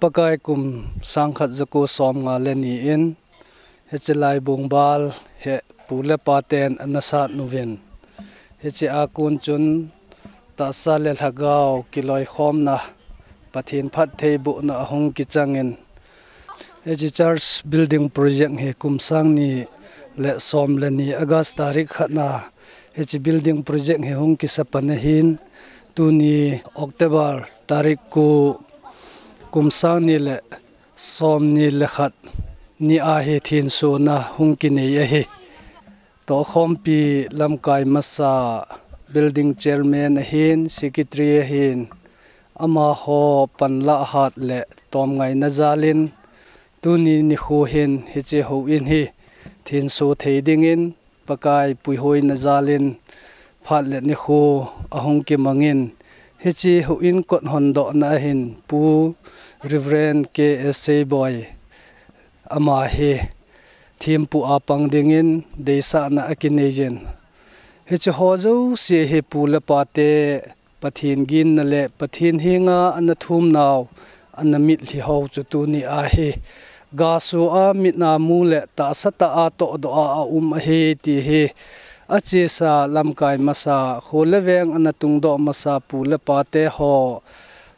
pakai kum sangkhat zaku som nga le ni in hechelai bongbal he pule paten anasat nuven heche akun chun ta sa le lhagau kiloi khom na pathin phat theibu na ahung ki changin heche church building project he kum sang ni le som le ni august tarik khatna heche building project he hung ki sapane hin tu ni october tarik ku kumsang ni le som ni le khat ni a he thin so na hung ki nei a he to khom pi lamkai masa building chairman hin secretary hin ama ho panla hat le tom ngai na zalin tu ni khu hin he che ho in hi thin so theiding in pakai pui hoi na zalin phat le ni khu ahung ki mangin hechi ho in kot hon do na hin pu reverend KSA boy ama he thim pu apang dingin deisa na akinejen hechi hojo se he pu la pate pathin gin na le pathin hinga an thum naw an mit li ho chu tu ni a he ga su a mit na mu le ta sata a to do a he ti he ache sa lamkai masa kholeweng anatung do masa pule pate ho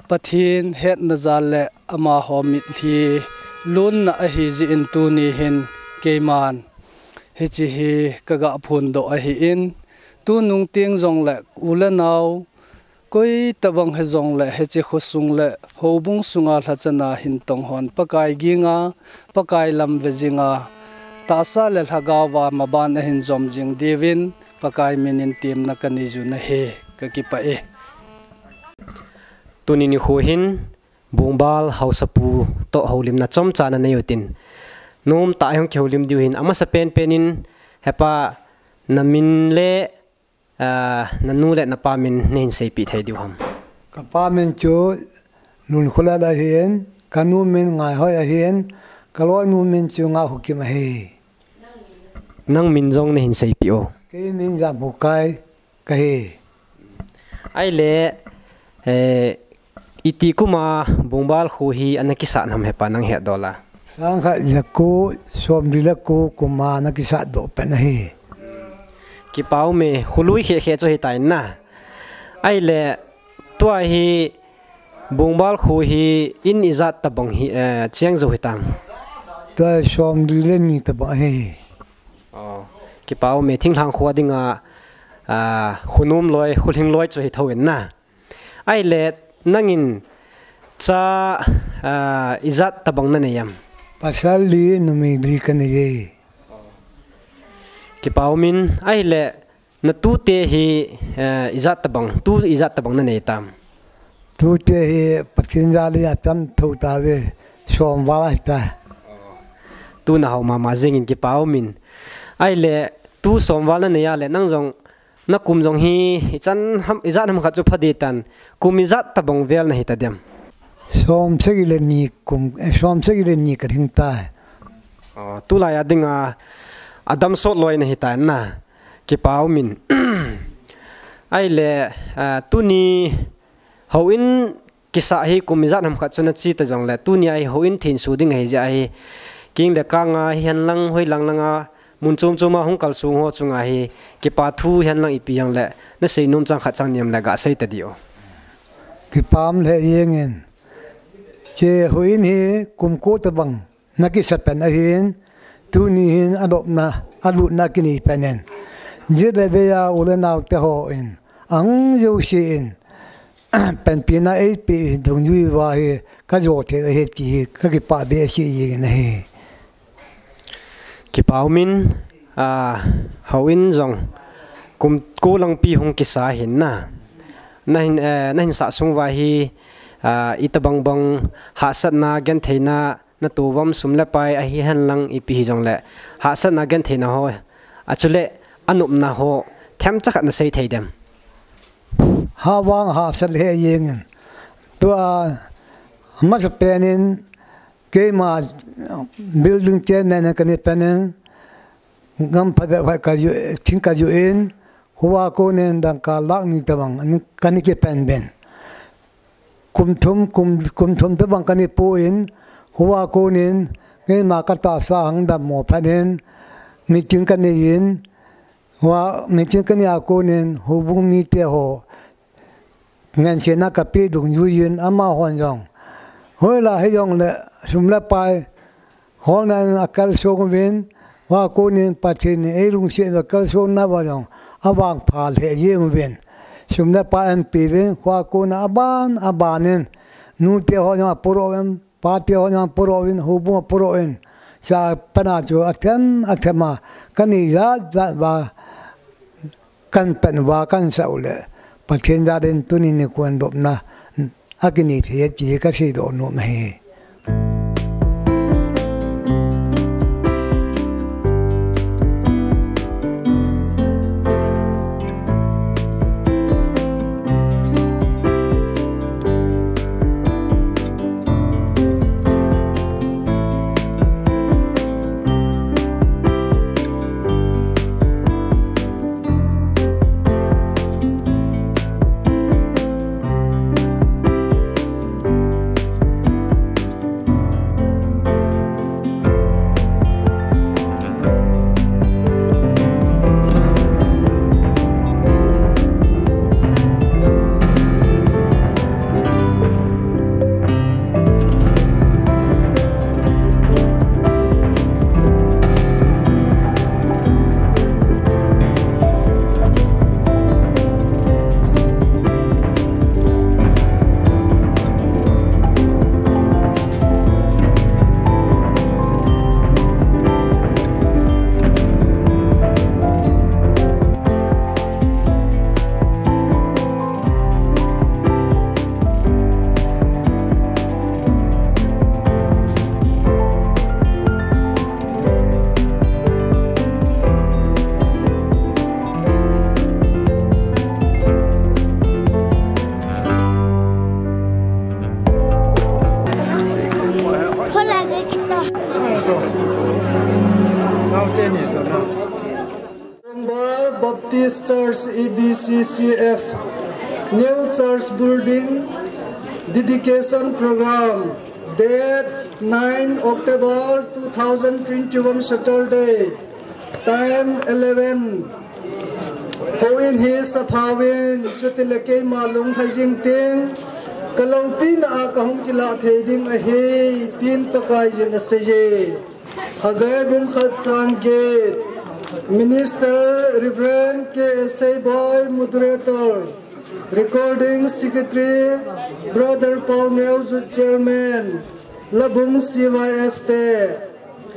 pathin het nazal le ama ho mit hi lun na hi ji in tu ni hin keiman he chi hi kaga phun do a hi in tu nung ting jong le ula naw koi tabang he jong le he chi khosung le hobung sunga lachana hin tong hon pakai ginga pakai lam vejinga ta sa le lhagawa maban hin jom jing devin pakai minin tim na kaniju na he ka ki pa e tunini khuhin bongbal hausapu to holim na chom chana na yutin nom ta yong kholim diuhin ama sa penin hepa namin le nanu le na pamin nen sei pi thai diu ham ka pamin chu nun khula la hian kanu min ngai hoi a hian kaloi nu min chu nga hu ki ma he nang min jong ne hin sei pi o ke min jam hu kai ka he ai le iti kuma bongbal khu hi anaki sa nam hepa nang he dola sang kha yaku som dila ku kuma na ki sa do pe na he ki pau me khului khe khe cho hi tai na ai le tua hi bongbal khu hi in izat tabang hi chiang zo hitang to som dila ni ta ba he ki pau me thing thang khwa dinga khunum loi khulhing loi cho hi thoin na ai le nangin cha izat tabang na neyam pasal li no me bri kan ye ki pau min ai le na tu te hi izat tabang na nei tam tu te hi pathin jali atam thu ta ve som wala ta tu na haw ma jengin ki pau min ai le tu som wala ne ya le nang jong na kum jong hi chan ham izat ham kha chu phadi tan kum izat tabang vel na hi ta dem som segile ni kum som segile ni ka thing ta tu la ya dinga adam so loi na hi ta na ki pau min ai le tu ni hawin kisa hi kum izat ham kha chu na chi ta jong le tu ni ai hawin thin su ding hi ja hi king le ka nga hian lang hoi lang langa mun chum chuma hung kal su ho chunga hi ki pa thu hian lang ipiang le na sei num chang kha chang niam la ga sei ta dio ki pam le yengen che huin hi kum ko ta bang na ki sat pen a hin tu ni hin adop na alu na ki ni penen je de be ya ule naw te ho in ang yo shi in pen pi na e pi dung yu wa hi ka jo te he ti ka ki pa be shi yi na he ki pau min hawin zong kum ko lang pi hung ki sa hin na nahin sa sung wa hi itabang bang ha sat na gen theina na tuwam sumle pai a hi han lang ipi jong le ha sat na gen theina ho achule anup na ho them chak na sei thei dem ha wang ha sat le yengen to ma sa penin ke ma building chairman kan ni penen ngam pa ba ka ju think ka ju in huwa ko nen dang ka lak ni tabang kan ki pen ben kum thum te bang kani po in huwa ko nin ngai ma ka ta sa hang dam mo phanin meeting kani in wa meeting kani a ko nin hubung mi te ho ngan se na ka pe dung yu yin ama hon jong hoi la he jong le sum la pai hon na akal so ko vin wa ko nin pathin e lung se na kal so na wa jong awang phal he yeng vin sum la pa an pi vin wa ko na abanin nu te ho na poro pa te ho na poro vin hubung poro in cha pana chu athema kani za wa kan pen wa kan sau le pathin da den tuni ni kwan dop na akini the chi ka si do no me Baptist Church EBCCF New Church Building Dedication Program, date 9 October 2021 Saturday, time 11. Hoin hi Saphawin Chutileke Malung Hajing Ting Kalopin Akahong Kila Thading Ahe Tin Pakajin Asaye Hagay Bung Khatsang Gate. Minister Reverend KSA Boy, Moderator, Recording Secretary Brother Paul Neozu, Chairman, Labung CYFT,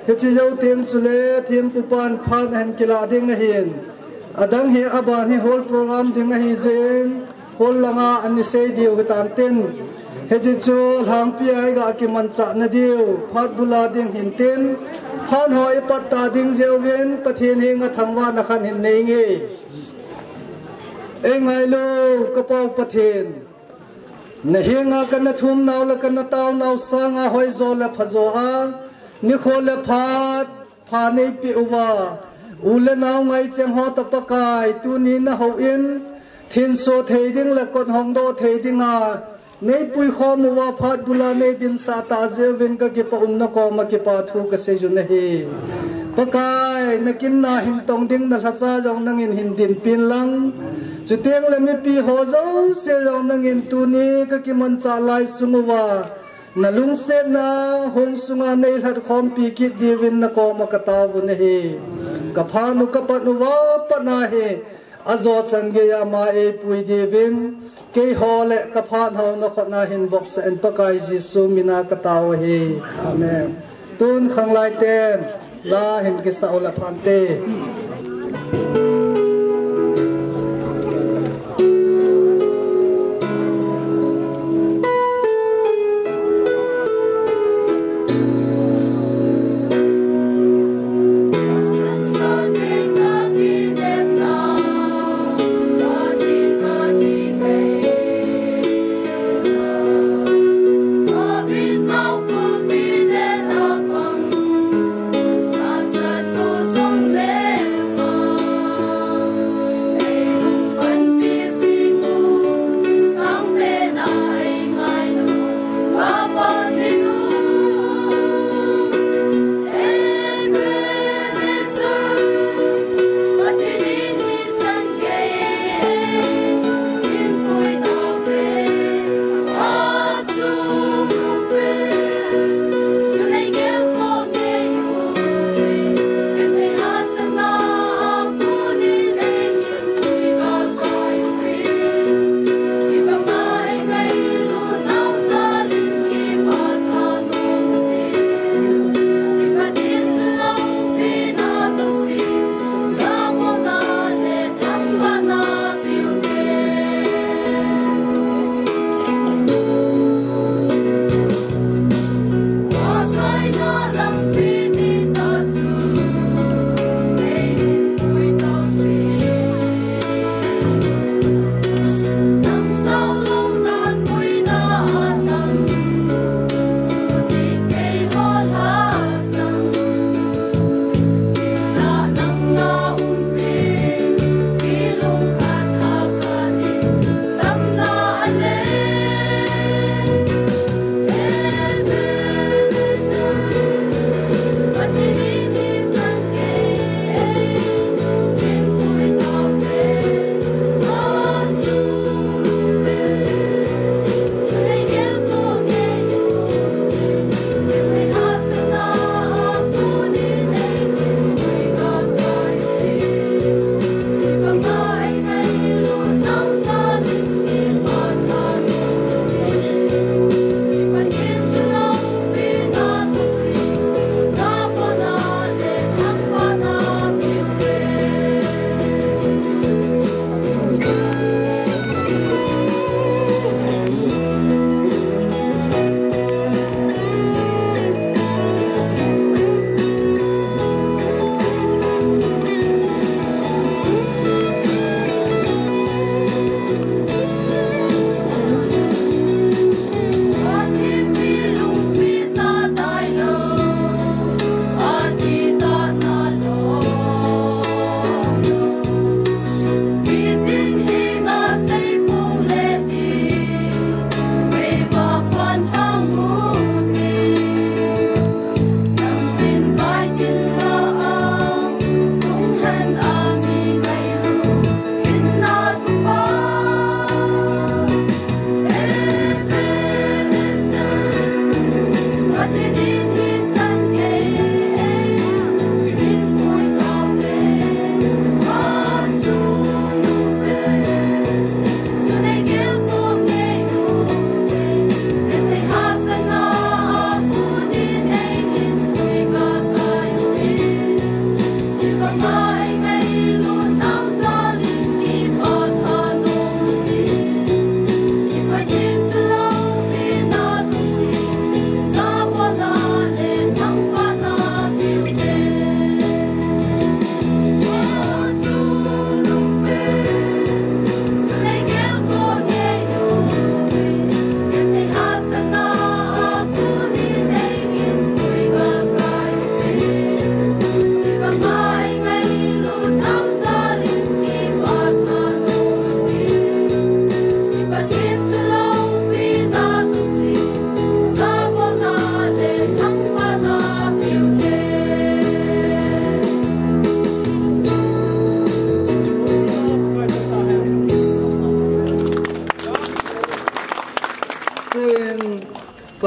Hichijau Tim Sule, Tim Pupan Pan and Kila Dingahin, Adang Hi Aban, Hi whole program Dingahizin, whole Langa and Nisay Dio with Antin, Hichicho, Hangpia, Akimansa Nadio, Pat Bulading Hintin. Han hoi patta ding zeowin pathin hinga thangwa nakhan hin neinge engai lo kapau pathin na hinga kan thum naw la kan taw naw sanga hoi zo la phazo a ni khole phat phane pi uwa ule naw ngai cheng ho ta pakai tu ni na ho in thin so theiding la kon hong do theidinga nei pui khom wa phat bula nei din sa ta jewin ka ki pa umna ko ma ki pa thu ka se ju nahi pakai nakin na hin tong ding na thacha jong nang in hin din pin lang chuteng le mi pi ho zo se jong nang in tu ni ka ki man cha lai sungwa na lung se na hong sunga nei that khom pi ki divin na ko ma ka ta bu nahi ka pha nu ka pa nu wa pa na he azo change ya ma e pui divin ke hole ka phan ho na khona hin box en pakai jisu mina ka taw he amen tun khang lai ten la hin ke sa ola phan te Hãy subscribe cho kênh Ghiền Mì Gõ để không bỏ lỡ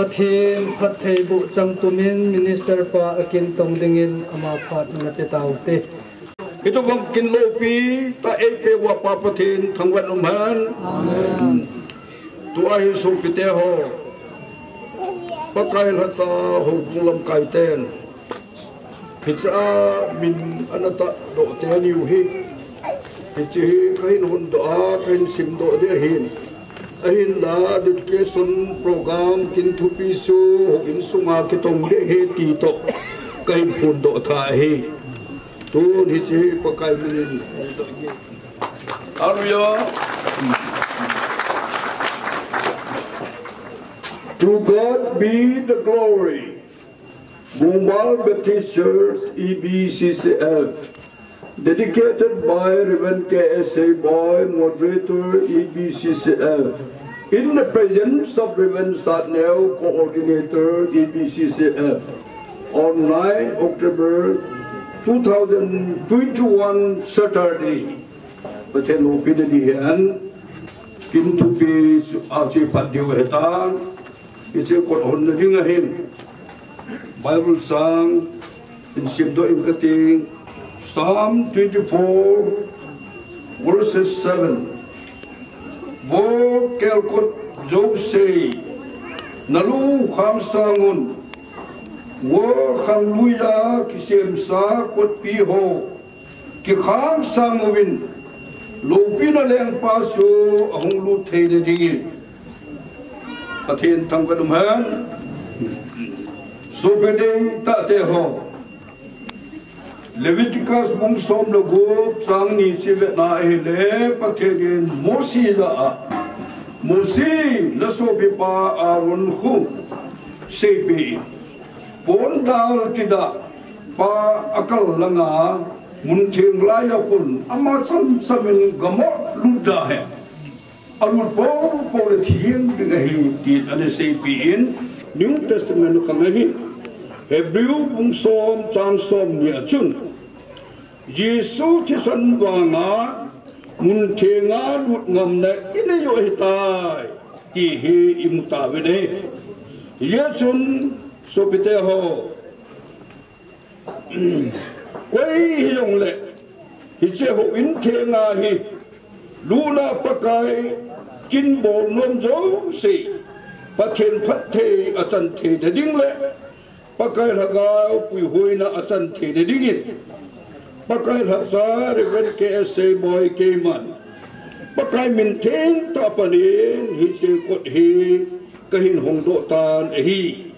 Pathin Pathei Bu Changtumin Minister Pa Akin Tongdingin Ama Pat Napitaute. Ito bang kinlopi ta epe wa papatin thangwan umhan. Amen. Tuai supiteho. Pakai hata hukulam kaiten. Hitsa min anata do teni uhi. Hitsi kain hondoa kain simdo de hin. Ahin la education program kintupi su in sunga kitong de he tito kain hundo ta he. Tu hitsi pakai min. Hallelujah. To God be the glory. Bombal Baptist Church EBCCF, dedicated by Reverend K.S.A. Boy, moderator EBCCF, in the presence of Reverend Satnel, coordinator EBCCF, on 9 October 2021 Saturday. Patelo pinadihan, kintupi aci padiw hetan. Ito ko on nagingahin Bible sang in Simdo Imkating Psalm 24 verses 7. Bo kelkot Job say nalu kham sangun wo kham luya kisem sa kot piho ki kham sangwin lopina leng paso ahong lu thede dingin Pathin tangkadumhan sobede tateho Leviticus mungsom logo sang ni sivet na hele pathin mosi da mosi nasobi pa arun khu sepi pondal kida pa akal langa munthing laya kun amasam samin gamot luda hai Alur po politien dengahi di NSAP in New Testament kangahi Hebrew bungsom chansom ni achun Yesu tisan wanga muntenga lut ngamna inayo hitai ti he imutawene Yesun sopiteho kwei hilong le hicheho intenga hi luna pakai kin bol nom zo si pathen pathe achan the de ding le pakai raga pui hoina achan the de dingin pakai rasa Reverend K.S.A. Boy Keman pakai min theng ta panin hi se kot hi kahin hong do tan hi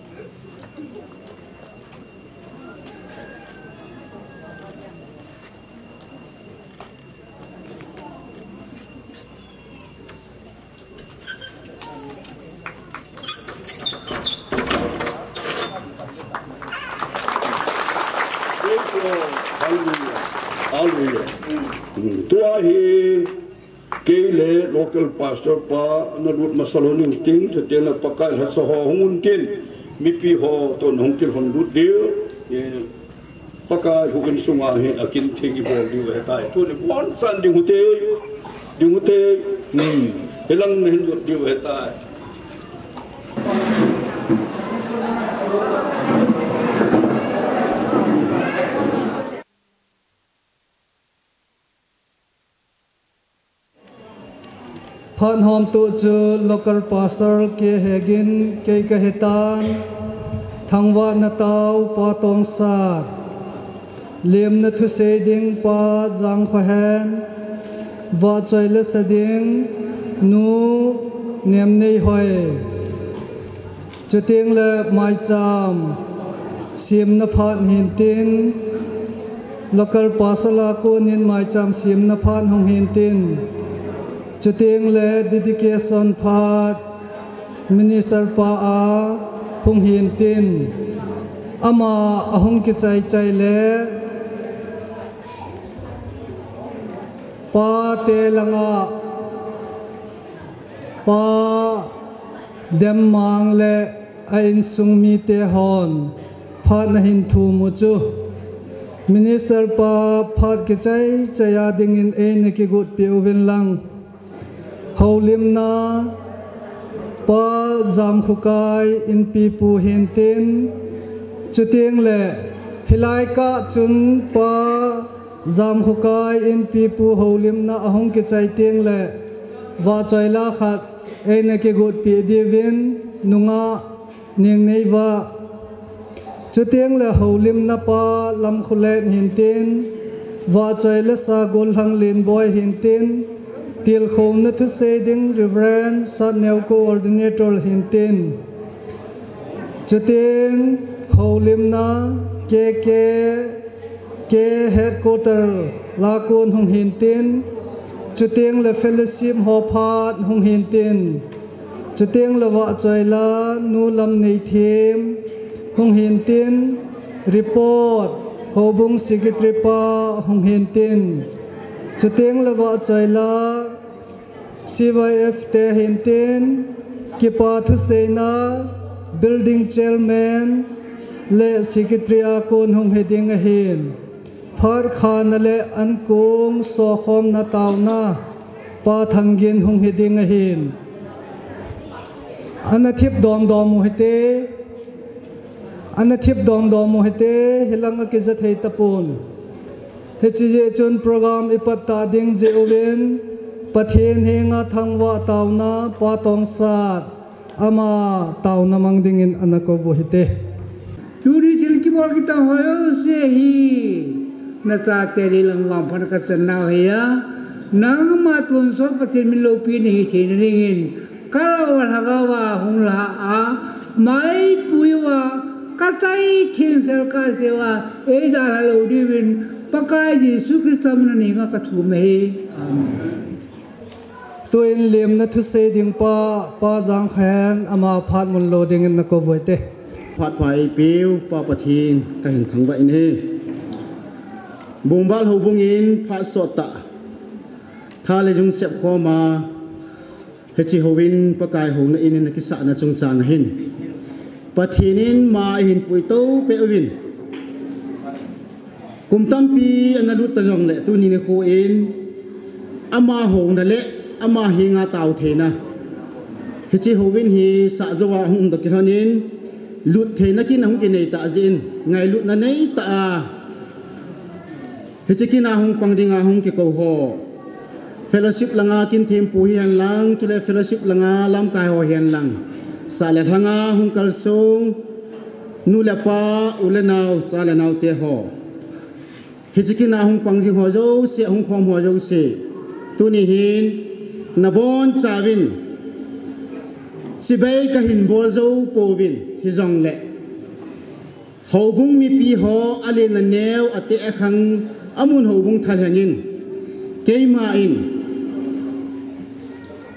Tuahi kele local pastor pa nalut masaloning ting tetela pakai sa hongun tin mipi ho ton hongtil hondut dia pakai hukin sunga he akin thingi bol dia hetai tu ni bon san ding hute helang henjut dia hetai Phan hom tu chu local pastor ke hegin ke kahitan thangwa na tau pa tong sa lem na thu se ding pa jang khahen wa chaile sading nu nem nei hoi chuting le mai cham sim na phan hin tin local pastor la ko nin mai cham sim na phan hong hin tin Chuting le dedication phat minister pa a hung hin tin ama ahung ki chai le pa te langa pa dem mang le a in sung mi te hon phat na hin thu mu chu minister pa phat ki chai ya ding in e ne ki gut pi uven lang Haulim na pa jam khukai in pi pu hin tin chutiang le hilai ka chun pa jam khukai in pi pu holim na ahong ki chai tiang le wa chaila khat ena ke gut pi divin nunga ning nei wa chutiang le holim na pa lam khulet hin tin wa chaila sa gol hang lin boy hin tin til khom na thu seding reverend sat neu coordinator hin tin chutiang holim na ke headquarter la kon hong hin tin chutiang le fellowship ho phat hong hin tin chutiang le wa chaila nu lam nei them hong hin tin report hobung secretary pa hong hin tin chutiang le wa chaila CYF te hin tin kipa thu seina building chairman le secretary a kon hong heding a hin phar khan le an kong so khom na taw na pa thangin hong heding a hin anathip dom mu hete anathip dom mu hete hilang a kizat hei tapon hechi je chun program ipatta ding je oven pathen henga thangwa taw na pa tong sat ama taw na mangdingin anako vo hete turi chil ki bol kita hoyo se hi na cha teri lang wam phan ka channa heya nang ma tun sor pachen min lo pi ni che ni ringin kala wa ga wa hung la a mai puiwa ka chai thin sel ka sewa e da lo divin pakai Yesu Kristus na ni nga ka thu me amen tuin lem na thu se ding pa jang khan ama phat mun lo ding na ko voite phát phải biểu pa pathin ka hin thang vai ne bumbal ho bungin pha sota tha le jung sep kho ma he chi hovin pakai ho na in na kisa na chung chan hin pathinin ma hin pui to pe ovin kum tam pi analu ta jong le tu ni ne kho in ama ho na le ama hinga taw thena he chi hovin hi sa zawa hum da kiranin lut thế na kin hong kinai ta jin ngai lut na nei ta he che kin hong pang dinga hong ki ko ho fellowship langa kin thim pu hian lang chule fellowship langa lam kai ho hian lang sa le thanga hong kal song nu le pa ule naw sa le naw te ho he che kin hong pang ding ho zo se hong khom ho zo se tu ni hin na bon chawin sibai ka hin bol zo povin hi zong le hobung mi pi ho ale na neu ate akhang amun hobung thal hanin keima in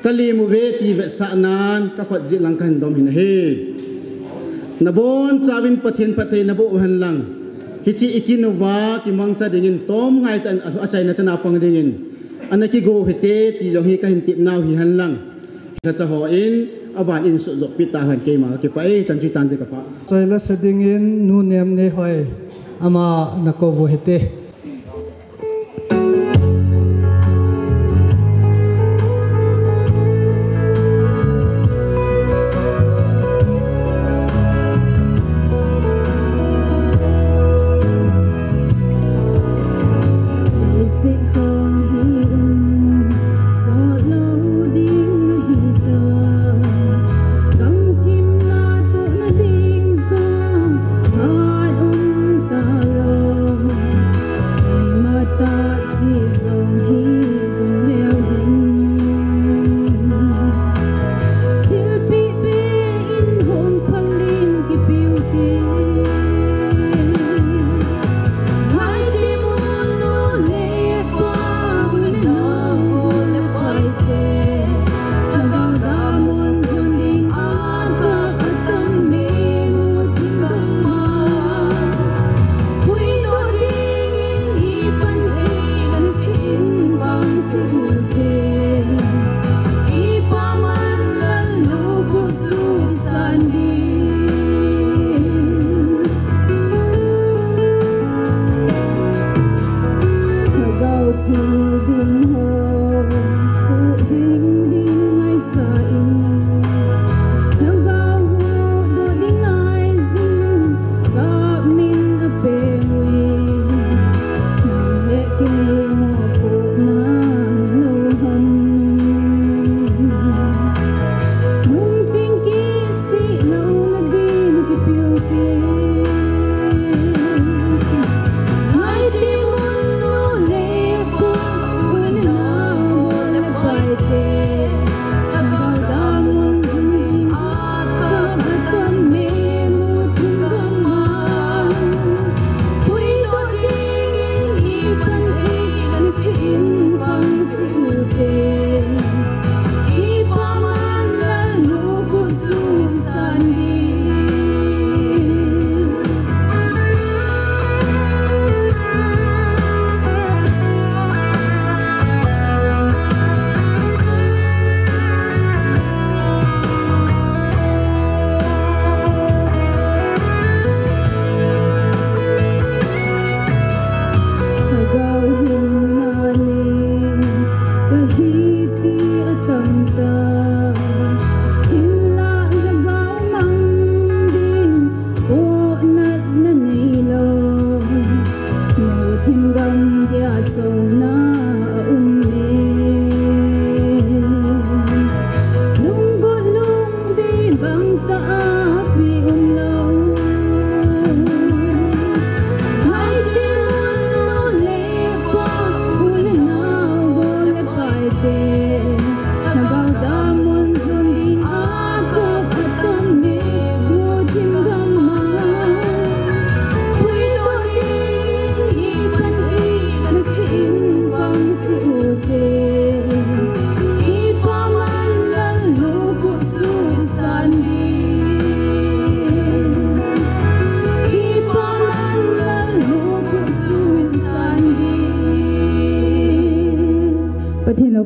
kalimu ve ti ve sa nan ka khot ji lang kan dom hin he na bon chawin pathen pathe na bo han lang hi chi ikinova ki mangsa dingin tom ngai tan achai na chana pang dingin anaki go hete ti jong hi ka hin tip naw hi han lang ta cha ho in aban in so zok pita han ke ma ke pai chan chi tan de ka pa chaila seding in nu nem ne hoi ama nako vo hete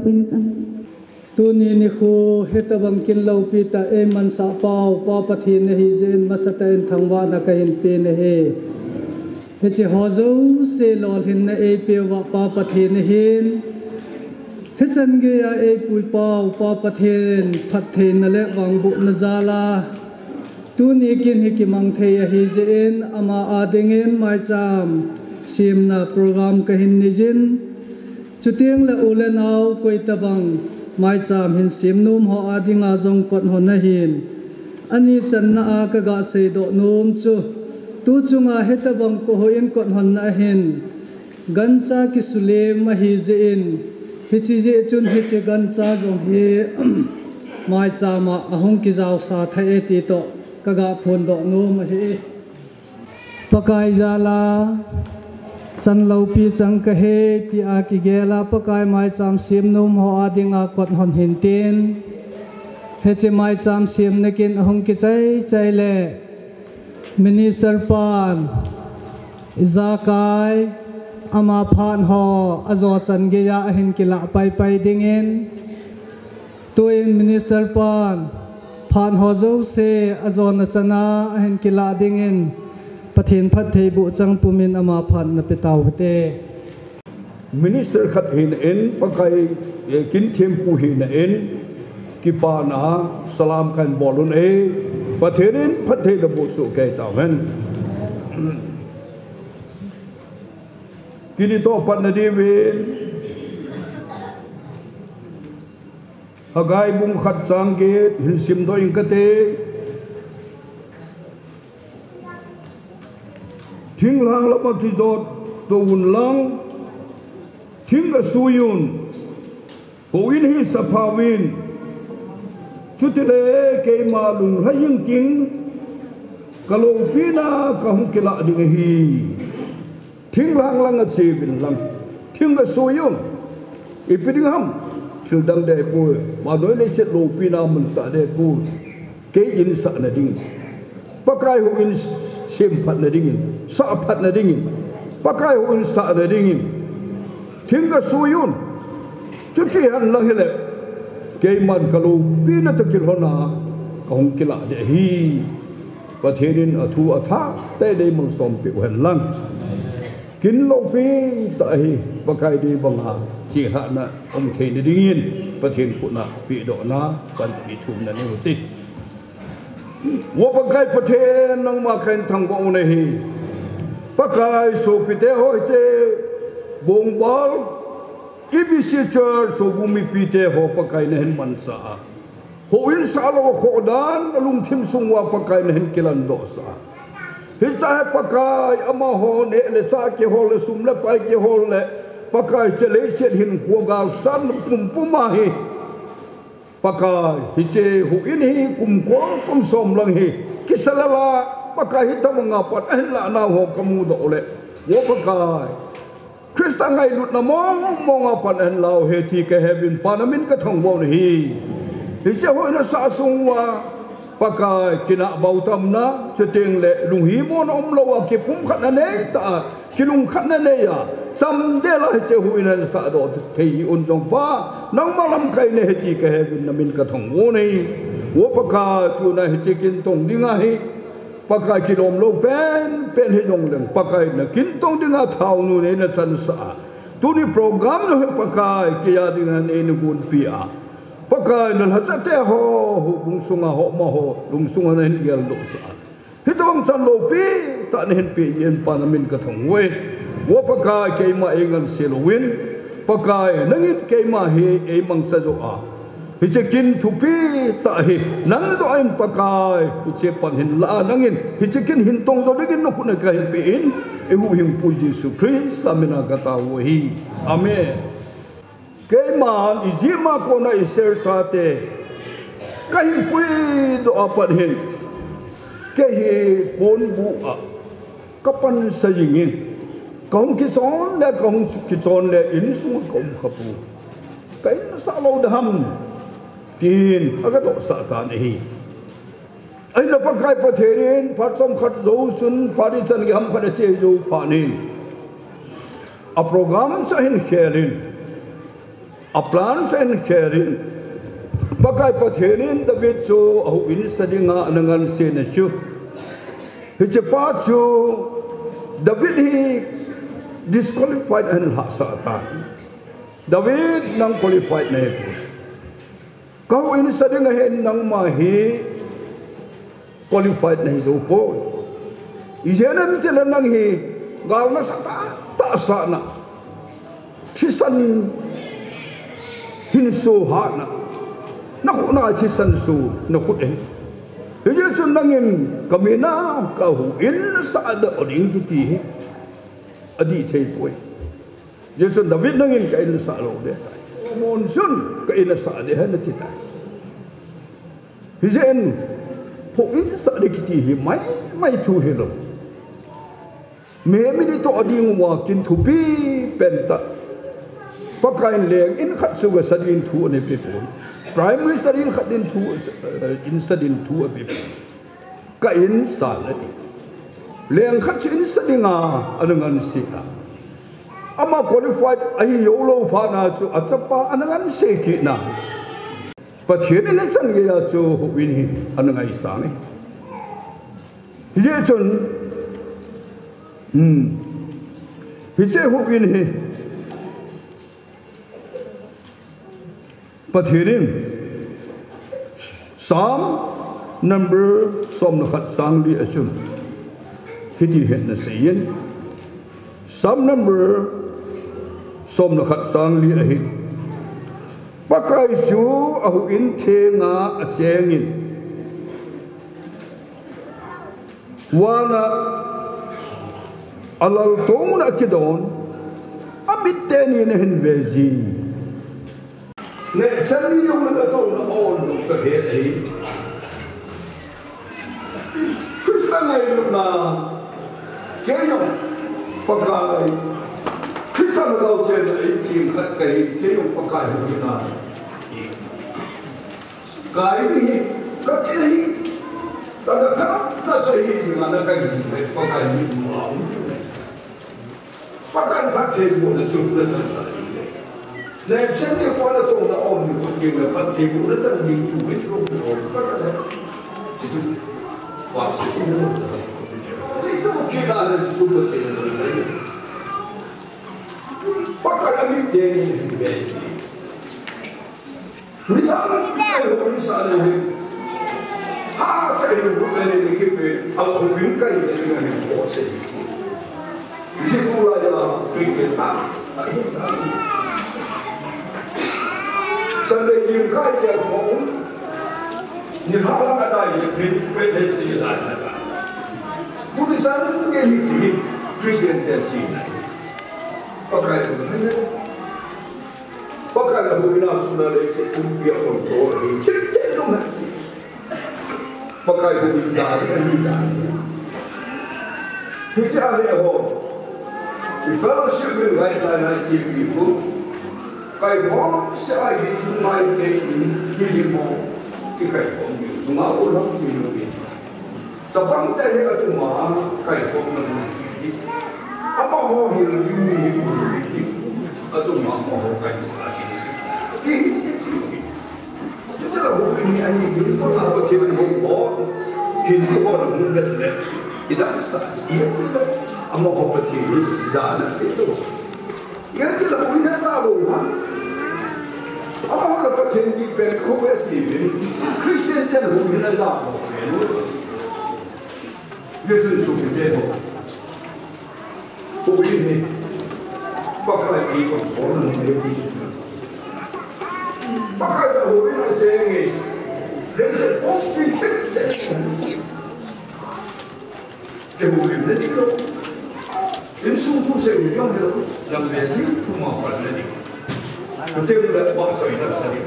pin chang tu ni ni khu hetabang kin lo pi ta e man sa pau pa pathin ne hi zen masata en thangwa na ka hin pe ne he he che ho zo se lol hin na e pe wa pa pathin ne hin he chan ge ya e pui pau pa pathin phat the na le wang bu na zala tu ni kin hi ki mang the ya hi zen ama adingen mai cham sim na program ka hin ni jin chutiang la ulenau koi tabang mai cham hin sim num ho adinga jong kot ho na hin ani chan na a ka ga sei do num chu tu chunga hetabang ko ho in kot hon na hin gancha ki sule ma hi je in hi chi je chun hi che gancha jong hi mai chama ahong ki jaw sa thae ti to ka ga phon do num hi pakai jala chan lo pi chang ka he ti a ki gela pakai mai cham sim num ho adinga kot hon hin tin he che mai cham sim nekin ahong ki chai le minister pan zakai ama phan ho azo chan ge ya hin ki la pai dingin tuin minister pan phan ho zo se azo na chana hin ki la dingin pathin phat thei bu chang pumin ama phan na petaw te minister khat hin en pakai kin them pu hin en ki pa na salam kan bolun e patherin phat thei bu su ke ta wen kini to pat na di wen agai bung khat chang ge hin sim do in ka te Thing lang lama kizot tawun lang Thing ka suyun Huwin hi sapawin Chutile kay malung hayang king Kalopina kahong kila ding hi Thing lang at sibin lang Thing ka suyun Ipidingham Sildang de po Madoy le set lopina man sa de po Kay insa na ding Pakai huwin simpat na dingin, saapat na dingin, pakai unsa na dingin, tingga suyun, cutihan lang hilap, kay man kalau pina takilhona, kahong kila dehi, patherin atu atha, tay day mang sompi uhan lang, kinlopi tahi, pakai di banga, jiha na thay na dingin, pathen ko na pido na, pan itum na niuti. Wapakai pathen nang makan thangwa unahi pakai so pite hoi che bongbal ibisi church so bumi pite ho pakai nehen mansa ho in salo khodan alung thim sungwa pakai nehen kilan dosa hicha pakai ama ho ne le cha ke ho le sum le pai ke ho le pakai sele set hin khogal san pum pumahi pakai hiche hu in hi kum ko kum som lang hi kisalala pakai hitam ngapat la na ho kamu do le wo pakai krista ngai lut na mo ngapan en lao he ti ke heaven panamin ka thong wo hi hiche ho na sa sungwa pakai kina bautam na cheteng le lung hi mo na lo wa ki pum khat na ne ta kilung khat na ne ya sam de la hiche hu in sa do thei un jong pa nang malam kai ne heti ke heaven na min ka thong wo nei wo paka tu na heti kin tong dinga hi paka kilom lo pen he jong leng paka na kin tong dinga thau nu ne na chan sa tu ni program no paka ke ya dinga ne ni gun pia paka na hazate ho bung sunga ho ma ho lung sunga na hin gel do sa hitawang chan lo pi ta ne hin pi yen pa na min ka thong we wo pakai kay ma ingan silowin pakai nangin kay ma hi ay mang sa joa hichekin thupi ta hi nang do ay pakai hiche panhin la nangin hichekin hintong zo digin no kunay kahin piin ehu hing pu Jesus Christ amina kata hi amen kay man izima ko na iser chate kahin pui do apan hin kay hi pon bua kapan sa yingin Kong kizon le in sung kong kapu. Kain sa lo daham tin agato sa tani. Ay napagkay patherin patom khat zo sun parisan gam khada che zo panin. A program sa hin khelin. a plans and caring pakai pathenin David chu au in sadinga anangan sena chu hichepa chu David he disqualified and hasatan David nang qualified na ito kau in sadinga hen nang mahi qualified na ito po iyanan tila nang hi gal na sa taasa na sisan hinsuha na naku na sisan su naku eh iya sun nangin kami na kahuin sa ada oding kiti adi tay po iya sun David nangin kain sa alo de monsun kain sa adi na titay hijen huin sa adi kiti may tuhilo Memi ni to ading wakin tupi penta pakain leng in khat suga sadin thu ne pepon primary sadin khatin thu in sadin thu pepon ka in salati leng khat in sadinga anangan sia ama qualified ai yolo pha na chu achapa anangan se ki na pathian ne san ge ya chu win hi anangai sang ye chun hiche huwin hi pathirin Psalm number som khat sang li asum hiti het na sayin Psalm number som khat sang li ahi pakai chu ahu in thenga achengin wana alal tong na kidon amit teni ne hin bezi ne chani yung na to na on sa he ai Krishna ngai na keyo pakai Krishna na daw chen ai tim khat kai keyo pakai hu na kai ni ka kai tada ka na chai ni na kai ni pakai ni pakai pakai mo na chu na sa sa le chen ni kwa na to na on ni ko ni na pakai mo na ta ni chu ni ko ko ka ka Jesus wa si ni to ki na na chu na te na pakai ami de ni be ni ta na ko ni sa ni ha kai ni ko ni ki pe au ko win kai ni na ni ko se Isi pula adalah perintah. Sampai jumpa dia pun, ni halang ada yang perintah dia ada. Tulisan ini Kristen Cina. Pakai hubungan tunai sekumpulan kontrol. Cerita pakai hubungan ini. Kita ada The fellowship with right people, by one side, you might take me more if I form you. Tomorrow, not you. So, from the head of tomorrow, I form you. About how he'll leave me, a tomorrow, I start. He said to me, so tell her who I need to put up a given home board. He's the one who left. He doesn't. Amo kopati zana itu. Ya sila punya tahu kan. Amo kopati di berkopati ini. Kristen terus punya tahu. Yesus suci itu. Kopi ini. Pakai ini orang Yesus. Pakai tahu ini sengi. Resep kopi cek. Kemudian itu. Ini suatu sesuatu yang jadi cuma pada ini. Kita tidak bahasa ini sahaja.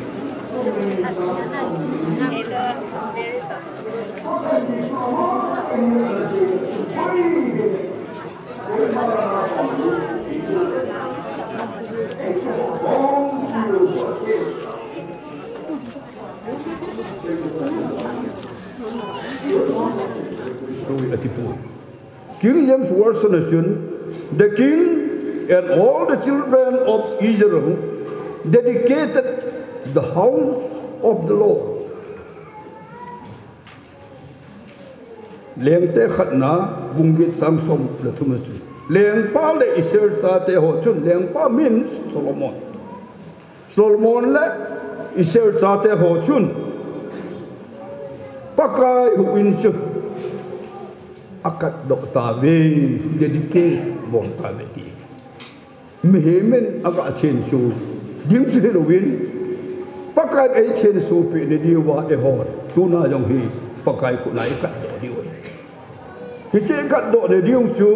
King James Version, the king and all the children of Israel dedicated the house of the Lord. Leng te khatna bungit sang som le thumachu. Leng pa le Israel ta te ho chun leng pa min Solomon. Solomon le Israel ta te ho chun. Pakai hu in chu. Akat dok ta ve dedicate bon ta ve ti. Mehemen aga chen su dim chu Halloween. Pakai ai chen su pe ne di wa e ho. Tu na jong hi pakai ku nai kat do di we. Hi che kat do ne di chu.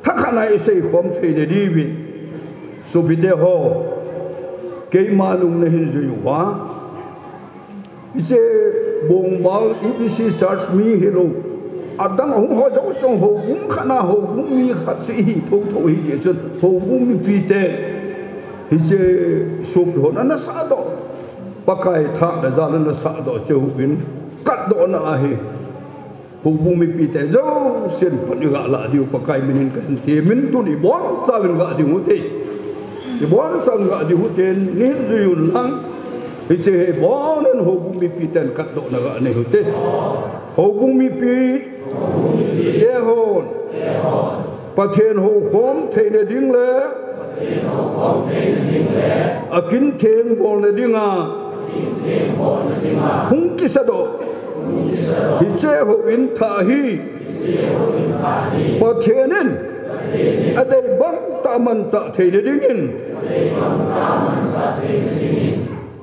Takhanai sei khom thei ne di win. Su bi te ho. Ke malum ne hin ju wa. Hi che bongbal EBC Church mi hello. Adang hong ho jo song ho bum khana ho bum mi khat si hi tho tho hi ye chun ho bum mi pi te hi che sup ho na sa do pakai tha da za na sa do che hu win kat do na hi ho bum mi pi te zo sen pa ni ga la diu pakai minin kan te min tu ni bon sa win ga di hu te di bon sa ga di hu te ni ju yun lang hi che bon ho bum mi pi ten kat do na ga ne hu te ho bum mi pi Te hon Pathen ho khom thei ne ding le Akin theng bol ne dinga Hung ki sa do Hi che ho in tha hi Pathenin Adai bang ta man sa thei ne dingin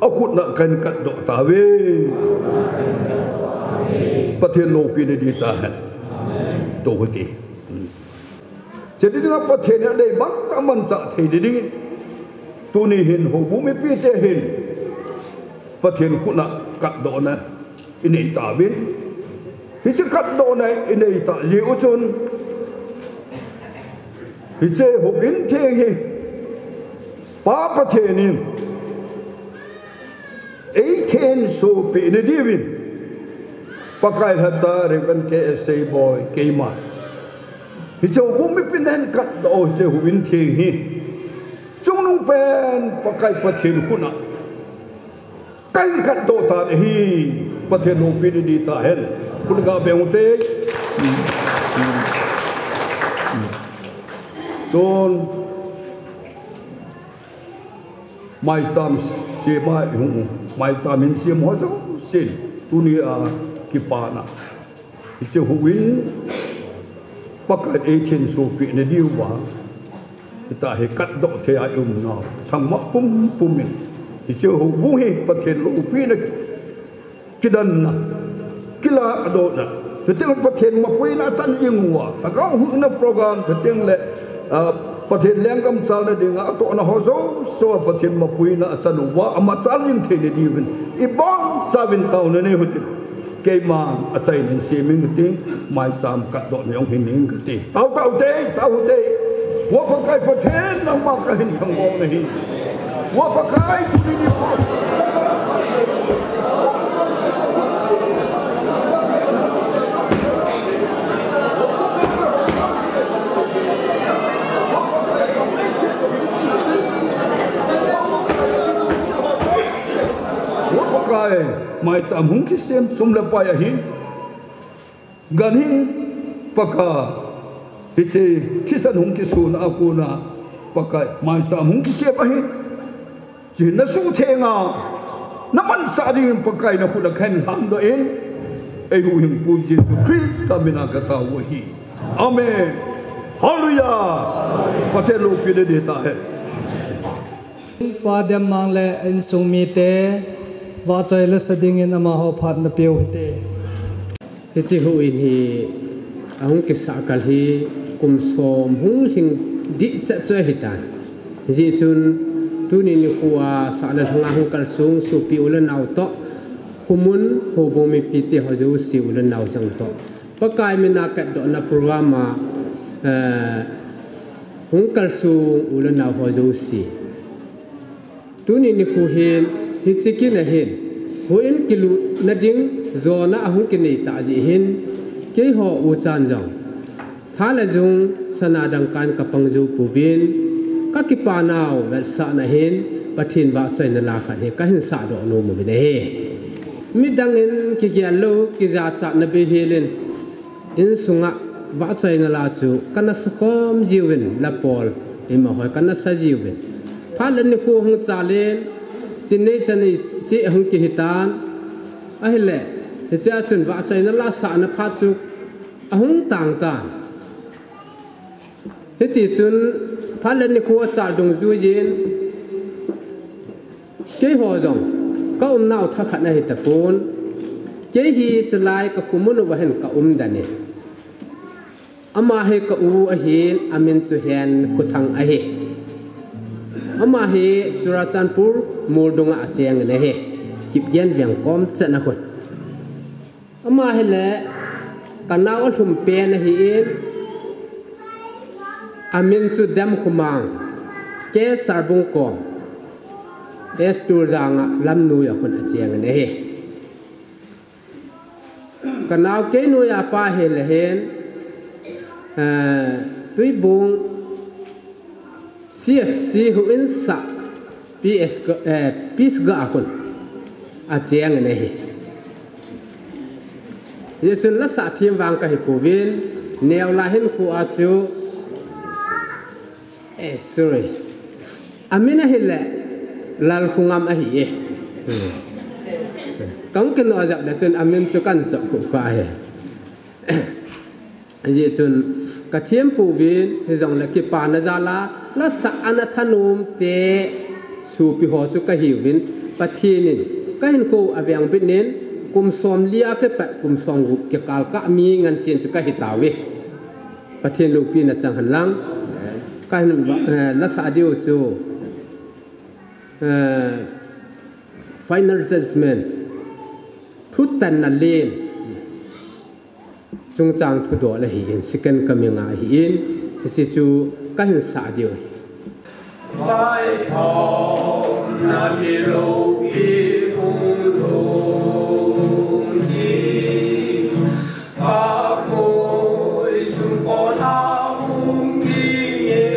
Akhut na kan kat do ta ve Pathen lo pi ne di ta han to hoti jadi dengan pathen ada bang taman sa thei ding tu ni hin ho bu mi pi te hin pathen khuna kat do na inei ta bin hi se kat do na inei ta ji u chun hi che ho in the hi pa pathen ni ei ten so pe ne divin pakai hata revan ke sei boy keima hi chou bum mi pinen kat do che huin thi hi chung nung pen pakai pathin khuna kan kat do ta hi pathin no pin di ta hel kun ga be te don mai sam se mai hu mai sam in sim ho jo sin tu ni a Kipana, it's a win. Pakat 18 so pi ne diwa. Ita he kat dok te ai na. Thang ma pum pumin. It's a wuhi pathen lo pi na kidan na. Kila adona. Te teng pathen ma pui na chan ingwa. Ka hu na program te teng le pathen lengam chal na dinga to na hozo so pathen ma pui na chan wa ama chal ing the ne diwin. Ibang sabin taw na ne hutin. Keima asai nin siming ting mai sam kat do ne ong hin ning ti tau te wa pakai pathen nang ma ka hin thang bo ne hi wa pakai tu ni po wa pakai mai sam hung ki sem sum la pa ya hin ganin paka hiche chisan hung ki sun aku na pakai mai sam hung ki se pa hin ji na su thenga na man sa ding pakai na khula khan ham do in ai hu him pu Jesus Christ ta mina ka ta wo hi amen hallelujah patelo pi de ta hai pa dem mang le in sung mi te wa chai le sading in ama ho phat na piu te hi chi hu in hi ang ki sa kal hi kum som hung sing di cha cha hi ta ji chun tu ni ni khuwa sa la thanga hung kal sung su pi ulan au to humun ho bo mi pi te ho ju si ulan nau sang to pakai mi na ka do na programa hung kal sung ulan nau ho ju si tu ni ni khu hin hi chikin a hin huin kilu na ding zona ahung kinei ta ji hin ke ho u chan jong thala jung sanadang kan kapang ju puvin akipa nào về sa na hin pathin va chai na la khan he ka hin sa do no mu ne he mi dang in ki ya lo ki za cha na be helin in sunga va chai na la chu kana sa khom jiwin la pol ima hoi kana sa jiwin phalan ni khu hung cha len chin nei chani chi hung ki hitan a hele he cha chun va chai na la sa na pha chu ahung tang tan he ti chun phalan ni khu cha dong ju yin ke ho jong ka nau tha khat na hi ta pon ke hi chlai ka khumun wa hen ka dani ama he ka u a hin amin chu hen khuthang a he ama he Churachandpur murdunga acheng ne he kip gen viang kom chana khot ama he le kanau thum pe na hi in amin chu dam khumang ke sarbung kom es tur janga lam nu ya khon acheng ne he kanau ke nu ya pa he le hen tui bung CFC hu in sa PS ga akun acheng ne hi ye chun la sa thiam wang ka hi puvin neo la hin khu a chu sorry amina hi le lal khungam a hi e kang ken no ajak da chun amin chu kan chok khu fa he ye chun ka thiam puvin hi jong la ki pa na za la sa ana thanum te su pi ho chu ka hi win pathinin ka hin ko avyang binin kum som lia ke pa kum song gu ke kal ka mi ngan sin chu ka hi tawi pathin lu pi na chang han lang ka hin la sa diu chu final judgment thu tan na len chung chang thu do la hi in second coming a hi in si chu ka hin sa diu vai thom na mi lo pi hung thong hi pa koi sum po na hung ki ye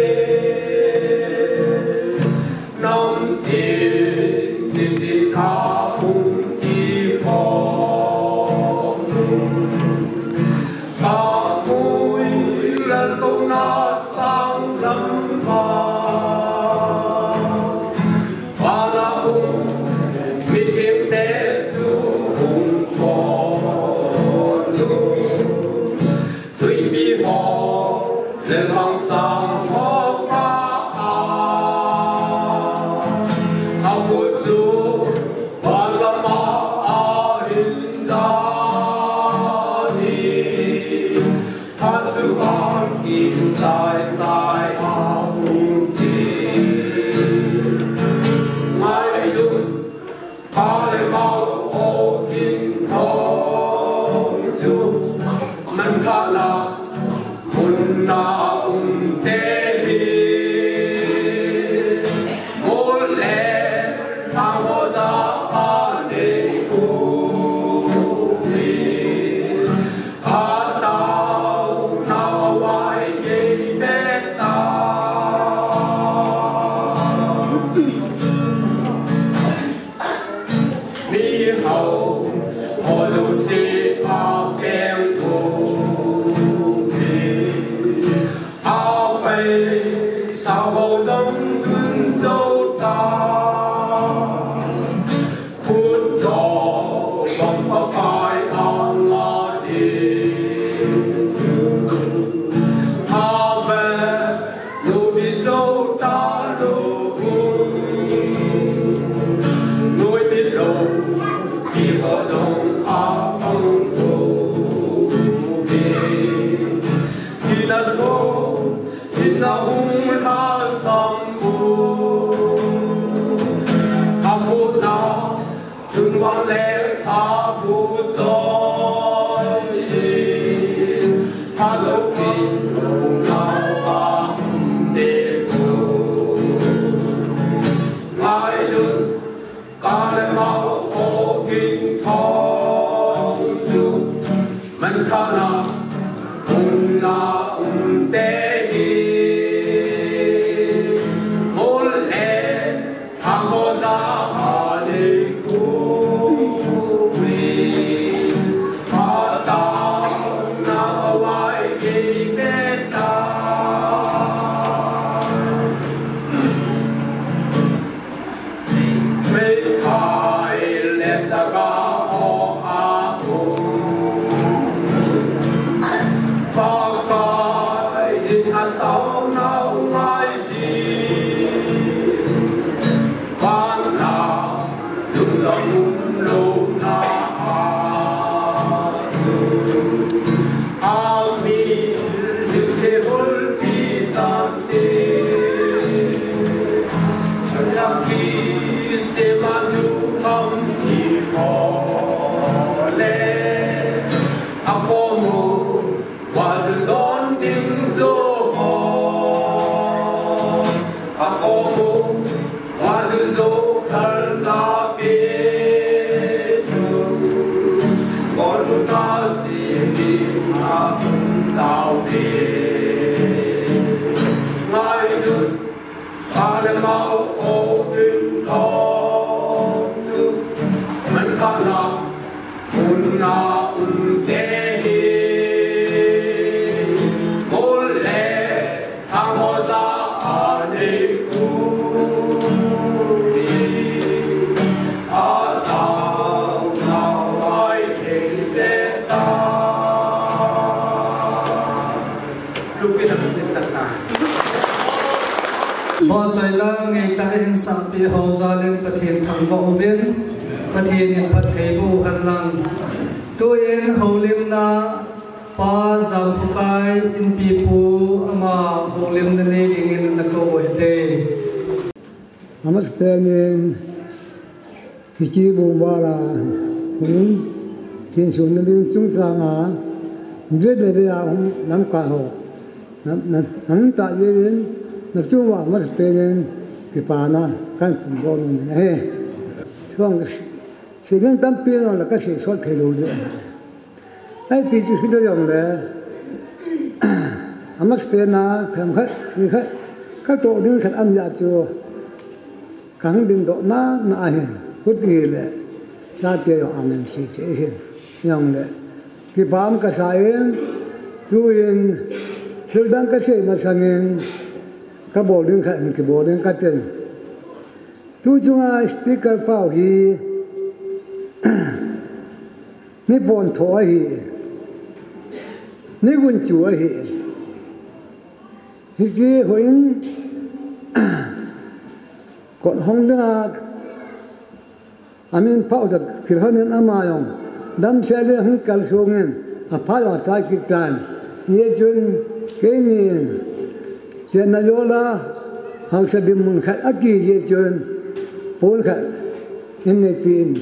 nom tin tin ka hung ki pho pa koi lan to na sang lam va Bo chai la ngai ta in sa pi ho za len pathian thang vo ven pathian in pat kai bu han lang tu in ho lim na pa za pu kai in pi pu ama ho lim na ne ding in na ko he te amas penin chi bu ba la hun tin sun na ding chung sa nga rất là bây giờ nắm cả hồ nắm tại vì nó chung vào mất tiền cái bà na căn phòng bao nhiêu này thường sự liên tâm tiền là cái sự xuất thay đổi đấy ai bị chỉ khi dùng đấy mất tiền na thèm hết như hết các tổ đứng khát ăn dạ chùa cắn đến độ na hiền hút gì đấy cha tiền ăn nên sĩ chế hiền dùng đấy cái bám cái sai tuin thiếu đang cái gì mà sang cái bộ đường khác cái bộ đường khác trên tu chúng ta speaker bảo hi ni bon thua hi ni quân chúa hi thì cái hồi còn không được anh em bảo được khi hơn nên am ai không đâm xe lên không cần xuống nên phải ở trái kịch bản như chuyện cái này chuyện này là hàng sẽ bị muốn khách ác kỳ như chuyện bốn khách in này pin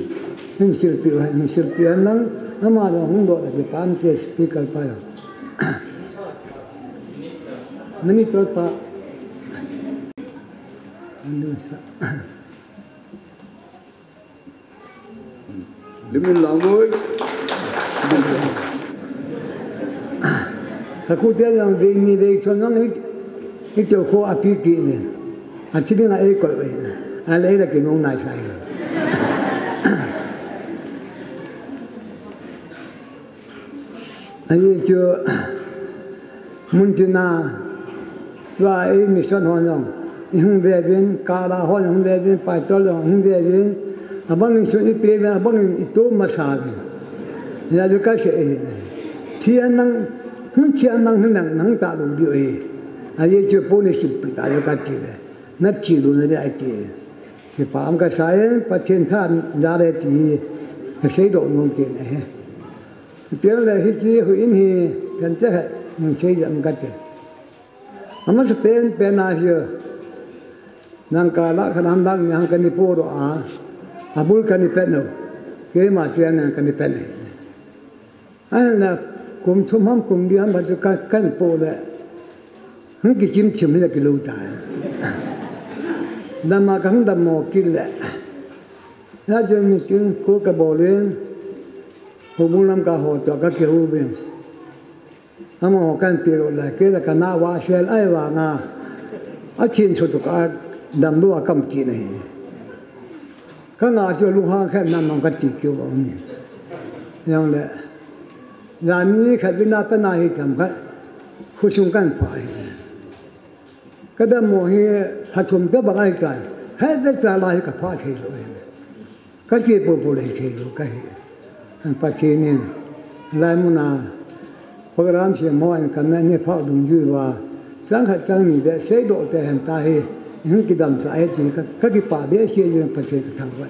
in sự biến năng am ai không được cái bản cái speaker phải minister pa Limin lang ơi. Các cụ tiên rằng về như đây cho nó cái chỗ khô áp kỹ này, chỉ là ấy coi vậy, lấy là cái nông này sai rồi. Anh chưa muốn tin na, và ấy mission hoàn thành, không về đến cả là hoàn không về đến phải cho là không về đến abang ni suni pe abang itu masalah. Ya juga sih. Tiang nang tak lu dia. Aje je pun sipit aje kati le. Nak cilu ni dia itu. Ke paham ke saya patien than jare ti saya dok mungkin Tiang le hiji hu ini kan cah saya jam kati. Amat sepen penahnya. Nang kala kan dang yang kan dipo doa. Abul kan dipeno, ke masih yang kan dipeno. Anak kum thumam kum dia macam kan pole, hang kisim cim ni kilau dah. Nama kang dah mau kila. Ya jadi mungkin ko kabolen, hubungan kah hoto kah kehubungan. Amo kan piro lah, ke dah kena wasel ayah nga, achin suatu kah dam dua kam kini. Các ngài cho lúc hoa khách nằm bằng cái tỷ kiều bảo nhìn, nhưng là giờ ní khách bên nào bên nào thì thầm khách khu xung quanh phải cái đó mua hi hạt thùng cái bằng ai cả hết tất cả lại cả phá thì rồi cái gì bộ lại thì rồi cái anh phát triển nên lại muốn à program sẽ mua anh cái này phá đúng dư và sáng khách sáng mình để xây độ để hiện tại những cái đầm sải thì các cái bà đĩa xe dương phát triển thằng vậy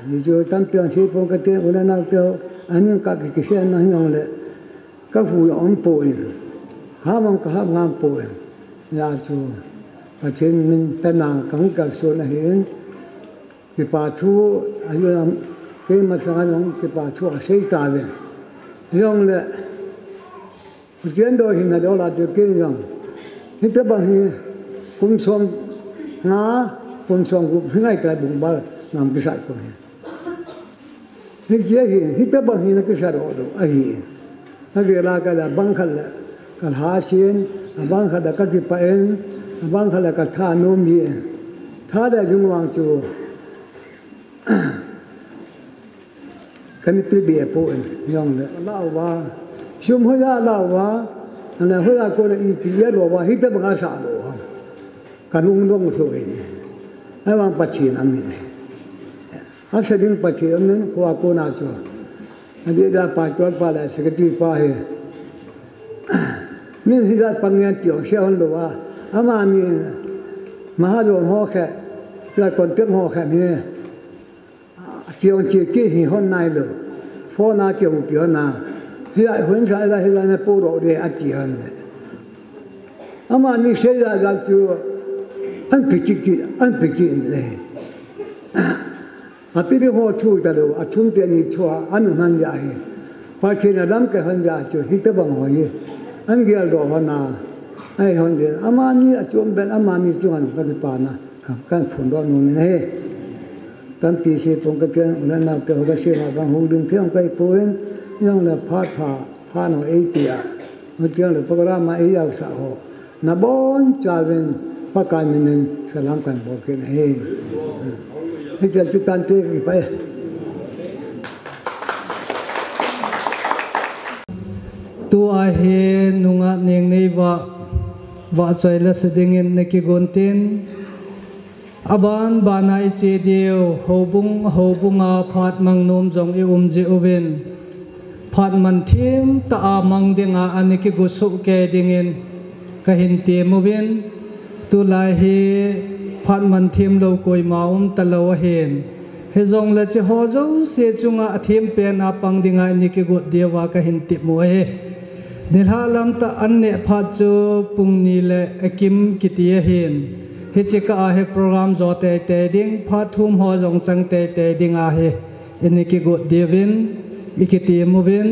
này, rồi tam piang xe phong cái tiền của nó nào tiêu anh những các cái xe nó nhong lệ các phụ ông bồi, ham ngam bồi, nhà chú phát triển mình tên nào cũng cả số này hiện cái bà chú anh làm cái mà sao nhong cái bà chú xây ta về, nhong lệ phát triển đôi khi nào đó là cho cái nhong Hita bang kum som nga kum som kum ngay cái bụng bal nam cái sai kum hita bang na cái sai rồi ahi cái là cái là bang khal cái hasin bang khal cái paen bang khal cái tha nom hi tha da jung wang chu kan ni bia po en yong le la wa shum ho ya la wa ana ho ya ko le i bia lo wa hi ta ba sa lo kan ung dong so ve ne ai wa pa chi na mi ne a sa ding pa chi an ko na so adi da pa chot pa la secretary pa he min hi za pangyan tiong se on lo wa ama mi mahajon ho kha la kon tem ho kha ni chiều chiều kia thì hôm nay rồi phố na chiều biểu na hiện tại huấn sai là hiện tại là bộ đội để ăn tiền này mà你现在就安排呢啊比如我出的了啊充电你出安能家嘿把钱呢啷个很家就一点不好耶安个罗话那哎很的啊嘛你就本啊嘛你就很个把那干碰到农民嘿กันปีเสพงกระเทียนนั่นน่ะเกี่ยวกับเสียบางหงดึงเพียงไปปูนยังละพาดพาหน่อยเปียมันเกี่ยวกับโปรแกรมมาอยากสาวนับบอนจาเป็นประการหนึ่งสลามกันบอกกันให้จะจุดตันเตะไปตัวเฮนุงะเนียงในว่าใจละสดิงในกิกอนตินaban banai che deu hobunga phat mangnum jong e je oven phat man thim ta amang denga aniki gusu ke dingin kahin te movin tu lai he phat man thim lo koi maum ta lo hen he jong la che ho jo se chunga athim pen apang dinga aniki gut dewa kahin te mo he nilhalam ta anne phat chu pungni le akim kitia hen he cheka he program zote te ding phathum ho jong chang te ding a he eniki go devin ikiti movin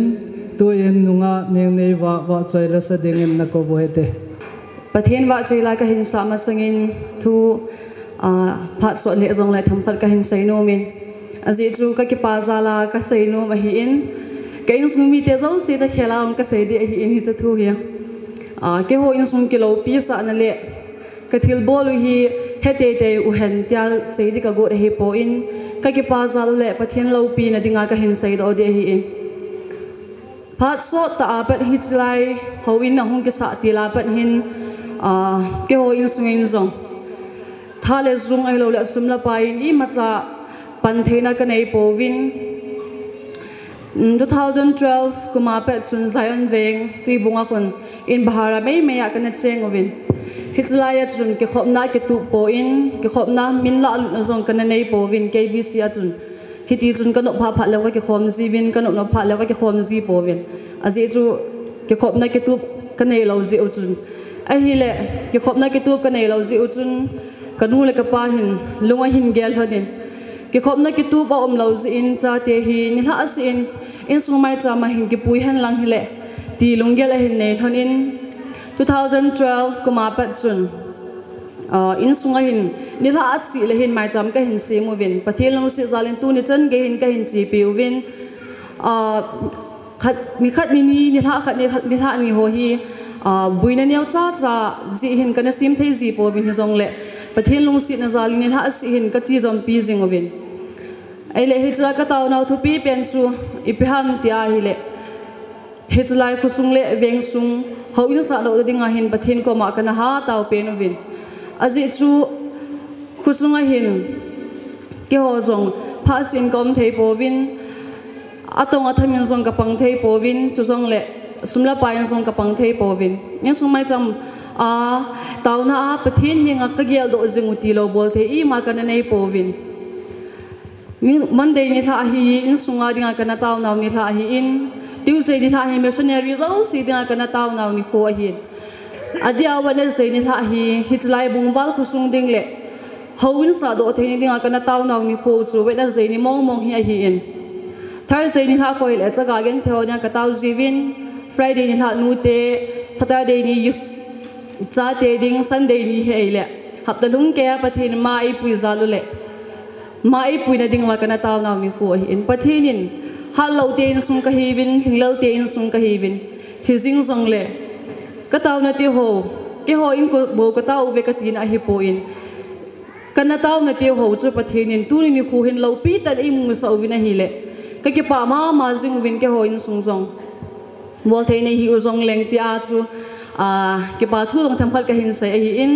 to en nunga neng nei wa chaila sa ding en na ko boete pathen wa chaila ka hin sa ma sangin thu phat so le jong le tham khat ka hin sai no min azi chu ka ki pa zala ka sai no ma hi in ke in sum mi te zo se da khela ong ka sai di hi in hi cha thu hi ke ho in sum ki lo pi sa na le ka thil bolu hi hete te u hen tia sei di ka go he po in ka ki pa zal le pathian lo pi na dinga ka hin sei do de hi in phat so ta apat hi chlai ho in na hung ki sa ti la pat hin ke ho in swing zong thale zung ai lo le sum la pa in I ma cha pan theina ka nei po win 2012 kuma pet chun zion veng ti bunga kon in bahara me ya kana cheng ovin hitlaya chun ke khopna ke tu po in ke khopna min la lu zong kana nei po win KBC a chun hiti chun kanop pha le ka ke khom ji win kanop no pha le ka ke khom ji po win azi chu ke khopna ke tu kanei lo ji o chun a hi le ke khopna ke tu kanei lo ji o chun kanu le ka pa hin lunga hin gel hodin ke khopna ke tu ba om lo ji in cha te hi ni la asin in sumai cha ma hin ke pui han lang hi le ti lunggel a hin nei thonin 2012 kuma pat chun in sunga hin nila asi le hin mai cham ka hin se mu win pathil no se zalin tu ni chan ge hin ka hin chi pi win khat ni nila khat ni tha ni ho hi buina niau cha cha ji hin kana sim thei ji po win hi jong le pathil no si na zalin nila asi hin ka chi jom pi jing win ai le hi cha ka taw nau thu pi pen chu ipiham tia hi le he chlai khusung le veng sung ho in sa lo dinga hin pathin ko ma kana ha taw pe no win azi chu khusunga hin ke ho zong pha sin kom thei po win atonga thamin zong ka pang thei po win chu zong le sumla pa in zong ka pang thei po win ning sung mai cham taw na pathin hinga ka gel do zingu ti lo bol the I ma kana nei po win ni monday ni tha hi in sunga dinga kana taw naw ni tha hi in Tuesday ni tha hi missionary zo si dinga kana taw naw ni ko hi adia Wednesday ni tha hi hitlai bungbal khusung ding le howin sa do the ni dinga kana taw naw ni ko chu Wednesday ni mong hi in Thursday ni tha ko le chaga gen theo nya ka taw jiwin Friday ni tha nu te Saturday ni cha te ding Sunday ni he le hapta lung ke pathin mai pui zalu le mai pui na ding wa kana taw naw ni ko hi in pathinin Hello te in sung ka hibin thinglo te in sung ka hibin hizing zong le ka taw na ti ho ke ho in ko bo ka taw ve ka tin a hi po in kana taw na ti ho chu pathin in tu ni khu hin lo pi tan I mu so wina hi le cái pa ma jing win ke hoin sung jong bol the nei hi uzong leng ti a chu ke pa thu long tham khat ka hin sai hi in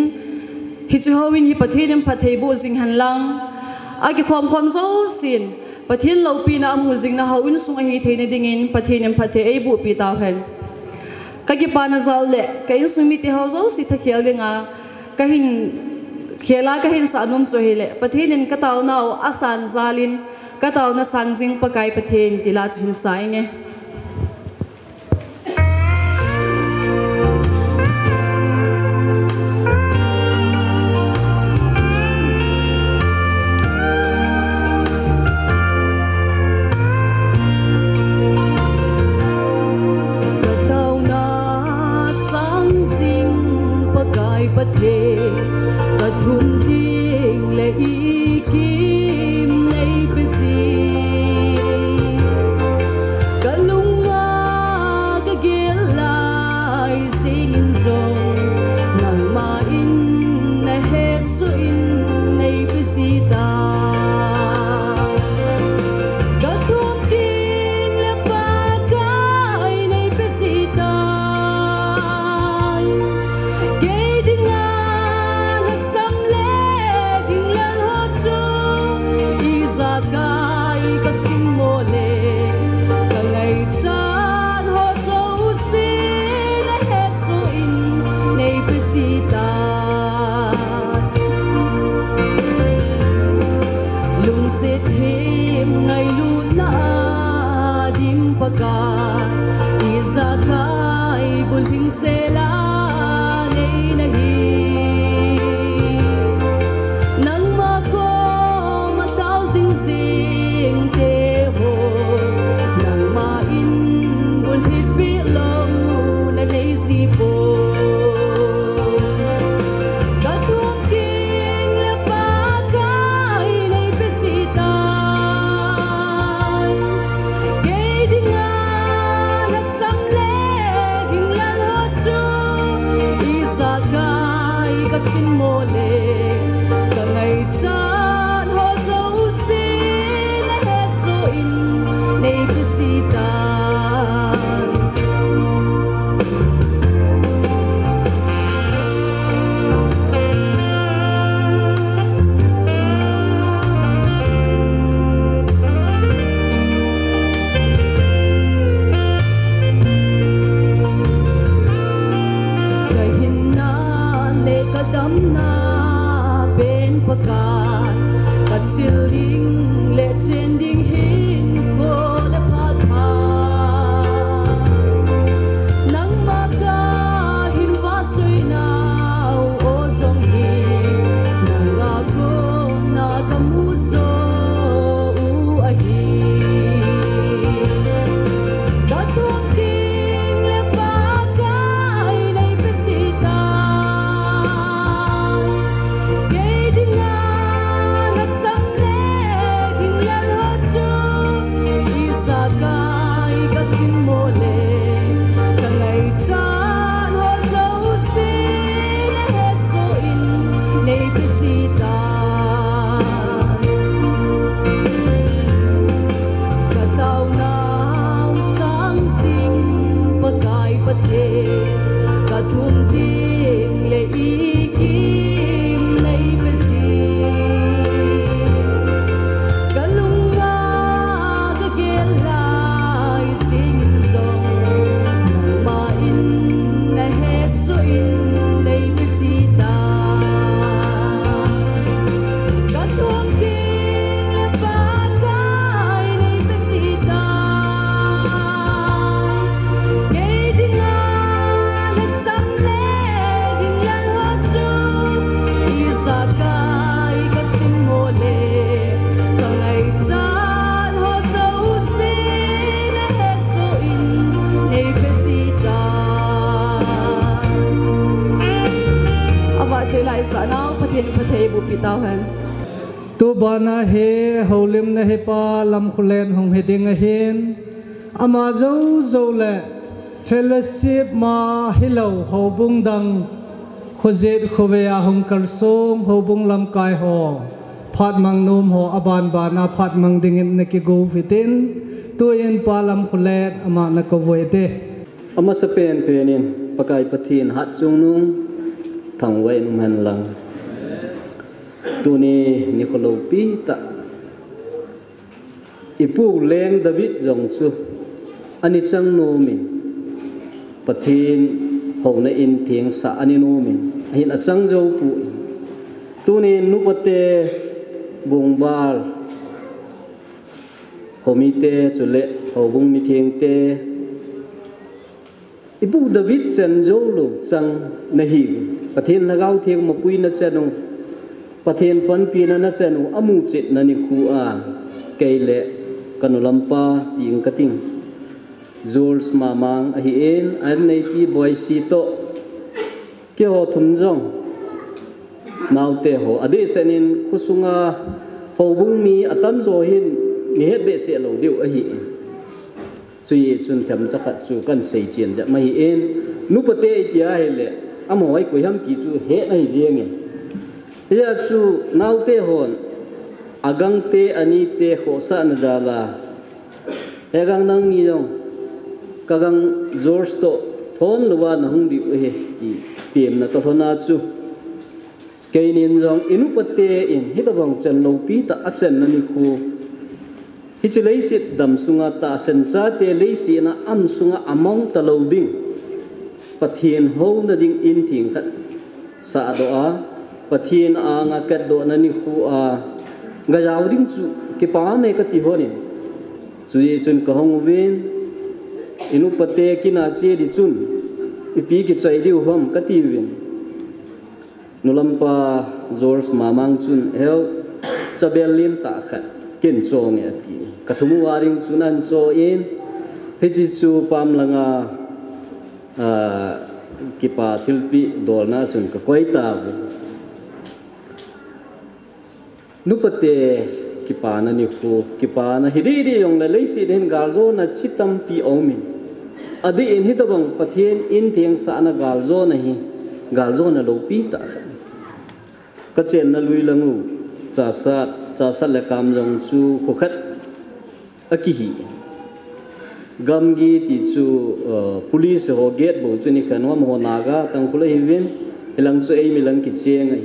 hi chu hoin hi pathinim pathei bu jing han lang a ki khom zo sin pathin lo pi na amul jing na hoin sung hi the nei dingin pathinim pathei bu pi ta hen ka ki pa na zal le ka in sumi ti ho zo si tha khel lenga ka hin khela ka hin sa num cho hi le pathinin ka taw nau asan zalin ka taw na san jing pakai pathin ti la chu sai nge tu bana he holim na he pa lam khulen hong he ding hin ama zo zo le fellowship ma hello ho bung dang khozet khoveya hong kal som ho bung lam kai ho phat mang nom ho aban bana phat mang ding in ne ki go fitin ตัวเองปาลำคนแรกอามานักเวเตอามาสเปนเป็นปากายปะทีนหัดจุงนุ่งทางไว้นุ่งหันหลังตัวนี้นิโคลปีตะอีผู้เลี้ยงดาวิดจงซูอันนี้จังโนมินปะทีนหงในอินเทียงสะอันนี้โนมินเห็นจังโจผู้ตัวนี้นุปเตบงบาลเขามีเตจุเละเขาบุงมีเทียงเตอีผู้ดาวิดจันโจลูจังนหิวประเทศละเก้าเทียงมาปุยนัจจนุประเทศพันปีนัจจนุอามูจิตนันิคูอาเกยเละกันุลัมปาติงกติงจูลส์มามังอหิเอ็นอันในปีบอยซีโตเกี่ยวทุนจงนาวเตโหอดีตเซนินคุสุงาเขาบุงมีอัตันโซหินนี่เหตุเบสเซลดิวอหิสุยสุนทำสักสุกันเสียเจียนจะมาหิเอ็นนุปเตอิติอาเฮเลอาหมอยกุยhamที่สุเหตุอะไรเรื่องนี้เจ้าสุนาวเตโหนอากังเตอันนี้เตโขสันจาลาเอกังนังนี้จงกังจอร์สโตทอนลวานหุ่นดิวเฮที่เตรียมนัตทนาสุเกยนินจงอินุปเตอินฮิตบังจันโลปีตาอัจฉรินันิคูฮิจเลสิดดัมสุงาตาเซนจาเตเลสินะอัมสุงาอมองตะโลดิงปะเทียนโฮนัดิงอินทิงขัดสาดอาปะเทียนอางากัดโดนันิคูอากะยาวดิงสุกิปาเมกติโฮนิสุยจุนกะฮงเวนอินุปเตกินาเจดิจุนอีปีกิใจดิวหอมกติเวนนุลัมปาจอร์สมามังจุนเฮลจะเบลลินตาขัดเกินโซเงตีกระทุมวาริงจุนันโซอินเฮจิจูปามลังกิปาทิลปีโดลนาจุนกะกวยตาเวนุปเตกิปานานิคูกิปานาฮิดีดียงเลยสิเดนกาลโซนาชิตัมปีโอมินอดีอินฮิตบังปะเทียนอินเทียงสานากาลโซนะฮิกาลโซนาโลปีตาขันก็เจนนัลุยลังูจ่าสัตเลกามจงจูขุขัดอกิฮีกำกีที่จู police โฮเกตบุจุนิขันว่ามโหนากาตั้งคุลฮิวินหลังจูเอมิลังกิเจงไอ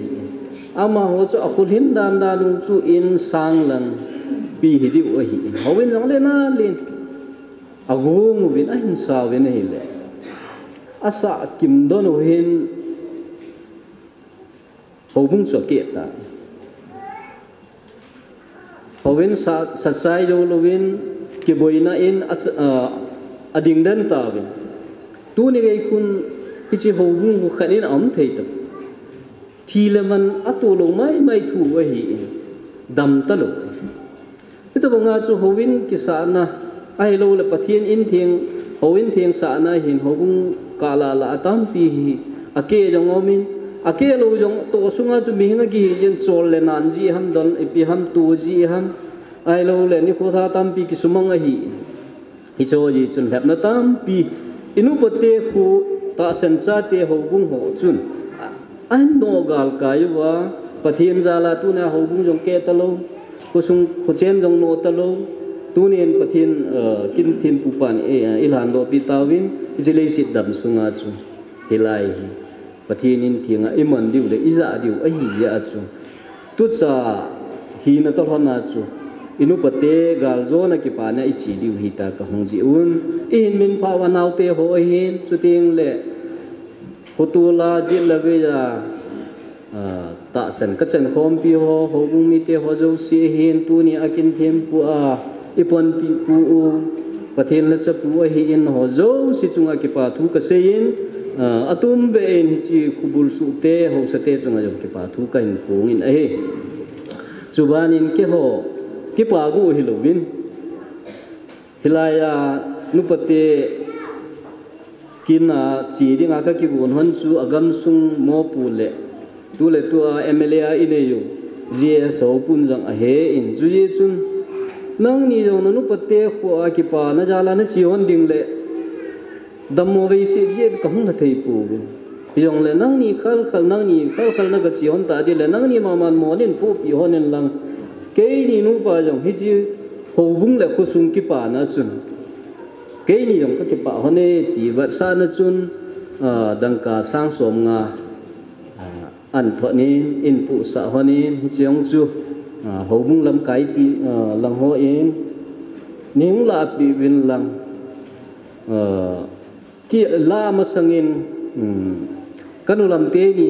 อามาโหจูอคุลินดานดานุจูอินสังลังปีฮิดิวไอเฮาวินจังเลน่าลินอากูงวินไอหินสาวินไอเลอาสากิมดอนวินเขาบุ้งสเกตาเขาวินสัจใจโยลวินกิบอยน่าอินอดิ่งเดินตาวินตัวนี้ไงคุณที่จะเขาบุ้งเขาขันอินอัมเทตทีละมันอัตัวลงไม่ถูกไอ้ดำตลกที่ตัวบางอาจูเขาวินกิสานะไอ้เราเลยปะเทียนอินเทียงเขาวินเทียงสานะเห็นเขาบุ้งกาลาละตามปีอาเกจงอมินอาเกลูจงตัวสุงาจุมีงกียันโจลเลนันจีฮัมดอนอีพีฮัมตัวจีฮัมไอเราเลนี่โคตรตามปีกิสุมังอหิฮิโจจีจุนแบบนั้นตามปีอินุปเตคูตาเซนจาเตหูบุ้งหัวจุนอันโนกาลกายว่าปะเทียนจาลาตุนะหูบุ้งจงเกตโลกุสุงกุเจนจงโนตโลตุเนียนปะเทียนกินทินปูปานอิลฮันโดปิตาวินอิจเลสิดดัมสุงาจุฮิไลปะเทียนินเทียงอิมันดิวเลยอิจาดิวไอฮิยาจุตุจาฮีนตลอดนาจุอินุปเตกาลโซนักิปานะอิจิดิวฮิตากะฮงจิอุนอินมินภาวนาเตโหอินสุติงเลขุตุลาจิลเวียตาสันกัจจันคอมพิโหโหบุมิเตโหโจซีหินตูนีอากินเทมปูอาอิปอนปีปูปะเทนเลจปูอาหินโหโจสิจุงอากิปาทุกเซยินอาตุมเบนฮิจิคุบุลสุเตโหสเตจุงอาจกิปาทุกันปูงินจุบานินเกโหกิปากูฮิโลวินฮิลายานุปเตกินจีดิงอากากิบุนฮันซูอากำซุงโมปูเลตัวเลตัวเอเมเลียอินเอยูเจสโอปุนจังเฮอินจูเยซุนนังนี่จงนุปเตขัวกิปานะจาลานะจีฮอนดิงเลดัมโมเวสิเจดกังนะเทยปูบินจงเลนังนี่ขัลนังนี่ขัลนักจีฮอนตาดิเลนังนี่มามันโมนินปูปีฮอนินลังเกยนี่นุปาจงฮิจิ hồ bung lệ khu sung kí pa na chun cái ni yong kí pa hone ti vật sa na chun đằng cả sang som nga an thọ nín in phụ sa honin hi chiang chu hồ bung lam cái pi lang ho in ning la pi win lang ki la ma sangin kanulam te ni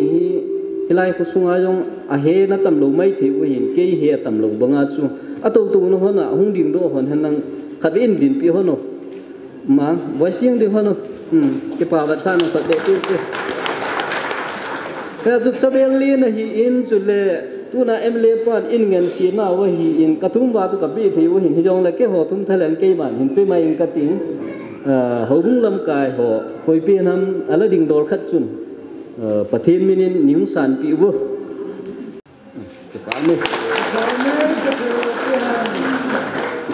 hilai khu sunga yong a he na tam lo mai the u hin ke he tam lo banga chu ato tu no hona hung ding do hon han lang khat in din pi hono ma wa siang de hono ke pa wat san khat de tu ka chu chabel li na hi in chu le tu na em le pan in ngan si na wa hi in ka thum wa tu ka bi the u hin hi jong le ke ho thum thalang ke man hin pe mai ka ting ho bung lam kai ho koi pi nam ala ding dor khat chun pathin minin niung san pi wo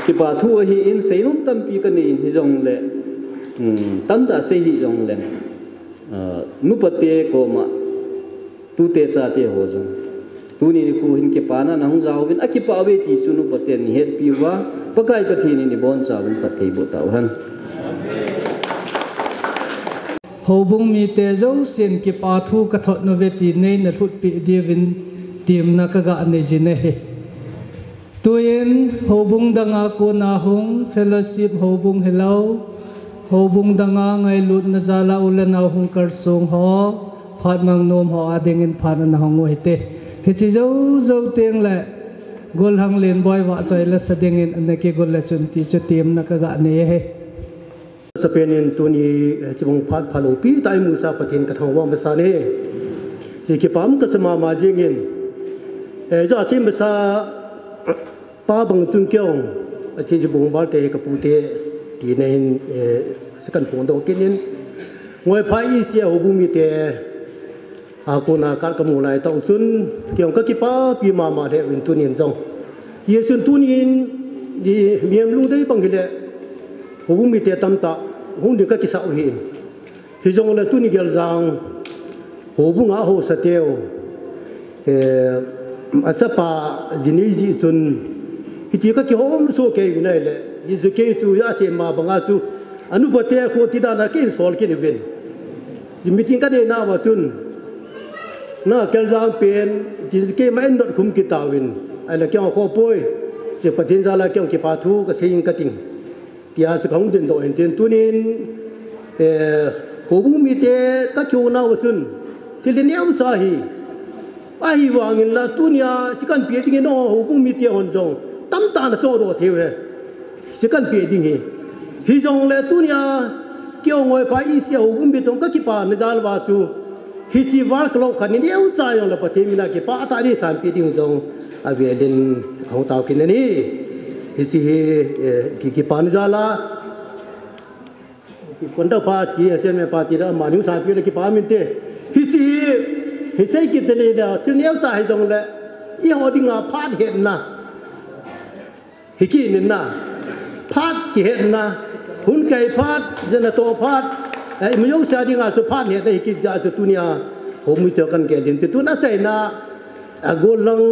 ki pa thu hi in seinum tam pi ka ni hi jong le tam da se hi jong le nu pate ko ma tu te cha te ho jong tu ni khu hin ke pa na nang jaw win akipa we ti chu nu pate ni het pi wa pakai pathin ni bon cha win pathei bo taw han hồ bung mi te zo sen ki pa thu ka thot no veti nei na thut pi divin tim na ka ga ne jine he tuin hồ bung danga ko na hung fellowship hồ bung hello hồ bung danga ngai lut na jala ulana hung kar song ho phat mang nom ho ading in phat na hong he te he chi zo zo teng la gol hang len boy wa choi la sading in an ke gol la chun ti chu tim na ka ga ne he Sepenin tu ni cibung pat palopi tai musa patin kathang wang besane ki pam ka sama ma jingin jo asim besa pa bang chung kyong asi cibung bal te ka pute ti nei sekan pung do kinin ngoi phai sia ho bumi te akuna kal kamulai tong sun kyong ka ki pa pi ma ma de win tunin jong yesun tunin di miam lu dei bang hile hubung mi te tam ta hung de ka ki sa hi hi jong la tu ni gel jang hubung a ho sa teo asa pa jini ji chun hi ti ka ki hom so ke wi nai le ji zu ke chu ya se ma banga chu anu ba te kho ti da na ke sol ke ni ven ji meeting ka de na wa chun na gel jang pen ji ke ma en dot khum ki ta win ai la kyang kho poi je patin za la kyang ki pa thu ka se yin ka ting tia se khong den do en ten tunin ho bu mi te ka kyo na wa chun til ne am sa hi ai wang in la tunia chikan pi ding no ho bu mi te on jong tam ta na cho ro the we chikan pi ding hi jong le tunia kyo ngoi pa i sia ho bu mi tong ka ki pa ne jal wa chu hi chi war klo khan ni eu cha yong la pa the mi na ki pa ta ni san pi ding jong a ve den khong taw kin ni isi ki pan jala ki konda pa ti ase me pa ti da manu sa pi ki pa min te hi sei ki tele da til neu cha hai jong le i ho ding a phat het na hi ki nin na phat ki het na hun kai phat jana to phat ai mi yong sa ding a so phat ne hi ki ja so tunia ho mu to kan ke din tu na sai na go lang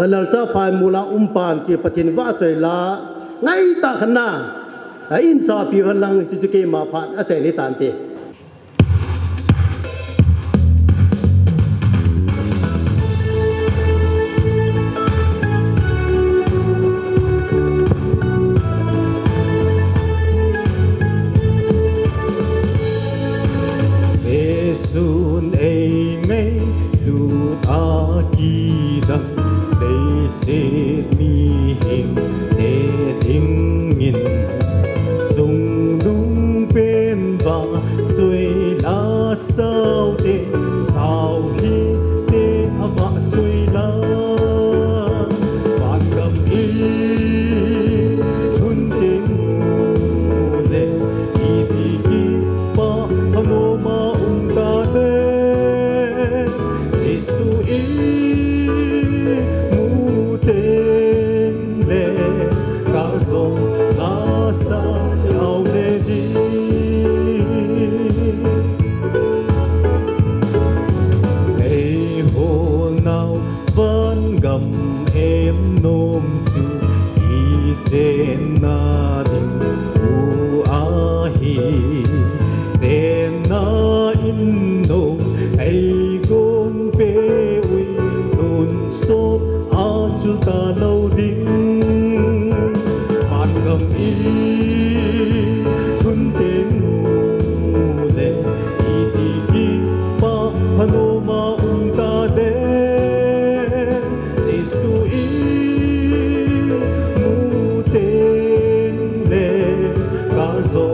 alal ta phai mula umpan ki patin va sai la ngai ta khana in sa pi han lang si ke ma phat a sai ni tan te sun ei ngai lu a ki da se mi hình để thinh nghìn sung đúng bên và na ding u ahi zen na in no ai gom pe ui tun so a chu ta lâu ding ban ngam i thun tên le i ti ki pa panoma ta de Giêsu i mu tên le ca zo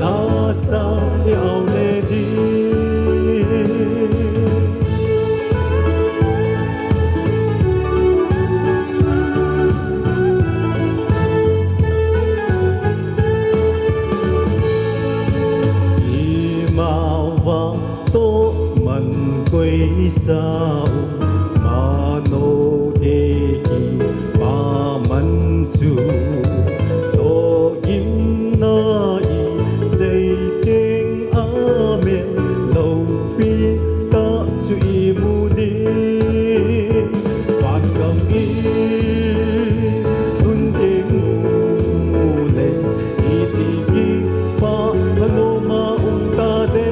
la sa ao le di sao mà nô đề kỳ ba man chu tô kim na y dây tiếng amen lâu pi ta chu y mu đi ban cầm y thun tiếng mu lệ y ti ki ba panoma ta de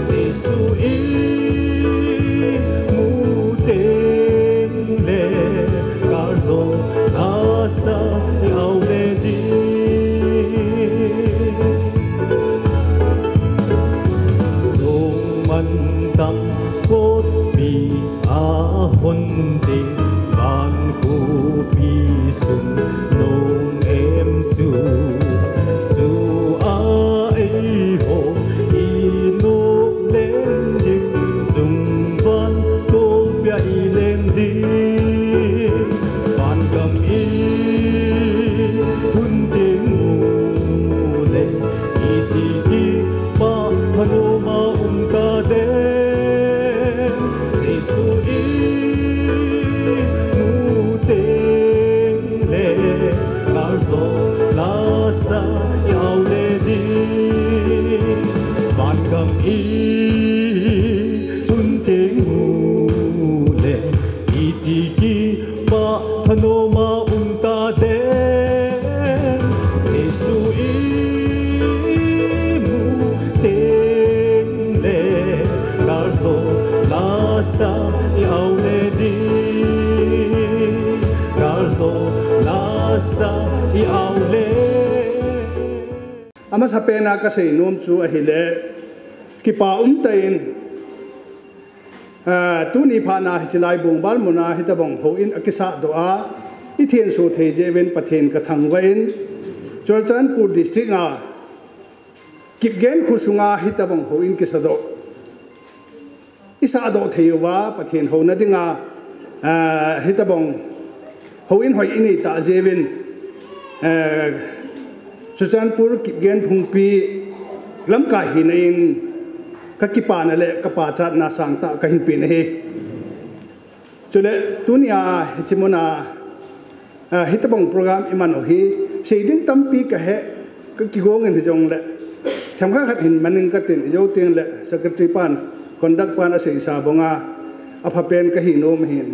Giêsu y sa ao le di dong man tam cốt bi a hon de ban ku pi sun nong em chu chu a ai ho i no len ding zum van ko bia i len di ban gam i thun tiếng mù lệ i ti ki pa panoma ta de Giêsu i mu tên le ca zo la sa ao le di ban gam i thun tiếng mù lệ i ti ki pa panoma ta de Giêsu i mu tên le ca zo la sa ao le di ca zo la sa ao le ama sa pena ka sei nom chu a hi le ki pa tein tu ni pha na hi chilai bung bal muna hi ta bong ho in akisa do a i thien so thei je ven pathen ka thang wain Churchanpur district nga kip gen khusunga hi ta bong ho in kisa do isa do theiwa pathen ho na dinga hi ta bong ho in hoi ini ta je ven Churchanpur kip gen phungpi lam ka hi na in ka kipa na le ka pa chat na sang ta ka hin pi na he chule tunia chimona hitabong program imano hi seiding tampi ka he ka kigong en jong le thamkha khat hin maning ka tin jo teng le secretary pan conduct pan a sei sa bonga apha pen ka hi nom hin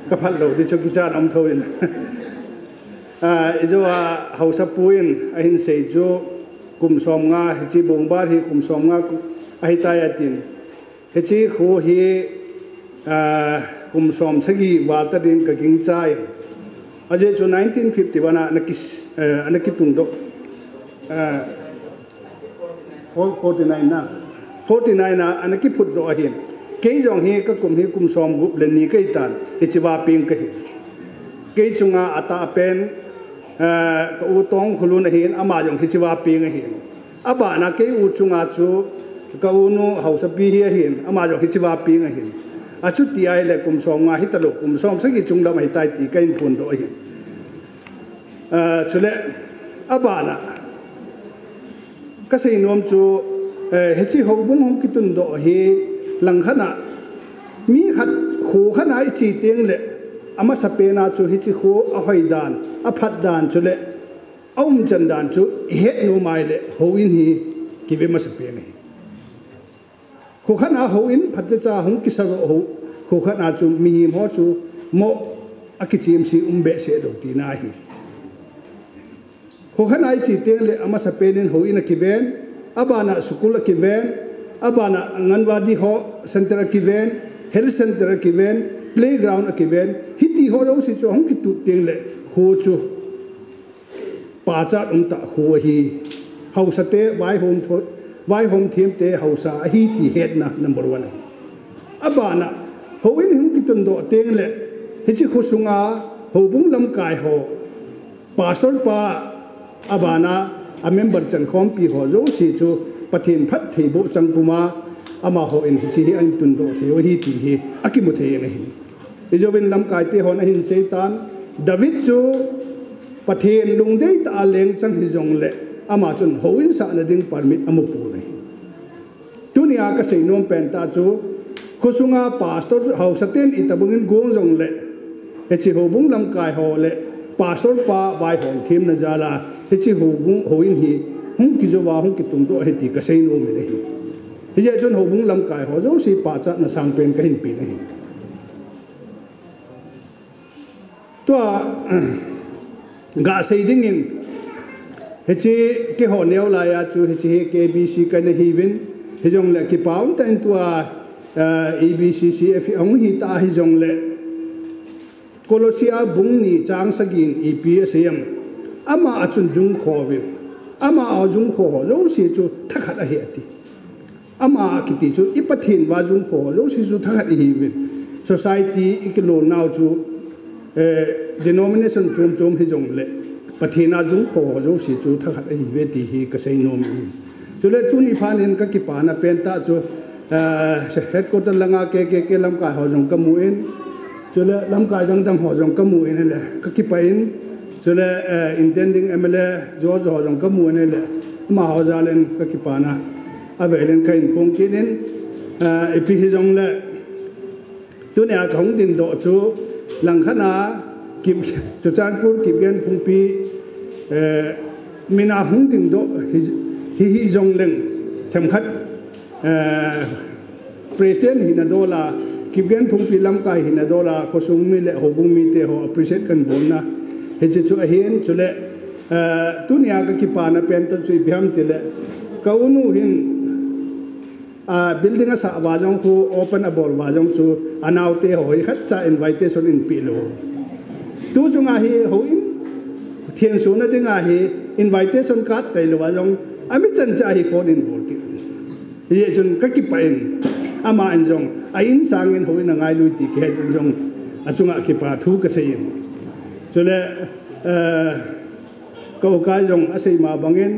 ka phal lo di choki chan om thoin ijo a hausa puin a hin sei jo kum som nga hi chi bong bar hi kum som nga a hi ta ya tin hi chi khu hi kum som sagi wal ta din ka king chai aje cho 1951 anakitung do 49 na 49 na anaki phut do hin ke jong hi ka kum hi kum som gup le ni kai tan hi chiwa ping ka hi ke chunga ata pen ka u tong khulun hin ama jong hi chiwa ping hin aba na ke u chunga chu ka u nu hausa pi hi hin ama jong hi chiwa ping hin achu ti ai le kum som nga hi talo kum som sagi chung da mai tai ti kain phun do hin chule abana ka sei nom chu he chi ho bung hom ki tun do hi lang khana mi khat khu khana I chi teng le ama sapena chu hi chi khu a hoi dan a phat dan chule aum chan dan chu he no mai le ho in hi ki be ma sapena khu khana ho in phat cha hong ki sa ho khu khana chu mi mo chu mo akichim si umbe se do ti na hi ho khanai chi teng le ama sa penin ho ina kiven abana sukul kiven abana anganwadi ho center kiven health center kiven playground kiven hiti ho ro si chu hong ki tu teng le ho chu pa cha ta ho hi hau sa te vai home team te hau sa hi ti het na number 1 abana ho in hong ki tun do teng le hi chi khusunga ho bung lam kai ho pastor pa abana a member chan khom pi ho zo si chu pathin phat thei bo chang puma ama ho in hi chi an tun do thei hi ti hi akimu thei na hi ijovin lam kai te hon hin seitan david chu pathin lung dei ta leng chang hi jong le ama chun ho in sa na ding permit amu pu na hi tunia ka sei nom pen ta chu khusunga pastor house ten itabungin gong jong le he chi ho bung lam kai ho le pastor pa vai hong thim na jala he chi ho bung ho in hi hung ki zo wa hung ki tung do he ti ka sei no me ne hi he je chun ho bung lam kai ho zo si pa cha na sang pen ka hin pi ne hi to ga sei ding in he chi ke ho neo la ya chu he chi KBC ka ne hi vin he jong le ki paum ta in tua EBCCF ong hi ta hi jong le Colosia bung ni chang sagin EPSM ama achun jung khovin ama ajung kho zo si chu thakhat a he ati ama kiti chu ipathin wa jung kho zo si chu thakhat hi win society ikilo now chu denomination chum hi jong le pathina jung kho zo si chu thakhat hi ve ti hi ka sei nom chu le tu ni phanin ka ki pa na pen ta chu headquarter langa ke lam ka ho jong ka muin chule lam kai dang ho jong kamu in le ka ki pain chule intending MLA George ho jong kamu in le ma ho jalen ka ki pana avelen kain phong kinin epi hi jong le tunia khong din do chu lang khana kim chu chanpur kim gen phung pi mina hung ding do hi jong leng them khat present hi na dola kibgen phung pi lam kai hina dola khosung mi le hobung mi te ho appreciate kan bonna he chu a hen chule tunia ka ki pa na pen to chui biam te le ka unu hin building a sa wa jong khu open a bol wa jong chu anau te ho hi khat cha invitation in pi lo tu chunga hi ho in thian su na dinga hi invitation card te lo wa jong ami chan cha hi phone in bol ki ye chun ka ki pa in ama anjong ain sangin hoi na ngai lui ti ke jong achunga ki pa thu ka sein chule ko ka jong asei ma bangin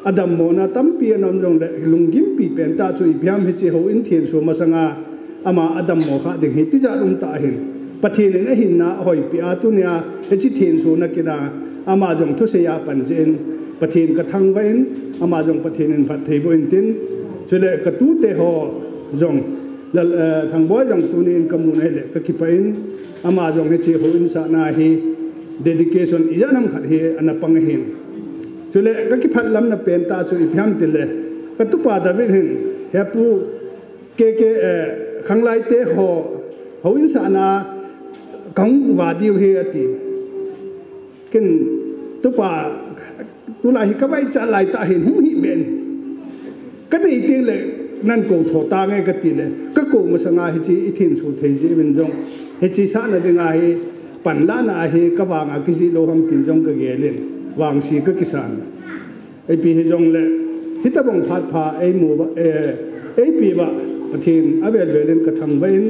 adam mona tampi anom jong le lungim pi pen ta chui biam he chi ho in thien so masanga ama adam mo kha ding hi ti ja lum ta hin pathin in a hin na hoi pi atunia he chi thien so na kina ama jong thu se ya pan jen pathin ka thang vain ama jong pathin in phat thei bo in tin chule ka tu te ho jong thang boy jong tuni in kamun hele ka kipain ama jong he che ho in sa na hi dedication ijanam khat he anapang hin chule ka ki phat lam na pen ta chu iphyam tile ka tu pa da hin he pu ke khanglai te ho in sa na kang wa diu he ati ken tu pa tu lai ka bai cha lai ta hin hum hi ben ka nei te le nan ko tho ta nge ka ti le ka ko ma sanga hi chi ithin su thei ji bin jong he chi sa na dinga hi pan la na hi ka wa nga ki ji lo ham tin jong ka ge len wang si ka kisan ai pi hi jong le hi ta bong phat pha ai mu ba ai pi ba pathin avel velen ka thang bain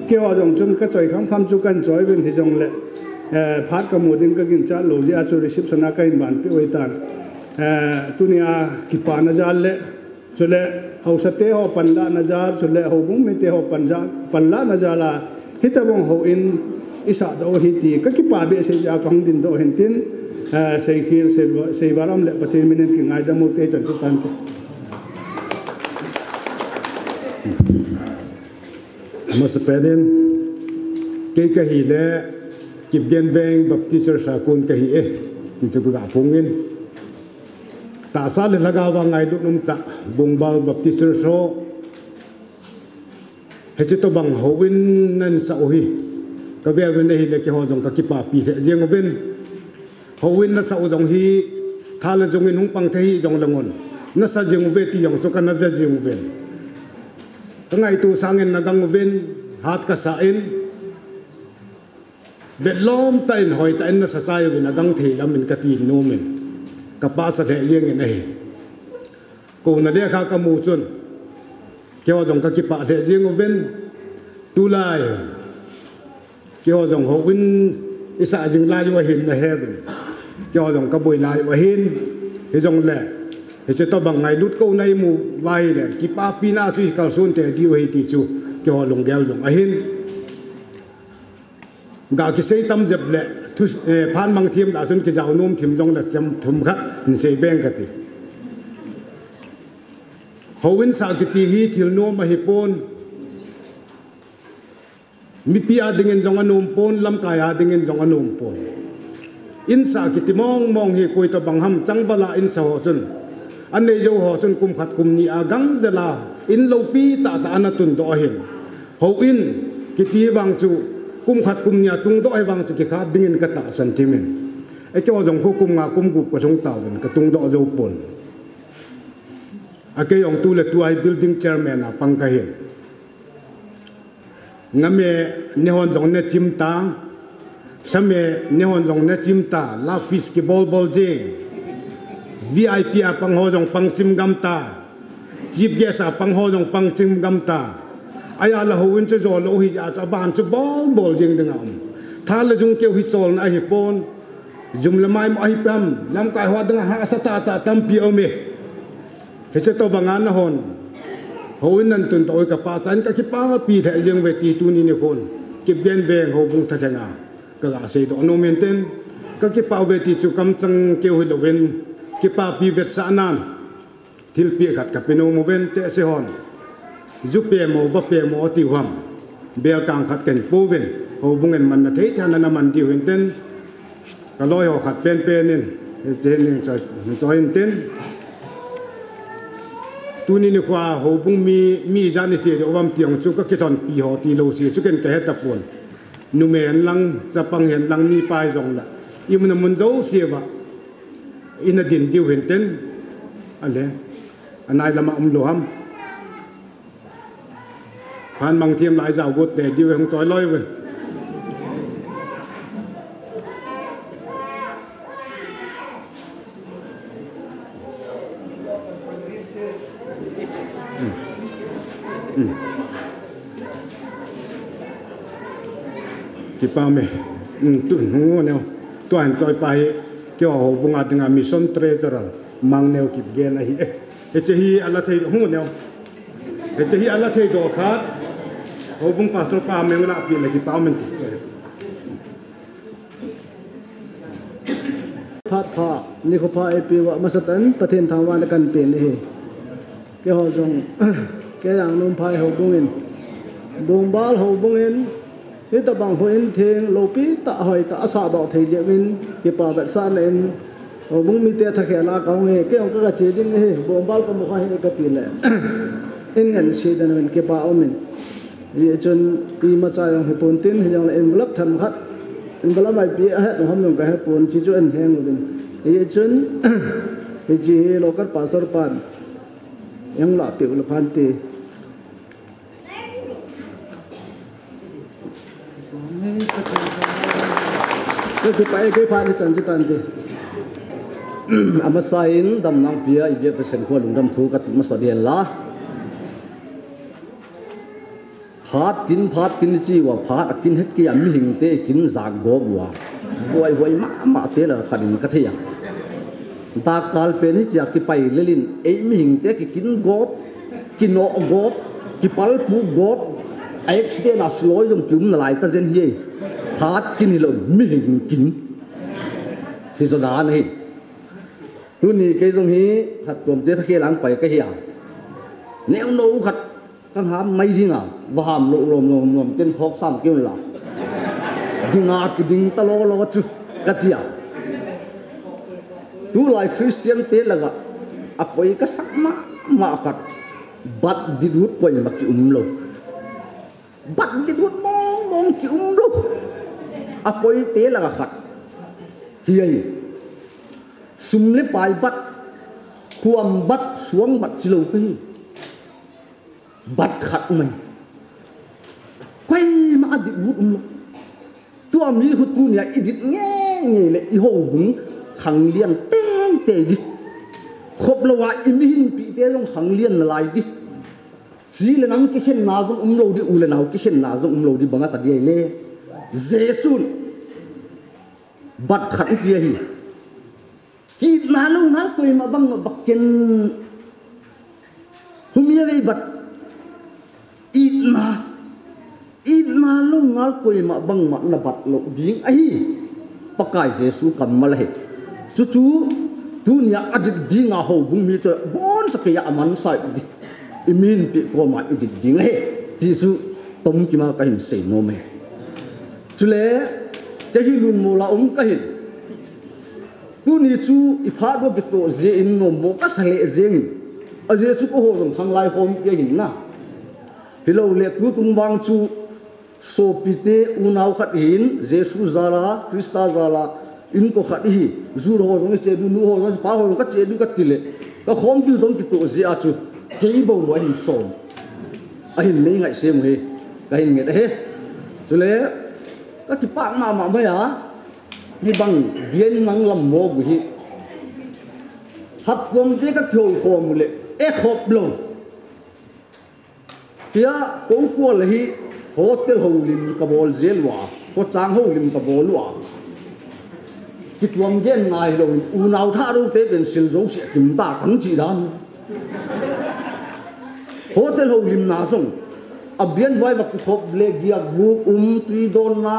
ke wa jong chum ka choi kham chu kan choi bin hi jong le phat ka mu ding ka gin cha lo ji a chu reception a ka in ban pi oi tan tunia ki pa na jal le chule ho sate ho panla nazar chule ho bung mi te ho panla nazala hitabong ho in isa do hiti ka ki pa be se ja kong din do hentin sei khir sei baram le pathin minen ki ngai da mu te chan chu tan te mas peden ke ka hi le kip gen veng bapti chur sa kun ka hi ti chu ga phungin ta sa le laga wa ngai lu num ta bungbal baptist church so he che to bang ho win nan sa hi ka ve ven hi le ke ho jong ka ki pa pi le jeng ven ho win na sa jong hi thà là dùng in hung pang thấy dùng là ngon nó sa dùng về thì dùng cho cái nó ra dùng về cái ngày tu sang in là gang về hạt cả sa in về lom tay hỏi tay nó sa sai về nó gang thì là mình cái tiền nô mình cái ba sa thể riêng cái này cô nó để khá cái mù chuồn kêu dùng cái ba thể riêng về tu lại kêu dùng hậu vinh isa dừng lại vào hiện là heaven kêu dùng cái bồi lại vào hiện thì dùng lẹ thì sẽ tao bằng ngày lút câu này mù vai lẹ cái ba pina tuy cao xuân thì đi về thì chú kêu lồng gel dùng ở hiện gạo cái xây tâm dập lẹ thu phan mang thiêm đã xuân cái giàu nôm thiêm dùng là chấm thùng khát xây beng cái gì hậu vinh sao cái hi thiêu nôm mà hi pon mi pia dengan jong anum pon lam kaya dengan jong anum pon insa kiti mong hi koi ta bangham changwala in sa ho chun ane jo ho chun kum khat kum ni agang jala in lo pi ta ta anatun do hin ho in kiti wang chu kum khat kum nya tung do ai wang chu ki kha dingin ka ta san timin e cho jong ko kum nga kum gu ko thong ta zen ka tung do jo pon ake yong tu le tu ai building chairman a pang ka hin ngame nehon jong ne chimta same nehon jong ne chimta la fish ki bol je VIP a pang ho jong pang chim gam ta chief guest a pang ho jong pang chim gam ta aya la ho win chu zo lo hi a cha ban chu bol jing ding am tha la jung keu hi chol na hi pon zum la mai mo hi pam lam kai ho dang ha sa ta tam pi o me he che to bangan na hon hoi nan tun toi ka pa chan ka ki pa pi the jeng ve ti tu ni ni khon ki ben veng ho bung tha thenga ka ga se do no menten ka ki pa ve ti chu kam chang ke hui lo ven ki pa pi vet sa nan thil pi khat ka pino mo ven te se hon zu pe mo va pe mo ti hum bel kang khat ken po ven ho bung en man na thei than na man ti wen ten ka loi ho khat pen nin je ni cho in ten tu ni kwa ho bung mi jan ni se de wam piang chu ka ki thon pi ho ti lo si chu ken ka het tapon nu men lang cha pang hen lang ni pai jong la im na mun zo se wa in a din diu hen ten ale anai lama lo ham phan mang thiam lai jaw gut de diu hong choi loi wen kipa me tu ngo neo tu an choi pai kyo ho bunga tinga mission treasurer mang neo kip gen a hi e che hi ala thei hu neo e che hi ala thei do khat ho bung pastor pa meng la pi le kipa men phat pha ni ko pha e pi wa masatan pathen thangwan kan pe ni he ke ho jong ke yang num phai ho bungin bung bal ho bungin hết tập bằng huyễn thiên lâu pi tạ hỏi tạ xả bảo thầy dễ min cái bà vật san lên ở bung mi tê thắc là cao nghe cái ông cái chế din nghe bộ bao có một hai cái tiền lệ in ngân sĩ đàn mình cái bà ông mình vì chân pi mà trái ông hepon tin thì ông là envelope thầm khát envelope này pi hết nó không dùng cái hepon chỉ cho anh hang rồi mình vì chân thì chỉ lo cái pastor pan yang lạ tiểu là pan tì cái phải cái phải chân chỉ tan đi ama sain dam nang pia ibia pesen ko lungdam thu ka ma sadian la phat kin chi wa phat kin het ki am hing te kin zag go wa voi ma te la khanin ka thia ta kal pe ni cha ki pai lelin e mi hing te ki kin go ki no go ki pal pu go accident as loi jom chum na lai ta jen hi phat kin hi lo mi hing kin thì do đó này tu ni cái giống hi hạt tuồng tết khi láng phải cái hiểm nếu nấu hạt các hàm mấy gì nào và hàm lộ lồm trên khóc sam kêu là ding ngạc ding ta lo chứ cái gì à tu lại Christian tết là gạ áp với cái sắc mà hạt bắt đi đút quay mà kêu lâu bắt đi đút mong kêu lâu áp với tết là hạt hiền sumle pai bat khuam bat suang bat chilo kai bat khat mai quay mà đi hút tu am ni hút tu nia idit nghe le i ho bung khang lian te đi khop lo wa imin pi te long khang lian lai đi chỉ là nang ki khen na zong lo đi u le naw ki khen na zong lo đi banga ta di le Jesus bat khat pi hi ki na lo ngal koi ma bang ma bakken humia ve bat na lo ngal koi ma bang ma na bat lo ding ai pakai Jesus kam mal he chu dunia adit dinga ho bung mi to bon sakya aman sai di imin pi ko ma idit ding he Jesus tom ki ma ka him sei no me chule ke hi lun mo la ka hi tu ni chu i pha do bi to je in no mo ka sale zeng a je chu ko ho jong thang lai hom ke hin na hilo le tu tung wang chu so pite unau khat hin Jesus zala Krista zala in ko khat hi zur ho jong che du nu ho jong pa ho ka che du ka tile ka khom ki dong ki to je a chu hei bo lo hin som a hin nei ngai se mo he ka hin nge he chule ka ki pa ma ba ya ni bang bien nang lam mo bu hi hat kom je ka phoi khom le e khop lo kia ko le hi hotel ho lim ka bol zelwa ko chang ho lim ka bol wa ki tuam gen nai lo u nau tha ro te ben sil zo si kim ta kan chi dan hotel ho lim na song abian vai va ku khop le gia bu tui don na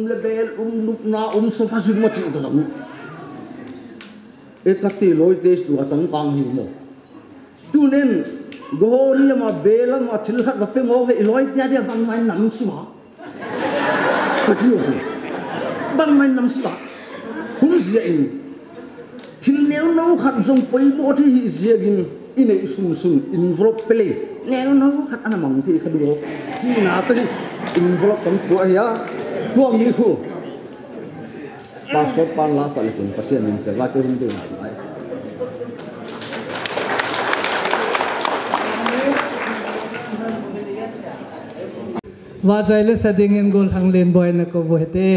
le bel lup na sofa si ma chi ta sam e ka ti loi te stu atang kang hi mo tu nen gori ma bela ma thil khat pe mo ve loi tia dia bang mai nam si wa ka chi ho bang mai nam si wa hum zia in thil neu no khat jong poi bo thi hi zia gin in ei sum envelope pele neu no khat ana mang thi khadu chi na ta envelope kam ko ya tu am ni khu passport pan la sa le chung pasien min se la ke hum de Wajaile sadingin gol hanglen boy na ko buhete.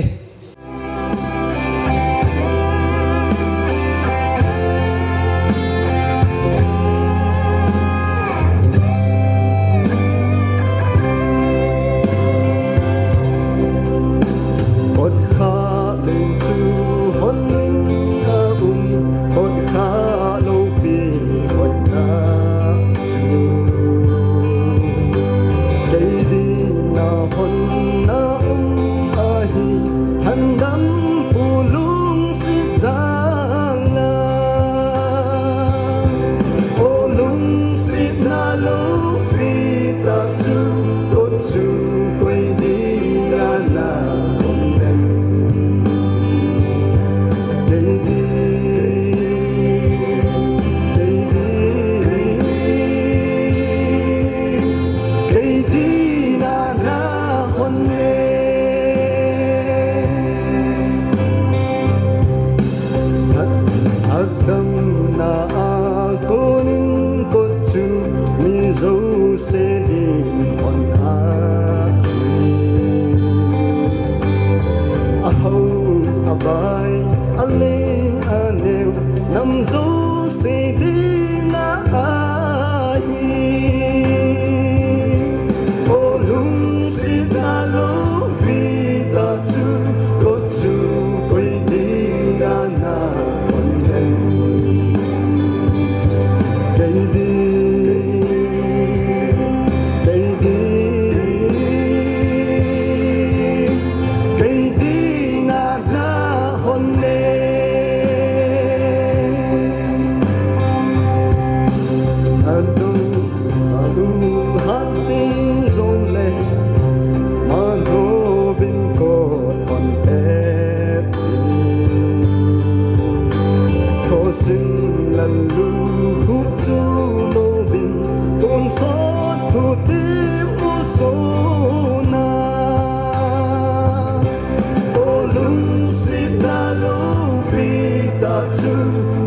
chu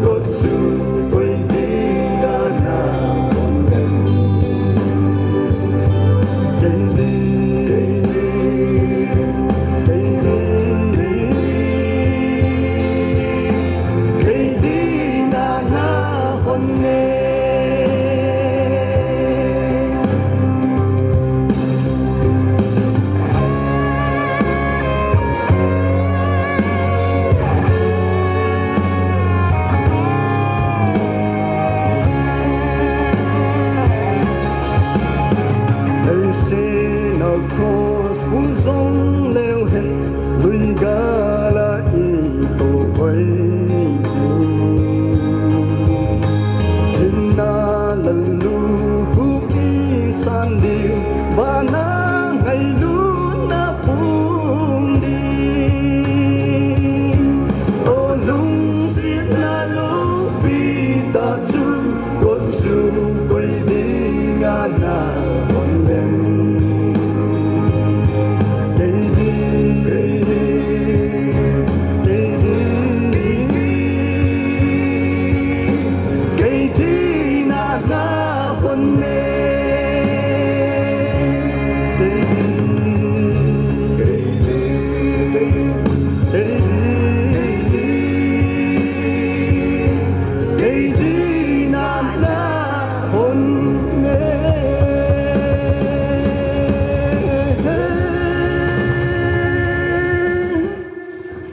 có chu tôi đi ngã na con đen cây đi na na con nghe cross buông sông leo hen lùi gà là y tổ quay hình na lần lu hu y san điều và na ngày lu na buông đi ô lung xiết na lu bi ta chu có chu quay đi ngã na con đen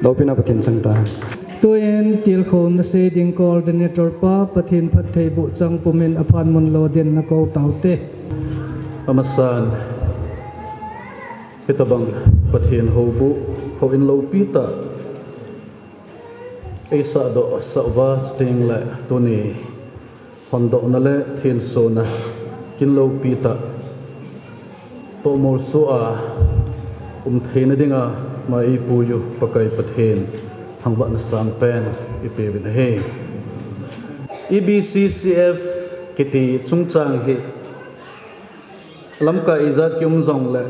đâu pina pathin sang ta tôi en til khôn na se ding coordinator pa pathin phat thei bu chang pumin aphan mon lo den na ko taute amasan pitabang pathin hobu ho in lo pita esa do sawa sting la tuni hondo na le thin so na kin lo pita to mor so a theina dinga mai puyu pakai pathen thangwa na sang pen ipe bin he EBCCF kiti chungchang he lamka izat ki umzong le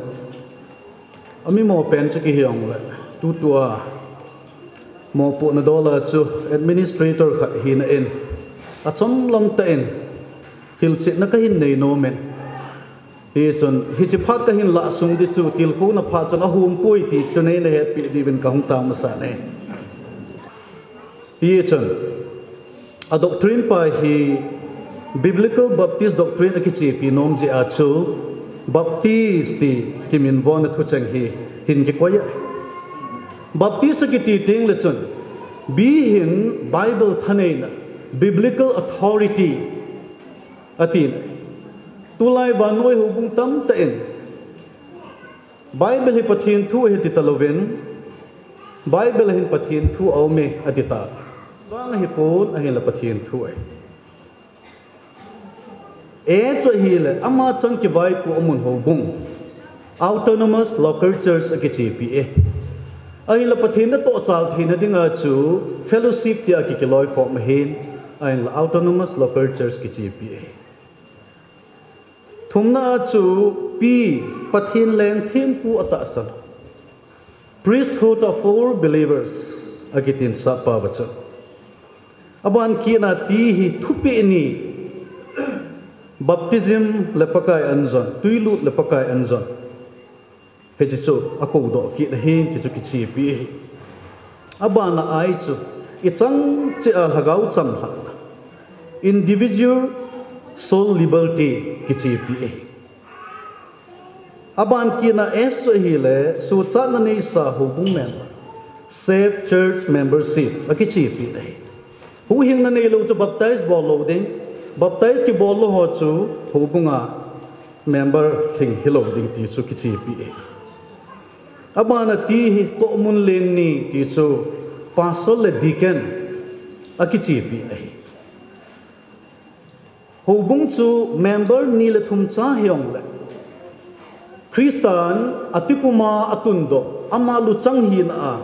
ami mo pen chu ki hiong le tu tua mo pu na dollar chu administrator khat hin in achom long ta in hil chit na ka hin nei no men hi chon hi chi phat ka hin la sung di chu til khu na pha chon a hum pui ti chu nei na he pi di ben ka hung ta ma sa ne hi chon a doctrine pa hi biblical baptist doctrine ki chi pi nom je a chu baptist ti kimin von thu chang hi hin ki koya baptist ki ti ting le chon bi hin bible thanei na biblical authority atin tulai vanoi hubung tam ta in bible hi pathin thu he titaloven bible hin pathin thu aume atita wang hi pon a hin la pathin thu ai e cho hi le ama chang ki vai pu amun hobung autonomous local church a ki chi pi e ai la pathin na to chal thina dinga chu fellowship ti a ki loi kho ma hin ai la autonomous local church ki chi pi e thumna chu pi pathin leng them pu ata san priesthood of all believers akitin sa pa wacha aban kina ti hi thupi ni baptism lepakai anzon tuilu lepakai anzon he chu ako do ki hin chu ki chi pi abana ai chu ichang che a hagau cham ha individual soul liberty ki chi pi aban kina es so hi le su cha na nei sa hu bung men save church membership a ki chi pi dai hu hing na nei lo chu baptize bol lo ding baptize ki bol lo ho chu hu bunga member thing hilo ding ti su ki chi pi abana ti hi to mun len ni ti chu pastor le deacon a ki chi pi dai hobung chu member ni le thum cha hyong le Christian atipuma atundo ama lu chang hin a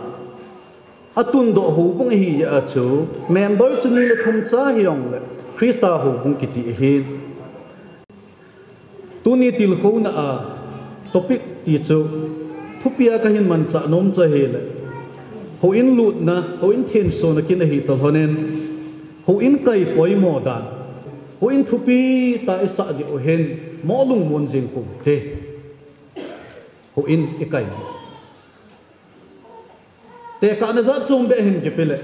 atundo hobung hi a chu member chu ni le thum cha hyong le Christa hobung kiti hin tuni til kho na a topic ti chu thupia ka hin man cha nom cha he le ho in lut na ho in thin so na kin hi tal honen ho in kai poi mo dan ho in thupi ta isa ji o hen mo lung mon jing kum he ho in ikai te ka na za chung be hin ki pele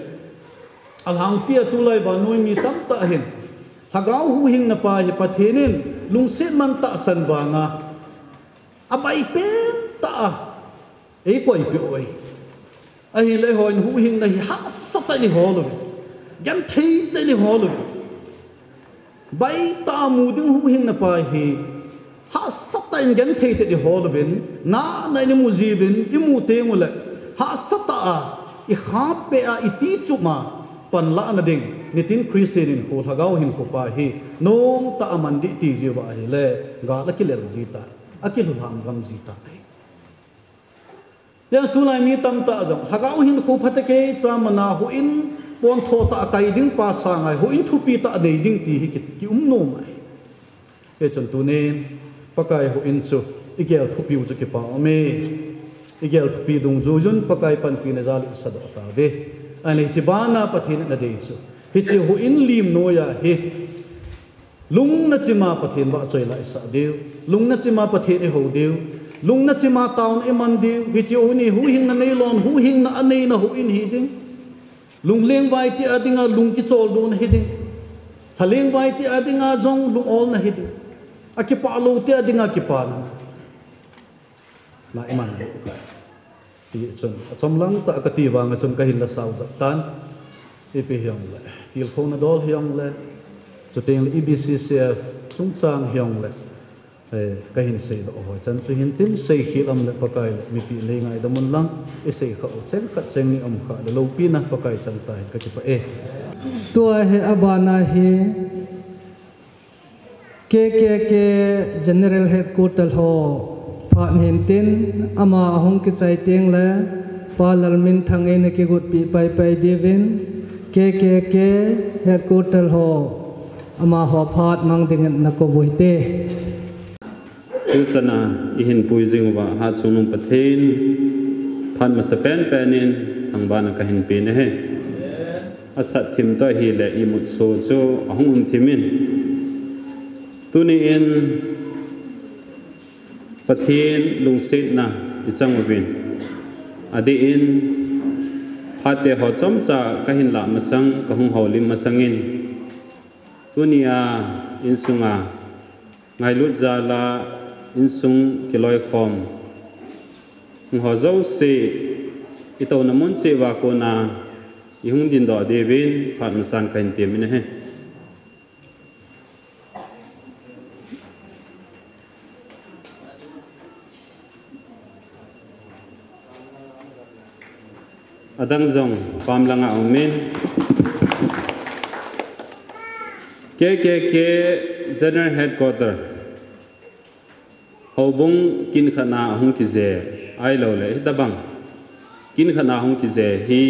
alhang pia tu lai ba noi mi tam ta hin thagau hu hing na pa hi pathenin lung sit man ta san wa nga abai pen ta ei koi pi oi a hi le hoin hu hing na hi ha sa ta ni holo gan thei te ni holo bai ta mu ding hu hing na pa hi ha sa ta gan thei te ni holo vin na ni mu ji vin I mu te ngule ha sa ta I kha pe a I ti chu ma pan la na ding nitin Christian in ho thagau hin ko pa hi nong ta aman di ti ji wa hi le ga la ki le ji ta akil ham gam ji ta yes tu lai mi tam ta jong thagau hin ko phatake cha mana ho in pon tho ta kai ding pa sa ngai ho in thu pi ta nei ding ti hi ki no mai e chon tu ne pakai ho in chu igel thu pi u chu ki pa me igel thu pi dung zu jun pakai pan pi na zali sa do ta ve ani chi bana pathin na de chu hi chi ho in lim no ya he lung na chi ma pathin wa choi lai sa de lung na chi ma pathin e ho de lung na chi ma taun e man de hi chi o ni hu hing na nei lon hu hing na anei na ho in hi ding lung leng vai ti adinga lung ki chol do na hi ding thaleng vai ti adinga jong lung ol na hi ding aki pa lo ti adinga ki pa na iman de ti chon chomlang ta ka ti wa nga chon ka hin la sau za tan e pe hyong le til khong na dol hyong le chuteng le EBCCF chung chang hyong le ka hin sei do ho chan chu hin tim sei khilam le pakai mi pi le ngai da mun lang e sei kha o chen ka cheng ni om kha lo pi na pakai chan tai ka chi pa e tua he abana he KKK General Headquarters ho phan hin tin ama ahong ki chai teng le palal min thang ene ki gut pi pai pai divin KKK Headquarters ho ama ho phat mang ding na ko voite tu chana ihin puijing wa ha chunung pathin phan ma sa pen penin thang bana ka hin pe ne he asat thim to hi le imut so chu ahung thimin tuni in pathin lungsit na ichang win adi in phate ho chom cha ka hin la masang ka hung ho lim masangin tunia in sunga ngai lut za la in sung kiloi khom ho zo se ito na mun che wa ko na ihung din do devin phat masang kan te min he adang zong pamlanga ongmin KKK General Headquarters hobung kin khana hung ki je ai lo le dabang kin khana hung ki je hi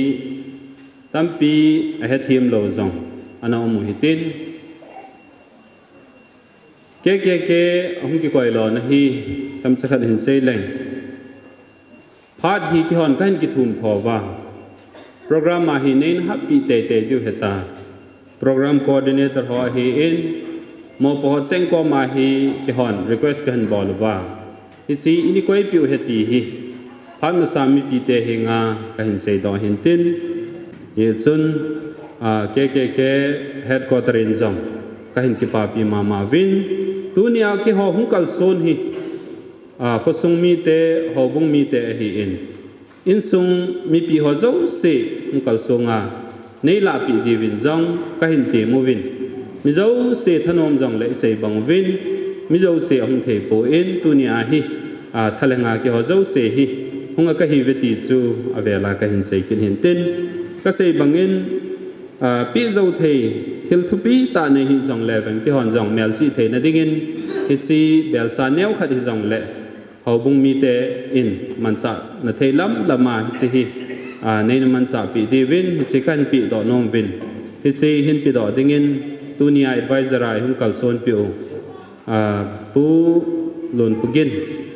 tampi a het him lo zong ana mu hitin KKK hung ki koi lo na hi tam chakhat hin sei leng phat hi ki hon kan ki thum tho wa program ma hi nen happy te te du heta program coordinator ho hi in mo po cheng ko ma hi ki hon request kan bol wa isi ini koi piu heti hi phan ma sami pi te hi nga ka hin sei do hin tin ye chun KKK headquarter in zong ka hin ki pa pi ma win dunia ki ho hung kal son hi khosung mi te ho bung mi te hi in sung mi pi ho zo se hung kal songa nei la pi di win zong ka hin te mu win mi zo se thanom jong le se bang win mi zo se hung the po in tunia hi thalenga ki ho zo se hi hunga ka hi veti chu avela ka hin se kin hin tin ka se bangin pi zo thei thil thu pi ta ne hi jong le bang ki hon jong mel chi thei na dingin hi chi bel sa neu khat hi jong le ho bung mi te in mancha na thei lam lama hi chi hi nei na mancha pi di win hi chi kan pi do nom win hi chi hin pi do dingin tunia advisor ai hung kal son pi o pu lon pugin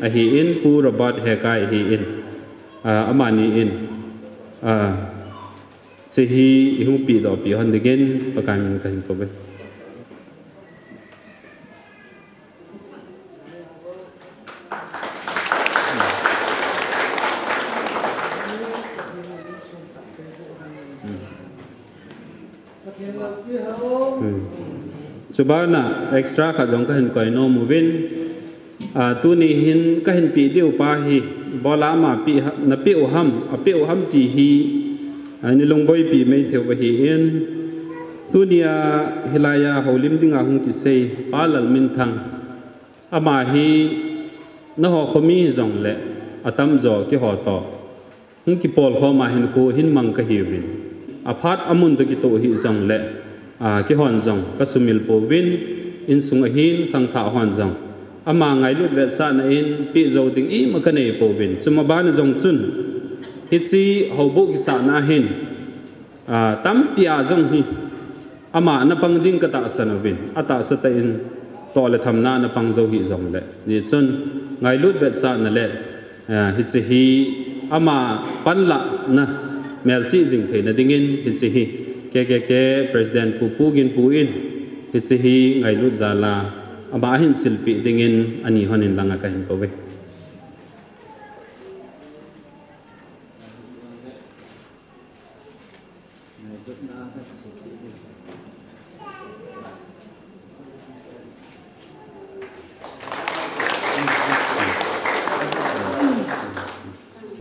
a hi in pu robot he kai hi in amani in chỉ hi hung pi đó pi hon again pakai min kan ko be coba na extra ka jong ka hin koi no movin tu ni hin ka hin pi diu pa hi bola ma pi na pi o ham ti hi ani long boy pi mai theu ba hi in tu nia hilaya holim dinga hung ki sei palal min thang ama hi na ho khomi jong le atam zo ki ho to hung ki pol kho ma hin ko hin mang ka hi win aphat amun to ki to hi jong le ki hon zong kasumil po win in sung ahin khang tha hon zong ama ngai lut ve sa na in pi zo ding i ma kane po win chuma ban zong chun hitsi hobu ki sa na hin tam pia zong hi ama na pang ding ka ta sa na win ata sa ta in to le tham na pang zo hi zong le ni chun ngai lut ve sa na le hitsi hi ama pan la na mel chi jing the na ding in hitsi hi ke president pupu gin puin hitsi hi ngai lut zala aba hin silpi dingin ani honin langa ka hin kowe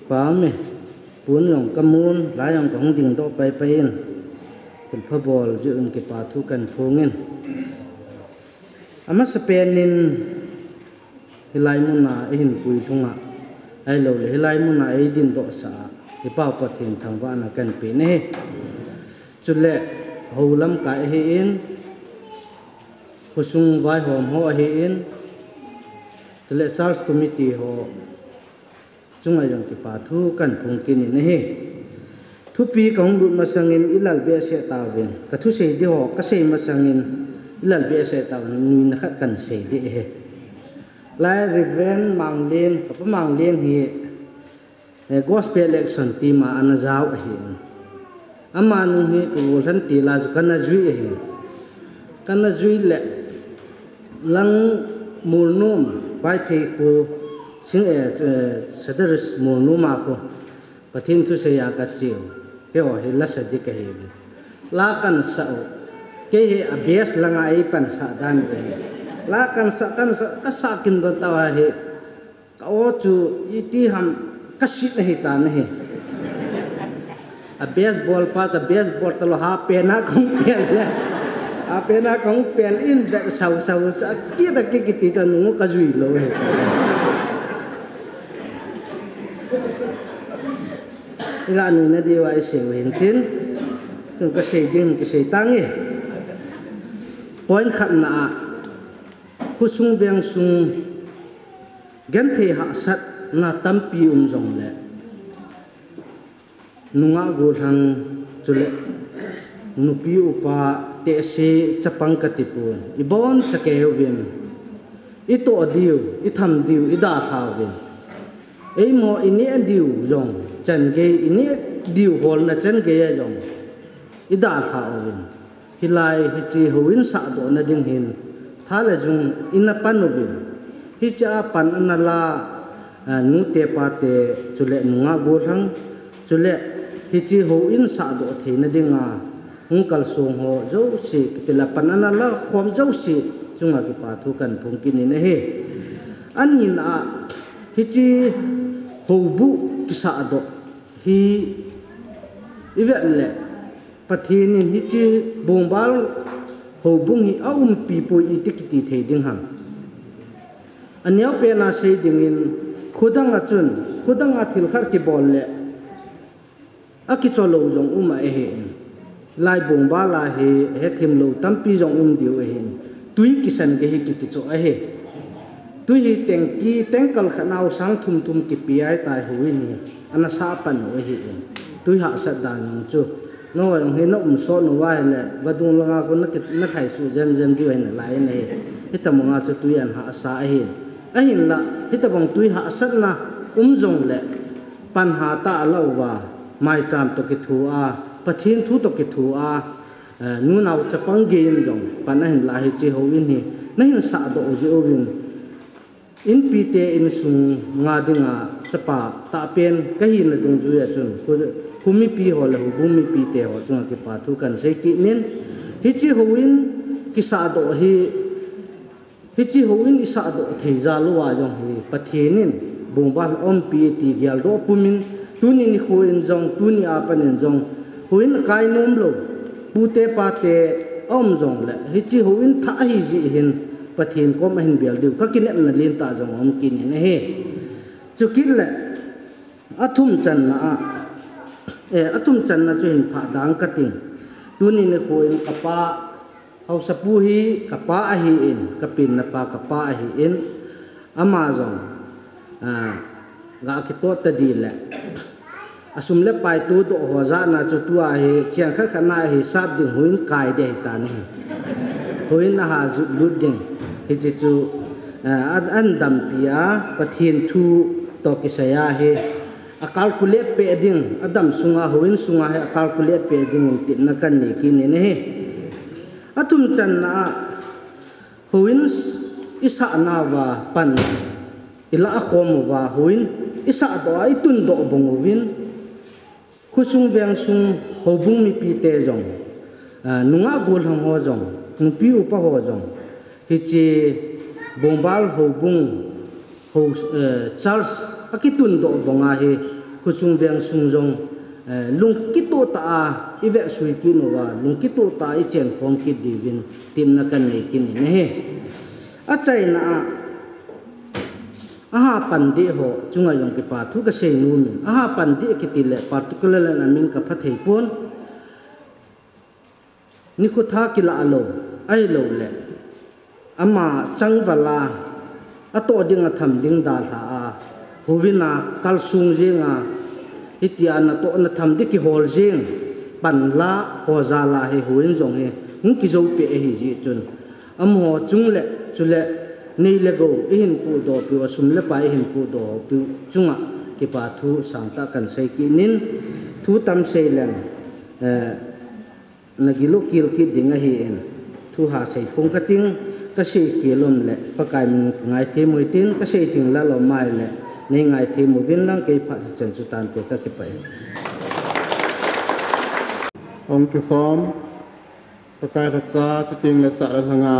pame pun long kamun la yang kong ding do pai pain kel phabol ju un ke pa thu kan phongin ama spenin hilai mun na hin pui thunga ai lo le hilai mun na ai din do sa ke pa pathin thangwa na kan pe ne chule holam ka he in khusung vai hom ho he in chule sars committee ho chunga yong ke pa thu kan phung kin ne he thu pi kong lu masangin ilal be se tawin ka thu se di ho ka se masangin ilal be se tawin ni na khat kan se di he lai reverend manglin ka pa manglin hi gospel election team ana zaw hi ama nu hi ko than ti la kana zui hi kana zui le lang mulnum vai phe ko sing sadaris mulnuma ko pathin thu se ya ka chiu ke ho hi la sa di ka hi la kan sa ke he abes langa ai pan sa dan ke la kan sa ka sa kin don ta he ka o chu iti ham ka sit nahi ta nahi abes ball pa cha baseball to ha pe na kong pel ya a pe na kong pel in da sau cha ki da ki ti cha nu ka zui lo he ga nu na di wa se wen tin ka se ding ka se tang e point khat na khusung veng sung gen the ha sat na tampi jong le nunga go thang chule nupi upa te se chapang katipun ibon chakewin ito adiu itham diu ida thawin ei mo ini diu jong chan ge ini diu hol na chan ge ya jong ida thawin hilai hichi huin sa do na ding hin thala jung ina panovin hicha pan anala nu te pa te chule nunga go thang chule hichi ho in sa do theina dinga hungkal song ho jo si kitela pan anala khom jo si chunga ki pa thu kan phung kin ne he anin a hichi hobu ki sa do hi ivel pathin in hichi bongbal hobung hi aum pi po itikiti the ding ham anyau pe na sei ding in khudang a chun khudang a thil khar ki bol le aki cholo jong uma e he lai bongba la he he thim lo tampi jong diu e he tui kisan ge hi ki cho e he tui hi tengki tengkal khanau sang thum ki pi ai tai hui ni ana sa pan o he tui ha sa dan chu no wa he no so no wa le wadung langa ko na thai su jam ki wen lai ne hitamu nga chu tui an ha sa he ahin la hitabong tui ha sat na jong le pan ha ta lo wa mai cham to ki thu a pathin thu to ki thu a nu nau chapang gen jong panahin la hi chi ho in hi nahin sa do ji ovin in pite in sung nga dinga chapa ta pen ka hi na dung ju ya chun kumi pi ho la bumi pi te ho chung ki pa thu kan se ki nin hi chi ho in ki sa do hi chi ho in isa do thei za lo wa jong hi pathinin bungbal om pi ti gyal do pumin tuni ni khu in jong tuni apan in jong huin kai nom lo pute pa te om jong le hi chi ho in tha hi ji hin pathin kom hin bel diu ka kin na lin ta jong om kin ne he chukil le athum chan na athum chan na chuin pha dang ka ting tuni ni khu in kapa hau sapu hi kapa a hi in kapin na pa kapa a hi in amazon ga ki to ta di le asum le pai tu to ho za na chu tu a hi chiang kha khana hi sap ding huin kai de ta ne huin na ha zu lut ding hi chi chu an dam pia pathin thu to ki saya hi a calculate pe ding adam sunga huin sunga he calculate pe ding tin na kan ni ki ne he atum chan na huin isa na wa pan ila khom wa huin isa do ai tun do bong win khusung veng sung hobung mi pi te jong nunga gol hang ho jong nu pi u pa ho jong hi chi bongbal hobung ho charles akitun do bonga hi khusung veng sung jong lung kito ta ive sui ki no wa lung kito ta I chen khom ki divin tim na kan nei kin ne he a chai na aha pandi ho chunga yong ki pa thu ka sei nu min aha pandi ki tile particular na min ka phathei pon ni khu tha ki la lo ai lo le ama changwala ato ding a tham ding da tha a hovina kalsung jinga itiana to na tham di ki hol jing pan la ho za la he huin jong he hun ki zo pe hi ji chun am ho chung le chule nei le go hin pu do pi asum le pa hin pu do pi chunga ki pa thu sangta kan sei ki nin thu tam sei len nagilo kil ki dinga hi en thu ha sei pung ka ting ka sei kilom le pakai mi ngai the moi tin ka sei thing la lo mai le nei ngai the mo vin lang ke pha chen chu tan te ka ki pai ông ki khom pakai tha cha chu ting le sa la hanga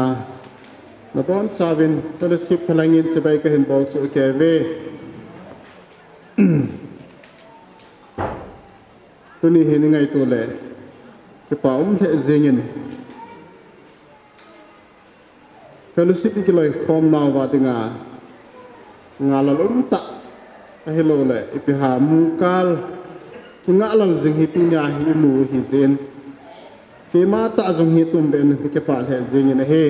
na bon savin fellowship thalangin chibai ka hin bol su ke ve tuni hin ngai tu le ke paum the zengin fellowship ki loi khom na wa tinga ngala lum ta a hello le ipiha mu kal ki ngalal jing hi tu nya hi mu hi zen ke ma ta jong hi tum ben ke pa le zengin he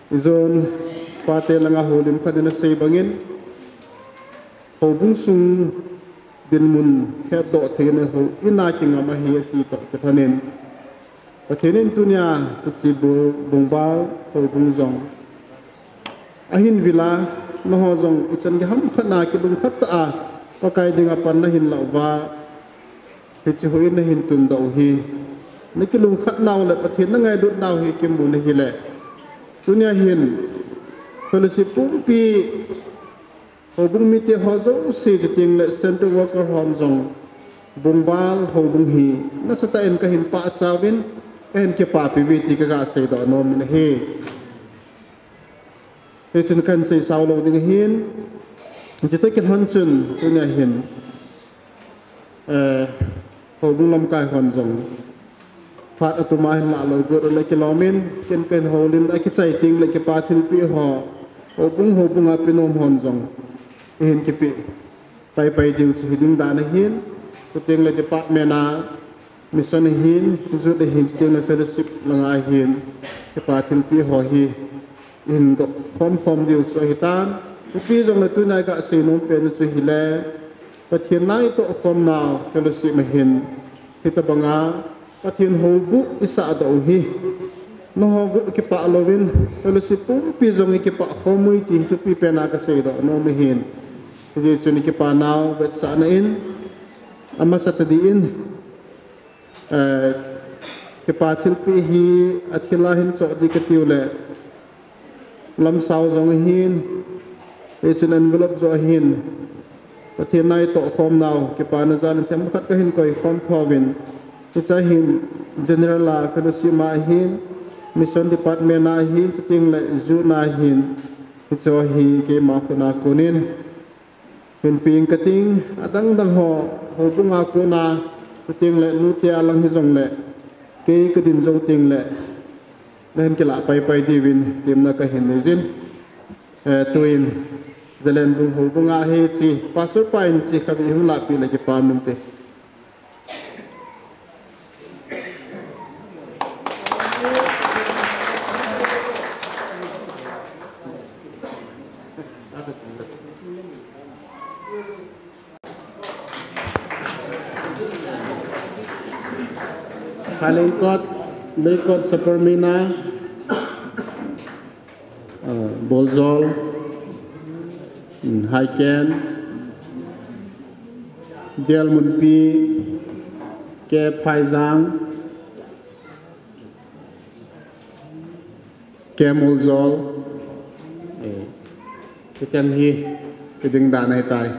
izon pate langa holim khadina sei bangin hobung sung din mun he do thene ho ina kinga ma hi ti to ke thanen pathenin tunya kutsi bongbal hobung zong ahin vila no ho zong ichan ge ham khana ki lum khat a pakai dinga pan na hin lawa he chi hoin na hin tun do hi nikilum khat naw le pathen na ngai lut naw hi kim bu ne hi le dunia hin fellowship pumpi hobung mite hozo se ting le center worker hom zong bongbal hobung hi na sata en ka hin pa chawin en ke pa pi ti ka se do no min he he chun kan se saw lo ding hin jete ken hon chun dunia hin hobung lam kai hon zong phát ở tụi mình là lời gọi là cái lòng mình cái hồ lim đã cái chạy tiếng là cái ba thiên pi họ hồ bung ở bên ông hòn rồng hiện cái pi bay điều chỉ đứng đàn hiến cái tiếng là cái bát mẹ na mission hiến rồi để hiến tiếng là fellowship là ai hiến cái ba thiên pi họ hiến có khom điều cho hiến tan cái pi rồng là tụi này cả xây nông bên cho hiến lệ và thiên này tổ khom nào fellowship mà hiến thì ta bằng á pathin hobu isa do hi no hobu ki pa lovin fellowship pi zong ki pa khomui ti ki pi pena ka sei do no me hin je chuni ki pa naw vet sa na in amasatadiin ke pathil pi hi athila hin cho di ka tiule lam sau zong hin echin envelope zo hin pathin nai to khom naw ke pa na zan them khat ka hin koi khom thawin icha hin general la fellowship ma hin mission department na hin chiting le zu na hin icho hi ke ma khuna kunin hin ping kating adang dang ho bunga ko na chiting le nu tia lang hi zong le ke kadin zo ting le len ke la pai divin tim na ka hin jin tuin zelen bung ho bunga he chi pasur pain chi khabi hu la pi le ke pa num te Halengkot, Lekot Supermina, Bolzol, Haiken, Del Munpi, Ke Paizang, Ke Molzol, Ke Chanhi, Ke Dingdan Hai Tai,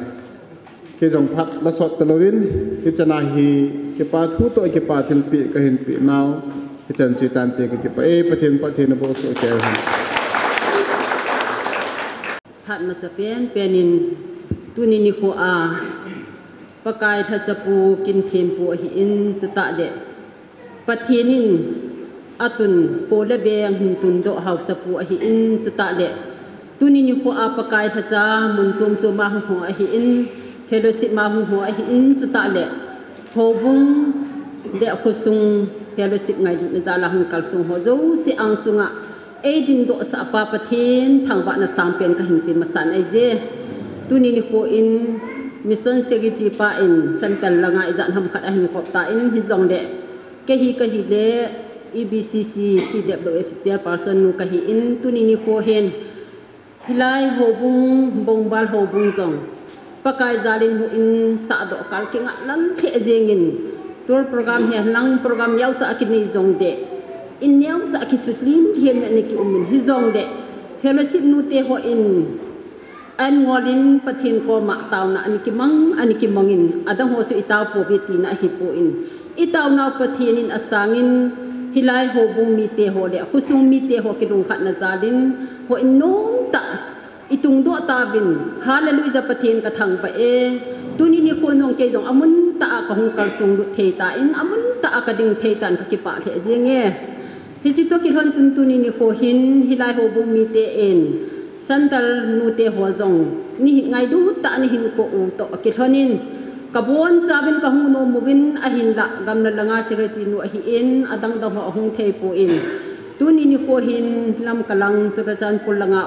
Ke Jong Phat La Sot Talowin, Ke Chanahi, ke pa thu to ke pa thil pi ka hin pi naw ke chan si tan te ke pa pathin bo so ke han phat ma sapen penin tunini kho a pakai tha chapu kin them pu hi in chuta de pathinin atun pole beng hin tun do house pu hi in chuta de tunini kho a pakai tha cha mun chom ma ho hi in fellowship ma ho hi in chuta le hobung de khosung fellowship ngai na la hung kalsung ho zo si ang sunga e din do sa pa pathin thangwa na sampen ka hin pin masan ai je tuni ni ko in mission secretary pa in santal langa izan ham khat hin ko ta in hi zong de ke hi le EBCC CWF person nu ka hi in tuni ni ko hen hilai hobung bongbal hobung zong pakai zalin hu in sa do kal kinga lan the jengin tur program he lang program yau sa akini jong de in yau sa akisutlim hien ne ki umin hi jong de fellowship nu te ho in an ngolin pathin ko ma taw na ani ki mangin adang ho chu itaw po beti na hi po in itaw na pathin in asangin hilai ho bung mi te ho de khusung mi te ho ki dung khat na zalin ho in no ta itung do ta bin hallelujah pathin ka thang pa e tuni ni ko nong ke jong amun ta ka hung kal sung lu thei ta in amun ta ka ding thei tan ka ki pa the jenge hi chi to ki hon chun tuni ni ko hin hilai ho bum mi te en santal nu te ho jong ni ngai du ta ni hin ko u to ki thonin ka bon cha bin ka hung no mu bin a hin la gam na langa se ka chi nu a hi en adang da ho hung thei po in tuni ni ko hin lam kalang su ra chan pul langa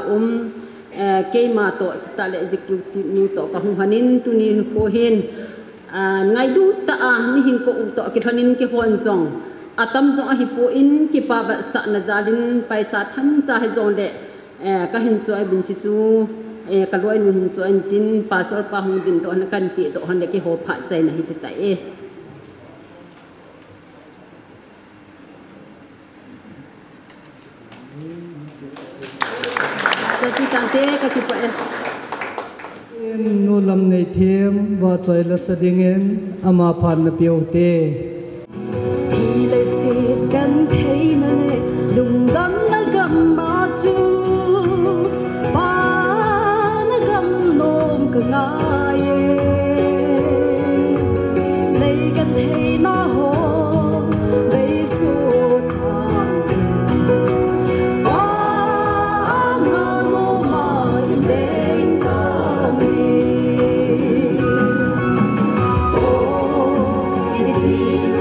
ke ma to ta le executive nu to ka hung hanin tuni ko hin ngai du ta ni hin ko u to ki thanin ki hon jong atam jong a hi po in ki pa ba sa na jalin paisa tham cha he jong de ka hin cho ai bin chi chu ka loi nu hin cho an tin pa sor pa hung din to na kan pi to han de ki ho pha chai na hi ta e nu lam nei thiam wa choi la sadingen ama phan na piau te le se kan thei na le lung dang na gam ma chu pa na gam nom ka nga ye nei kan thei na ho bei su Be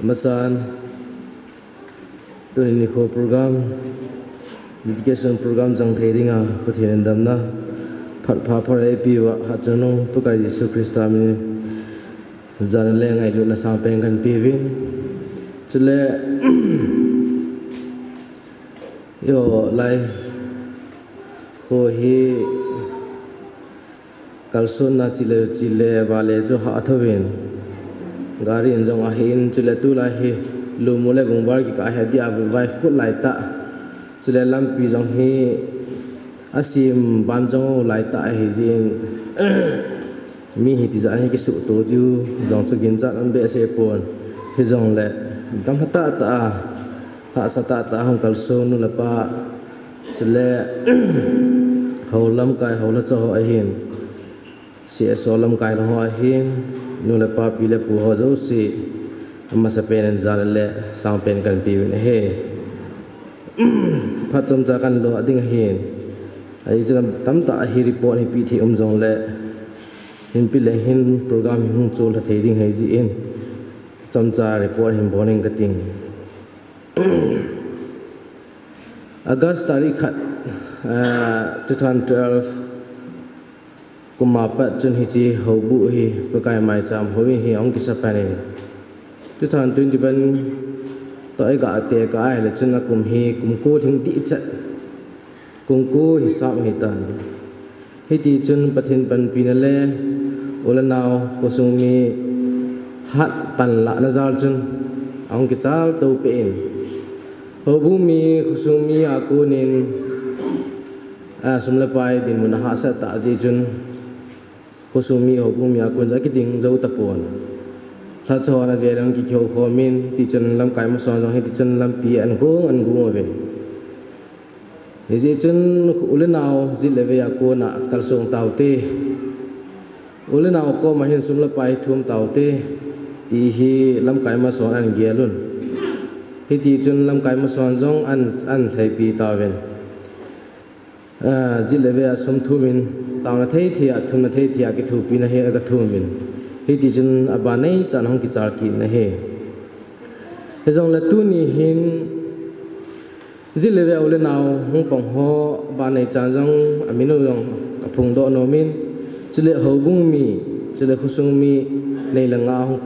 Masan tu ni ko program education program jang thei dinga pathian damna phat pha phar ai pi wa ha chano pukai Jesu Christa mi zan le ngai lu na sa peng kan pi vin chule yo lai ho hi kalson na chile vale jo ha thawin gari enjong a hin chule tu la hi lu mole bungbar ki ka ha dia vai khut lai ta chule lam pi jong hi asim ban jong lai ta hi jin mi hi ti za hi ki su to du jong chu gin cha an be se pon hi jong le gam ta ta ha sa ta hong kal so nu la pa chule holam kai hola cho ho a hin si solam kai lo ho a hin nu la pa pi le pu ho zo si amma sa pen en zal le sang pen kan pi ne he phat chom cha kan lo ading hin ai jam tam ta hi report hi pi thi jong le hin pi le hin program hi hung chol thei ding he ji in chom cha report hin boning ka ting August tarikh 2012 kumapat chun hi chi hobu hi pakai mai cham howi hi ong ki sapanin 2021 to ai ga te ka ai le chun na kum hi kum ko thing ti chat kum ko hi sam hi tan hi ti chun pathin pan pin le ulanaw kosung mi hat pan la na zal chun ong ki chal to pen hobu mi kosung mi akunin sumla pai din mun ha sa ta ji chun kosumi ho bumi akun ja ki ding zo ta pon tha cho na ve rang ki khyo kho min ti chen lam kai ma so jong he ti chen lam pi an gung ve he ji chen ule naw ji le ve akuna kal song taw te ule naw ko ma hin sum la pai thum taw te ti hi lam kai ma so an ge lun he ti chen lam kai ma so jong an thai pi ta ven ji le ve sum thu min tao na thấy thì thun na thấy thì cái thu pin na he cái thu min he ti chen aba nei chan hong ki char ki na he he jong la tu ni hin ji le ve ole naw hong pong ho ba nei chan jong aminu jong ka phung do no min chile ho bung mi chile khusung mi nei la nga hong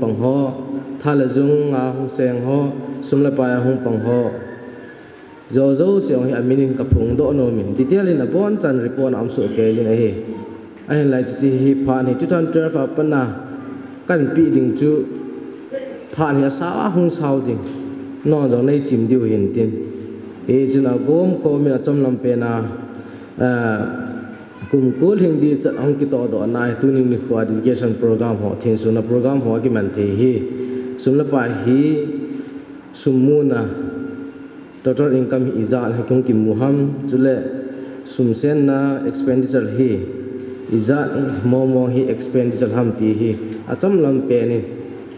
pong ho tha la jung nga hong seng ho sum la pa hong pong ho zo siang hi aminin ka phung do no min detail in a bon chan report am so ke jin he a hen lai chi hi pha ni 2012 apana kan pi ding chu pha ni sa hung sau ding no zo nei chim diu hin tin e china gom kho mi chom lam pe na kum kul hing di chat ong ki to do na tu ni ni khwa education program ho thin su na program ho ki man the hi sumla pa hi sumuna total income iza ha kung ki muham chule sumsen na expenditure hi iza mo hi expenditure ham ti hi acham lam pe ni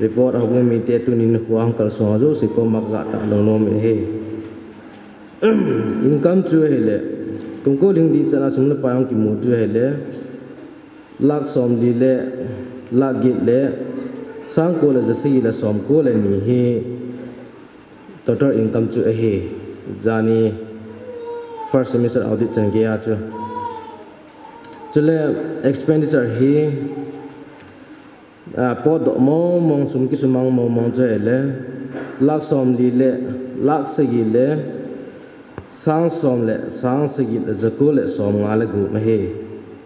report habu mi te tu ni khwa ang kal so zo si ko mak ga ta long nom he income chu hele kum ko ling di chana sumla pa ang ki mu chu hele lak som di le lak git le sang ko la jasi la som ko le ni he total income chu he zani first semester audit chang ge ya chu chule expenditure he po do mo mong sum ki sumang mo mong che le lak som di le lak se gi le sang som le sang se gi le zakul le som nga le gu ma he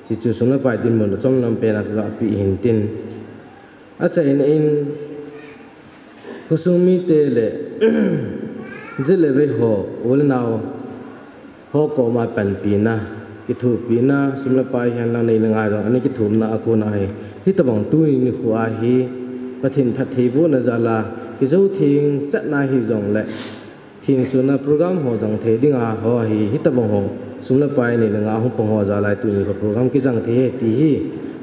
chi chu sum la pai din mo chom lam pe na ka pi hin tin a cha in kusumi te le zile ve ho ol nao ho ko ma pan pi na ki thu pi na sum la pai han la nei nga ro ani ki thum na ko na he hi ta bang tu ni khwa hi pathin phat thei bu na zala ki zo thing chat na hi zong le thing su na program ho jang the ding a ho hi ta bang ho sum la pai ni nga hu pong ho za lai tu ni ko program ki jang the ti hi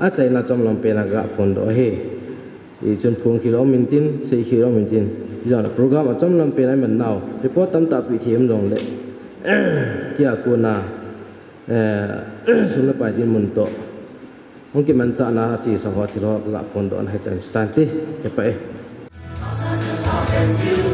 a chai na chom lam pe na ga phon do he i chun phung khi ro min tin sei khi ro min tin ya program a chom lam pe na man naw report tam ta pi thiam jong le kia ko na sum la pai din mun to mungkin mencana ci sahaja tidak pelak pondok nah jangan stanti kepa Thank you.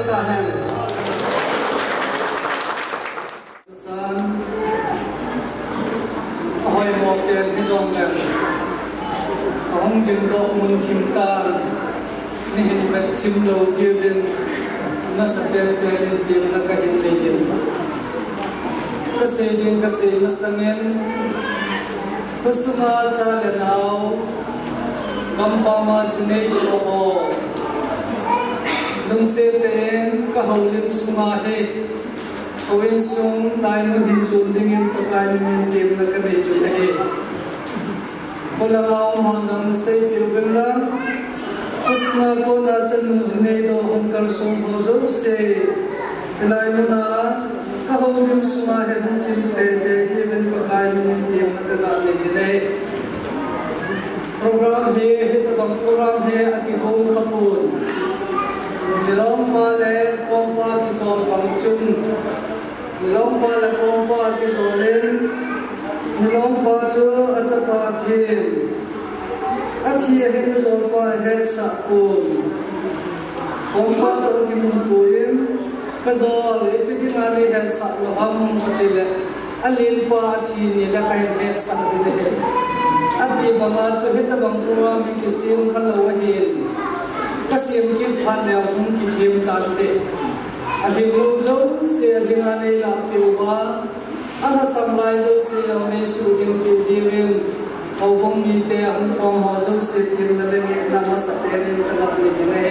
ta hen san hoi mo pen thi zong len kong din do mun thim ta ni hin vet chim lo given na sa pen pen tim na ka hin le jin ka se din ka se na sangen kusuma cha le nau kampama sinei lo ho nung se ten ka haulim sunga he Kawin sung lai mun hin sun dingin pakai min tim na ka nei sun he kolangao manjang sei piu bella kusma ko na chan nu sinei do hum kal sung ho zo se lai muna ka haulim sunga he hum kim te te kim pakai min tim na ka nei sun he program he hitabang program he ati hong khapun dilong pa le kompa ki som pangchun dilong pa le kompa ki solen dilong pa chu achapa thin athi hin zon pa he sa kun kompa to ki mun tuin ka zol ipidinga ni he sa lo ham atile alin pa thi ni la kai he sa ni he ati banga chu hitabang program ki sim khalo hin kasim ki phan le hum ki them tan te ahim lo zo se ahima nei la piwa aha samlai zo se lo nei su in fi diwin au bong ni te hum khom ho zo se tim na le ni na ma sa te ni ta ga ni jine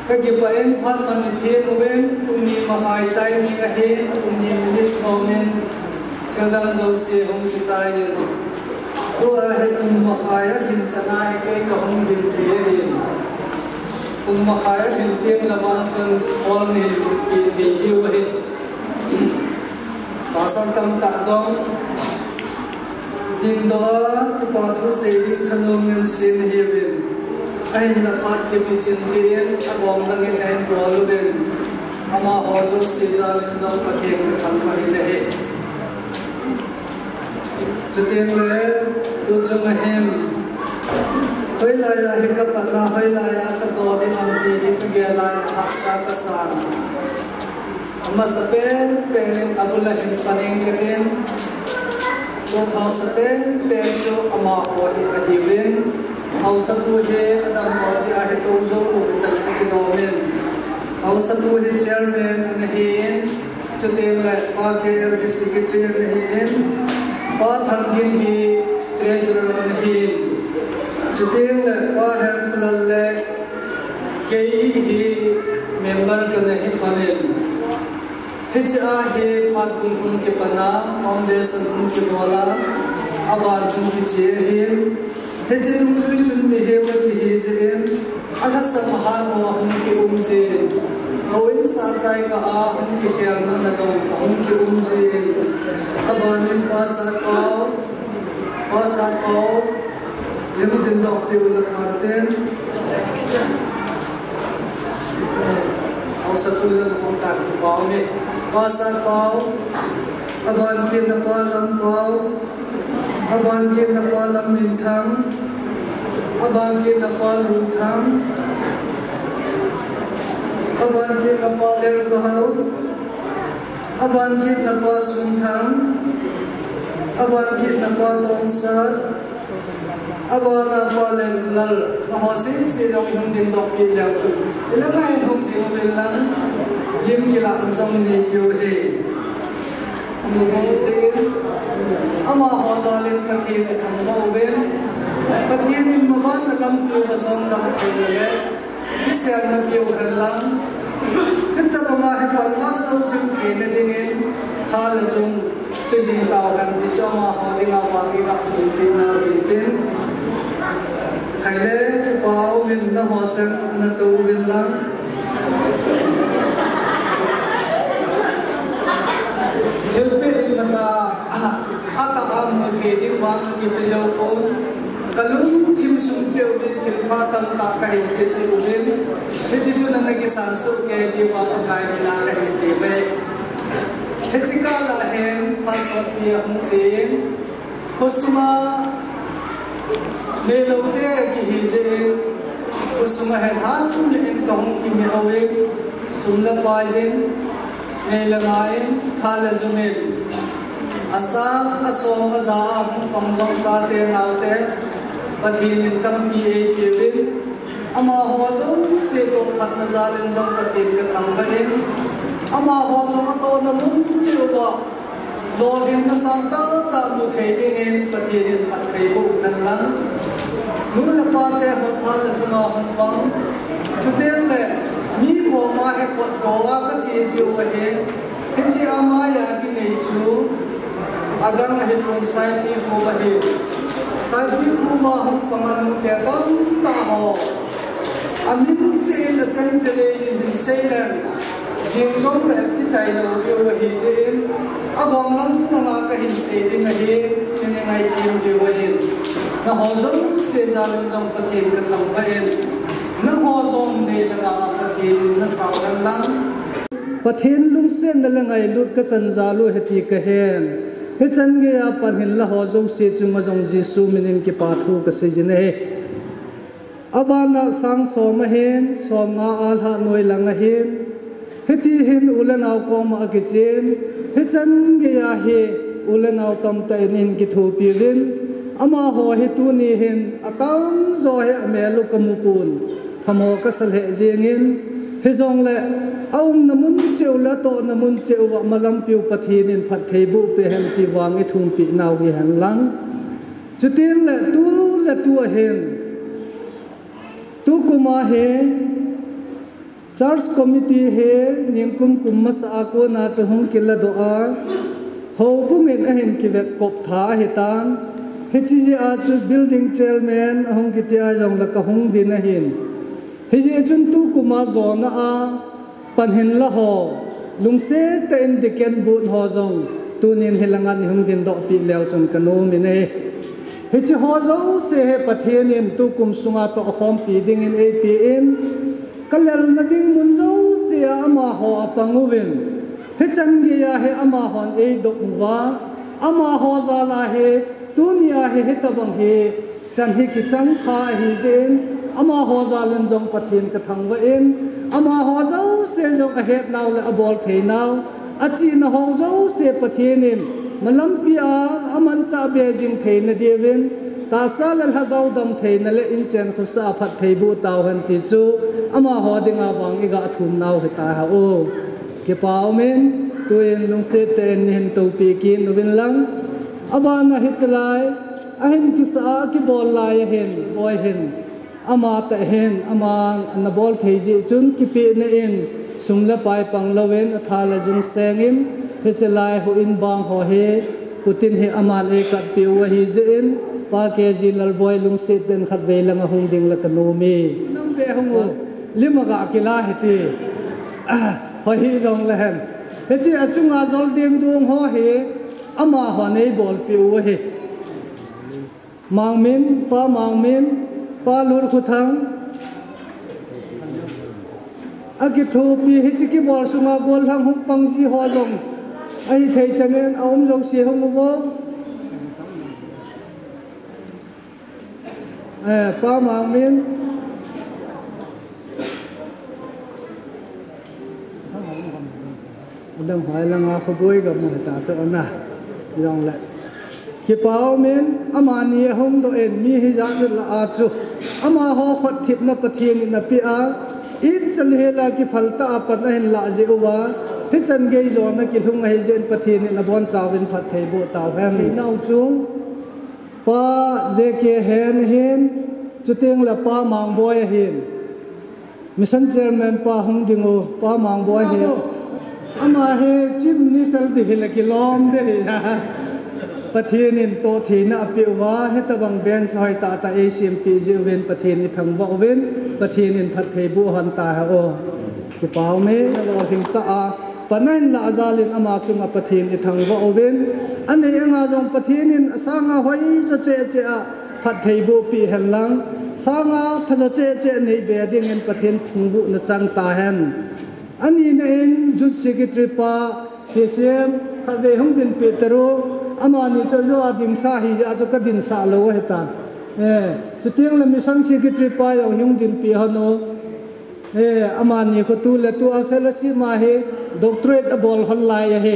ka ki pa en phan man ni them wen uni ma hai tai ni ka he uni ni so men thel dan zo se hum ki sai ni to a he ma hai a hin chanai ke ka hum din pe ni cùng mà khai hiện tiên là ban chân phone hình bị thì yêu hình và sang tâm tạ giống tin đó cái bảo thu sĩ thân hồn nhân xin hiệp hình anh là phát cái bị chiến chiến à gom đang in anh bỏ luôn đến ama họ số sĩ ra lên trong phát hiện cái thằng phải lệ cho tiên lệ tôi cho ngày hem hoi la ya hikap na hoi la ya ka so din am ti hikagela aksa ka san amma sapen pen abula hin paning ken ko tha sapen pen jo ama ho hi kadibin au satu he adam ho ji a he to zo ko bital ki no men au satu he chairman an hin chute la pa ke el secretary an hin pa thangin hi treasurer an hin Chuting le pa hem plan le kei hi member ka nahi panen hicha he phat kun ke pana foundation kun ke wala abar kun ke che hin hicha dum chui chun me he wa ki he jen ala samhan wa hum ke je hoin sa sai ka a hum ke share na na jong hum ke je abanin pa sa ko Yang din dok te wala karten au satu jam kontak pau ni pasal pau aban kin na palam pau aban kin na palam min thang aban kin na palam thang aban kin na palel kahau aban kin na pasung thang aban kin na patong sat abana palen lal mahosim si dong hum din dok pi leo chu ila kai hum din bil lan lim kila zong ni kyo he mu ho jin ama ho zalin kathin tham lo ben kathin in maban lam tu ba zong dam the le bisel na pi han lang hitta ma he pal la zong chu the ne dingin thal zong te jing taw kan ti cho ma ho dinga wa ki da chu ti na bin tin khai lê bao mình nó họ chân nó tu mình lắm chữ biết mà ra ta am một cái tiếng vang cái bây giờ ôn cả lúc thím sung chiều bên thím pha tâm ta cái cái chữ bên cái chữ nó cái sản xuất cái tiếng vang cái mình là cái tiếng bên cái chữ cả là hem phát xuất nhiều không gì Kusuma ne lo te ki hi je kusuma hai han in kahung ki me awe sumla paizin nei langain thala zumin asang asom azam pangzong chate naute pathinin tampi e piwin ama hozong se to phatna zalin jong pathin ka thangbain ama hozong to namun chiwa lovin na santa ta mu theidin pathinin pathai bu kanlang nula pate hothala zuma honpang chuten le mi ko ma he pot gowa ka chi jiu wa he chi ama ya ki nei chu agang he pun sai pi ko ba he sai pi ko ma hom panganu te tam ta ho amin che na chen che le in sei le jing jong le ki chai lo pi wa hi je in abong lam na ma ka hin sei ding a he ni ngai tim ge wa in na ho jong se za len jong pathin ka thang ba in na ho jong ne la ga pathin na sa kan lang pathin lung sen na la ngai lut ka chan za lu he ti ka hen he chan ge ya pan hin la ho jong se chu ma jong jisu minin ki pa thu ka se jine he abana sang so ma hen so nga al ha noi lang a hen he ti hin ulanaw ko ma ki chen he chan ge ya he ulanaw tam ta nin ki thu pi rin ama ho he tu ni hen atam zo he me lu kamupun thamo ka sal he jengin he jong le aum namun cheu la to namun cheu wa malam piu pathin in phat thei bu pe hem ti wang e thum pi naw hi han lang chuting le tu hen tu kuma he church committee he ningkum kumma sa ko na chhung kila do a ho bung in a hen ki vet kop tha he tan he chi a chu building chairman hong ki tia jong la ka hung din a hin he je chun tu kuma zo na a pan hin la ho lung se te in de ken bu ho jong tu nin hilangan hung din do pi lew chon kanu mi ne he chi ho zo se he pathian in tu kum sunga to khom pi ding in apn kalal na ding mun zo se ama ho apanguwin he chan ge ya he ama hon e do wa ama ho za la he dunia he tabang he chan he ki chang kha hi zen ama ho za len jong pathin ka thang wa in ama ho zo se jong a het naw le abol thei naw achi na ho zo se pathin in malam pi a aman cha be jing thei na devin ta sa lal ha gau dam thei na le in chen khu sa phat thei bu taw han ti chu ama ho dinga wang i ga thum naw he ta ha o ke paw men tu in lung se te nin to pi kin win lang abana hichlai ahin ki sa ki bol lai hen boy hen ama ta hen ama na bol thei ji chun ki pe na in sumla pai pang lowen athala jung sengin hichlai ho in bang ho he putin he aman e kat pe wa hi jin pa ke ji lal boy lung se ten khat ve lang hung ding la ka no mi nang be hung lima ga kila heti ho hi jong la hen he chi achunga zol ding dung ho he ama ho nei bol pi wa he mangmin pa lur khuthang agi thu pi hi chi ki bol sunga gol hang hung pangji ho jong ai thei chanen aum jong si hong wo pa mangmin dang hai la nga khoboi ga mo ta cha na yong la ki pau min amani hom do en mi hi ja la a chu ama ho khot thip na pathian na pi a in chal he la ki phalta apat na hin la je uwa hi chan ge zo na ki lung hai jen pathian na bon chawin phat thei bu taw hem nau chu pa je ke hen hin chuteng la pa mang boy hin mission chairman pa hung dingo pa mang boy he ama he chief minister de hela ki lom de pathian in to thina api wa he tabang ben soi ta acmp je wen pathian ni thang wa wen pathian in phat thei bu han ta ha o ki paw me na lo hing ta a panain la azalin ama chunga pathian i thang wa wen ani anga jong pathian in asanga hoi cha che a phat thei bu pi hen lang sanga phaja che nei be ding in pathian phungwu na chang ta hen ani na in jut secretary pa ccm khave hong din petero amani cho jo ading sa hi a cho ka din sa lo heta chu tiang la mission secretary pa yo hong din pi hano amani ko tu le tu a fellowship ma he doctorate abol hon lai he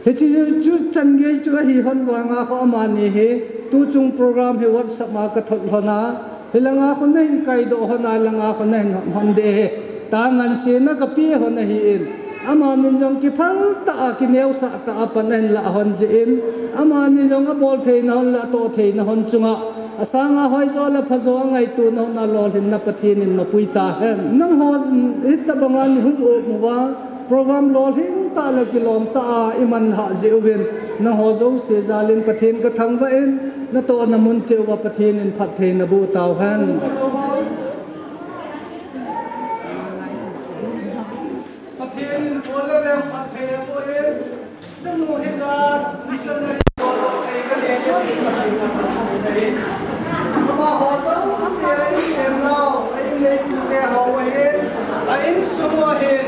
he chi chu chan ge chu hi hon wa nga ko amani he tu chung program he WhatsApp ma ka thot hona hilanga ko nei kai do hona langa ko nei hon de he ta ngan se na ka pi hona hi in amani jong ki phal ta ki neu sa ta apan la hon je in amani jong abol the na hon la to the na hon chunga asanga hoi zo la phazo ngai tu no na lol hin na pathin in mapui ta hen nang ho it ta bangan hum o muwa program lol hin ta la kilom ta iman ha jewen na ho zo se zalin pathin ka thang ba in na to na mun che wa pathin in phat the na bu taw han pathin in ole be phat the bo in sanu hizar missionary mà họ sống sẽ em nào anh lên để họ về anh xua hết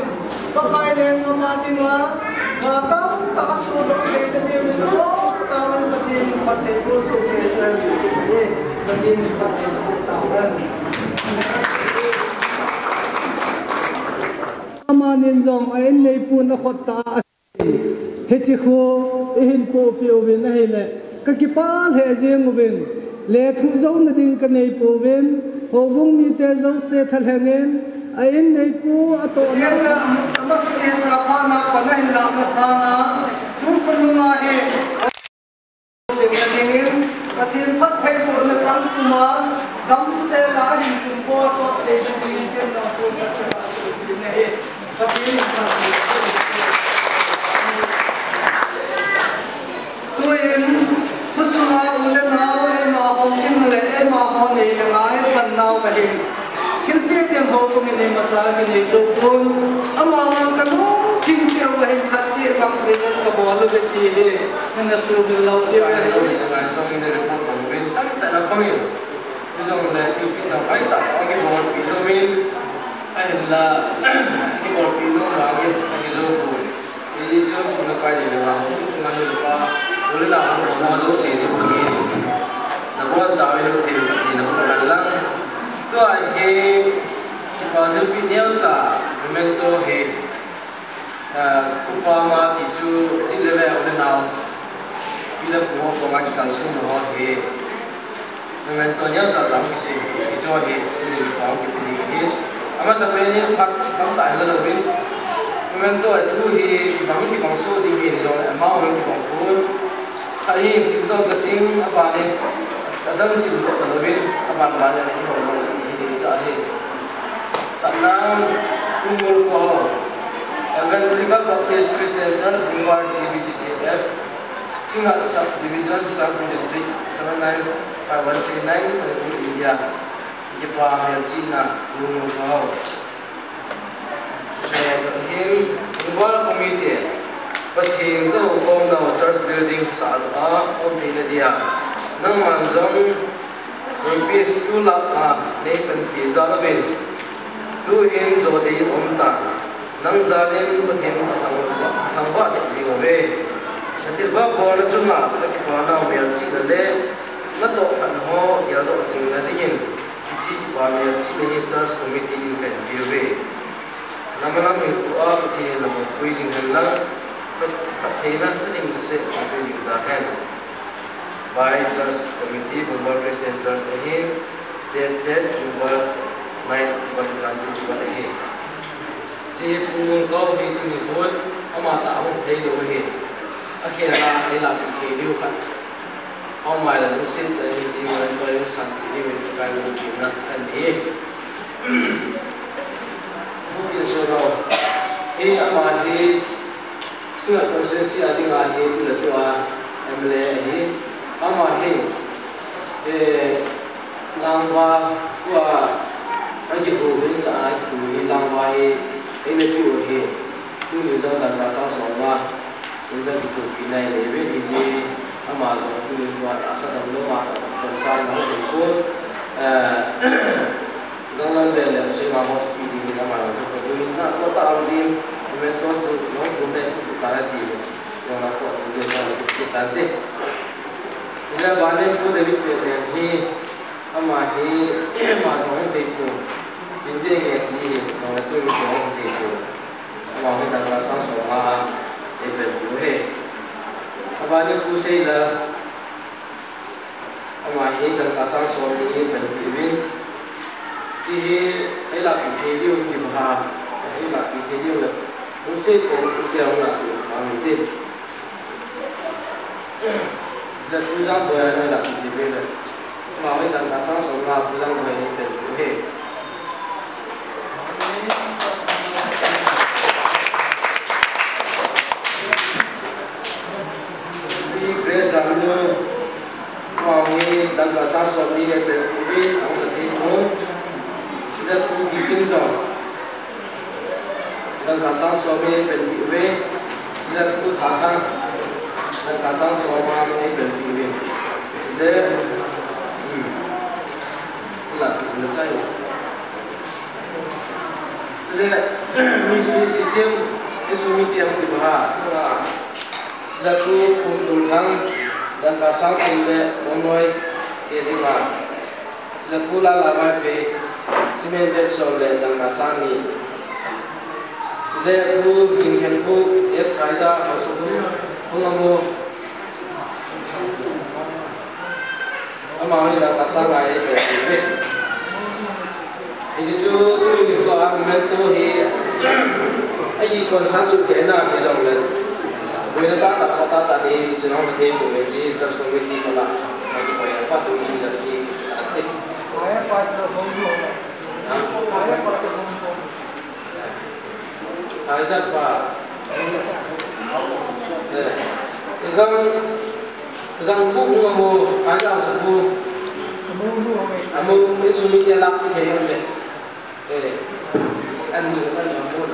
các cái lên mà tin là mà tâm ta số đó để để mình số sao mình tập đi bắt đầu cố số để cho đi bắt đầu tạo lên mà nên dòng anh này buồn nó khó ta hết chỉ khô in bộ biểu về này là cái pa hệ riêng về le thu dấu na ding ka nei po ven ho bung mi te dấu se thal hangen a in nei pu a to na na amas che sa pa na pa na hin la ma sa na tu khun ma he se na ding in pathin phat phai po na chang tu ma dam se la hin kum po so te ding ken na po cha cha se ne he pathin sa tu in khusuna ule na Kim le ma ho ni le ngai pan nau ka hin thil pe tiang ho ko ni ma cha ki ni zo kun ama ma ka lu thing che wa hin khat che bang result ka bol be ti he na su bi lo de wa he ngai zo in le report ko ben tam ta na pang yin zo le thil pe ta bai ta ka ki bol pi lo min ai la ki bol pi lo ma yin ki zo ko ni zo su na pai de la ho su na ni pa ule na ho ma zo se chu ko ni buat cawe lu tim na bukan lang tu ahe badal pi niam cha memento he kupama ti chu jilele ole naw bila buho ko ma ki kalsu no he memento niam cha jam ki se ki jo he ni pa ki pi he ama sa pe ni phat kam ta la lo bin memento thu he ki bang so di he ni jo ma ho ki bang pur khai sim do ka ting apa ni kadang si untuk televin apa mana ni kita orang ini sahih tanam umur ko Evangelical Baptist Christian Church Boulevard ABCCF Singat Sub Division Chitapur District 795139 Manipur India Jepa China umur ko saya katakan Boulevard Committee Pathing ko kong na church building sa on dia nang manjong rupees 2 lakh nei pen pi zalavin tu in zo de omta nang zalin pathin pathang wa le jingove nathil ba bor chuma lati pana mer chi le na to phan ho dia do sing na dingin ichi pa mer chi le church committee in kan biwe namana min ku a pathin lam pui jing han la pathina thalim se pui jing da hen by Church Committee Boulevard Christian Church ahin dated Boulevard 9/1/2021 ahin ji pungul kau hi tu ni hon ama ta mo thei do hi akhira ai la thei diu khat au mai la lu sin ta hi ji man to yu san ni min kai lu ki na kan ni mu ki so ro hi ama hi singa process ya ding a hi tu la to a MLA hi ama he langwa wa aji ho bin sa aji ho hi langwa he ene pi ho he tu ni zo da ka sa so wa ni zo ki tu pi nai le we ni ji ama zo tu ni wa asa sa lo ma ta ko sa na ho ko dang lan le le se ma mo pi di na ma zo ko ni na ko ta am ji me to zo no ko de su ta ra di yo na ko tu je na ki ta de Sila balik po David Peter hi ama hi ma so ang take po hindi ngi nong la tu ru ko ti ko ma he dang la sang so ma e ben bu he abani bu sei la ama he dang ka sang so ni e ben bi win chi he ai la pi the diu ki ba ai la pi the diu la bu sei ko ku ya la ma ni te la bu jang bo ya la pi be la ma he dang ka sang so ma bu jang bo e ben bu he Grace Amnu Maui dan kasar sobi ke TV ang ketemu kita perlu bikin jauh dan kasar sobi ke TV kita perlu thahang dan kasar soma ini ke TV jadi itulah cerita saya jadi misi sistem esumiti yang dibahas laku puntulang dan kasang tinde monoi kesinga laku la lama pe simen de sole dan kasang ni laku kinken ku es kaisa hausu pungamu ama ni dan kasang ai pe pe ini tu ni ko argument tu he ai konsensus ke na ki jonglen Bila tak kota tadi senang betul mengenai just community kalau bagi poin apa tu jadi kita Aisyah pak, tegang buku kamu Aisyah sebut, kamu itu media lap itu yang le, anu kamu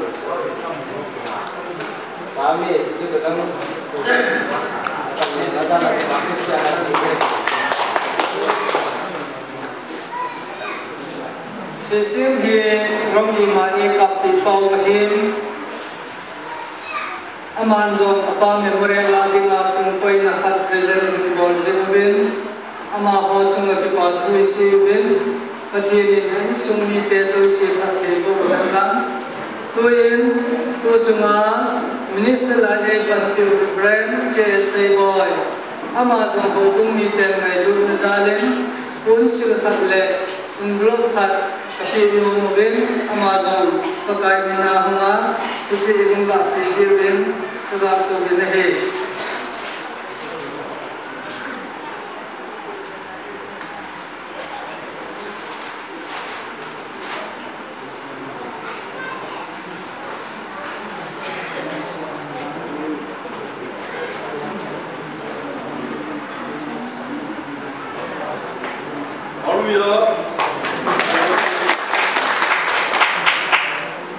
kami itu kadang ada waktu yang ada Sesim hi rom imai kapi pau him amanzo apa memorial lading akung koi na khat present bolzewin ama ho chunga ki pathui siwin pathirin ai sungni tezo si pathe bo lang tuin tu chunga minister la e pathu brand ke say boy amazon ho bung mi ten ngai du na zalim kun sil khat le envelope khat kasi yung mobile Amazon pagkain mina hunga kasi yung lapis din tagap to binahe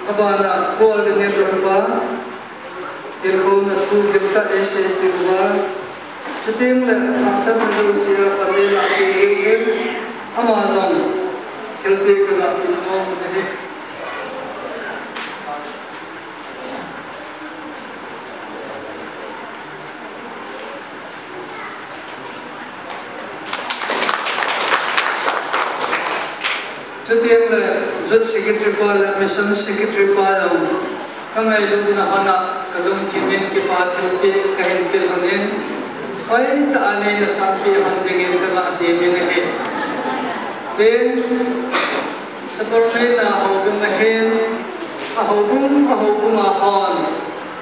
Abana call dengan Tuhan, ilham natu kita ese Tuhan. Sedang le asal manusia pada laki jiwin Amazon kelpe kerap ilmu ini. Sedang le Jut Secretary Pala, Mission Secretary Pala, kangai lu na hana kalung timin ki pathu ke kahin ke hanin, ay taane na sampi handingin kaga timin he. Then seperti na hobung hen, ahobung ahon,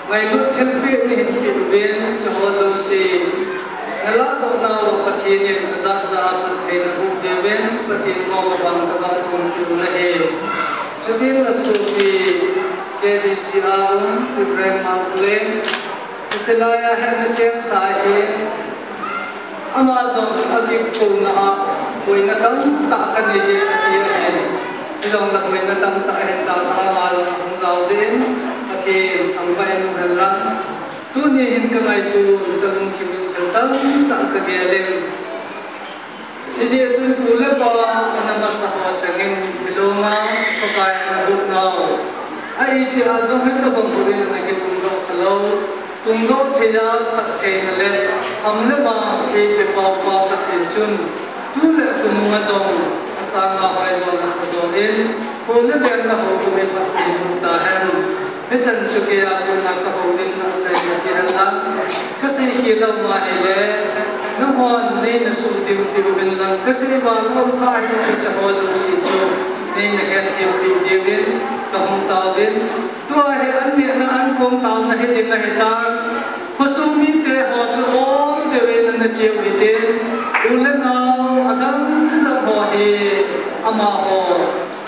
ngai lu tilpi ni pilben jahozo si. Nalado na lo patinin azat za pathin bu dewen pathin ko mabang kaga thum tu na he chudim la supi KBC aun frame maule chelaya hai na chen sai he Amazon ajik ko na koina kam ta kan ye ye he jong la koina tam ta he ta Amazon hung zau zin pathin thang ba en halang tu ni hin ka ngai tu talung thimin tang tak kebialin. Isi itu boleh bawa nama sahaja jangan filonga pakai nabuk nau. Ai ti azam hendak bangkurin nak tunggu kalau tunggu tiada pakai nale hamle ba pe papa pakai jun tu le tunggu azam asal apa azam nak azam Pole ben na ho ko me phat ki ta hem he chan chu ke ya ko na ka ho din na chai na ki halla ka se hi la ma ele na ho ne na su ti ti bin la ka se ba la kha hi ka cha ho zo si chu ne na he ti bi di bin ka hum ta bin tu he an me na an kom ta na he din na he ta khosumi te ho chu all the way na che wi te ule na adam na ho he ama ho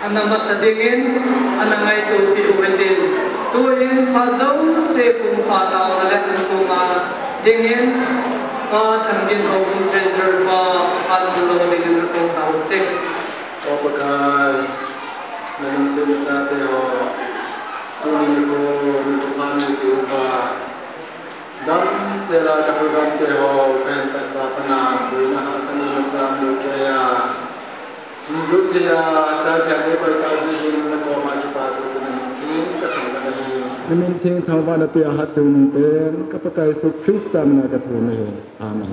anama sadingin anangai tu pi ubetin tu in phajau se kum phata na la an ko ma dingin pa thangin ho treasurer pa phan lo dingin ko tau tek o pakai nanam se cha te ho tu ni ko tu phan ni tu pa dam se la ka program te ho kan ta pa pana buina ha san ni cha mu ke ya lúc thì cha thằng ấy coi ta chỉ dùng nó có mà chụp ảnh cho nên thiên cái thằng này nên mình thiên thằng bạn là bây hát chung bên các bác cái số Christa mình cái thứ này amen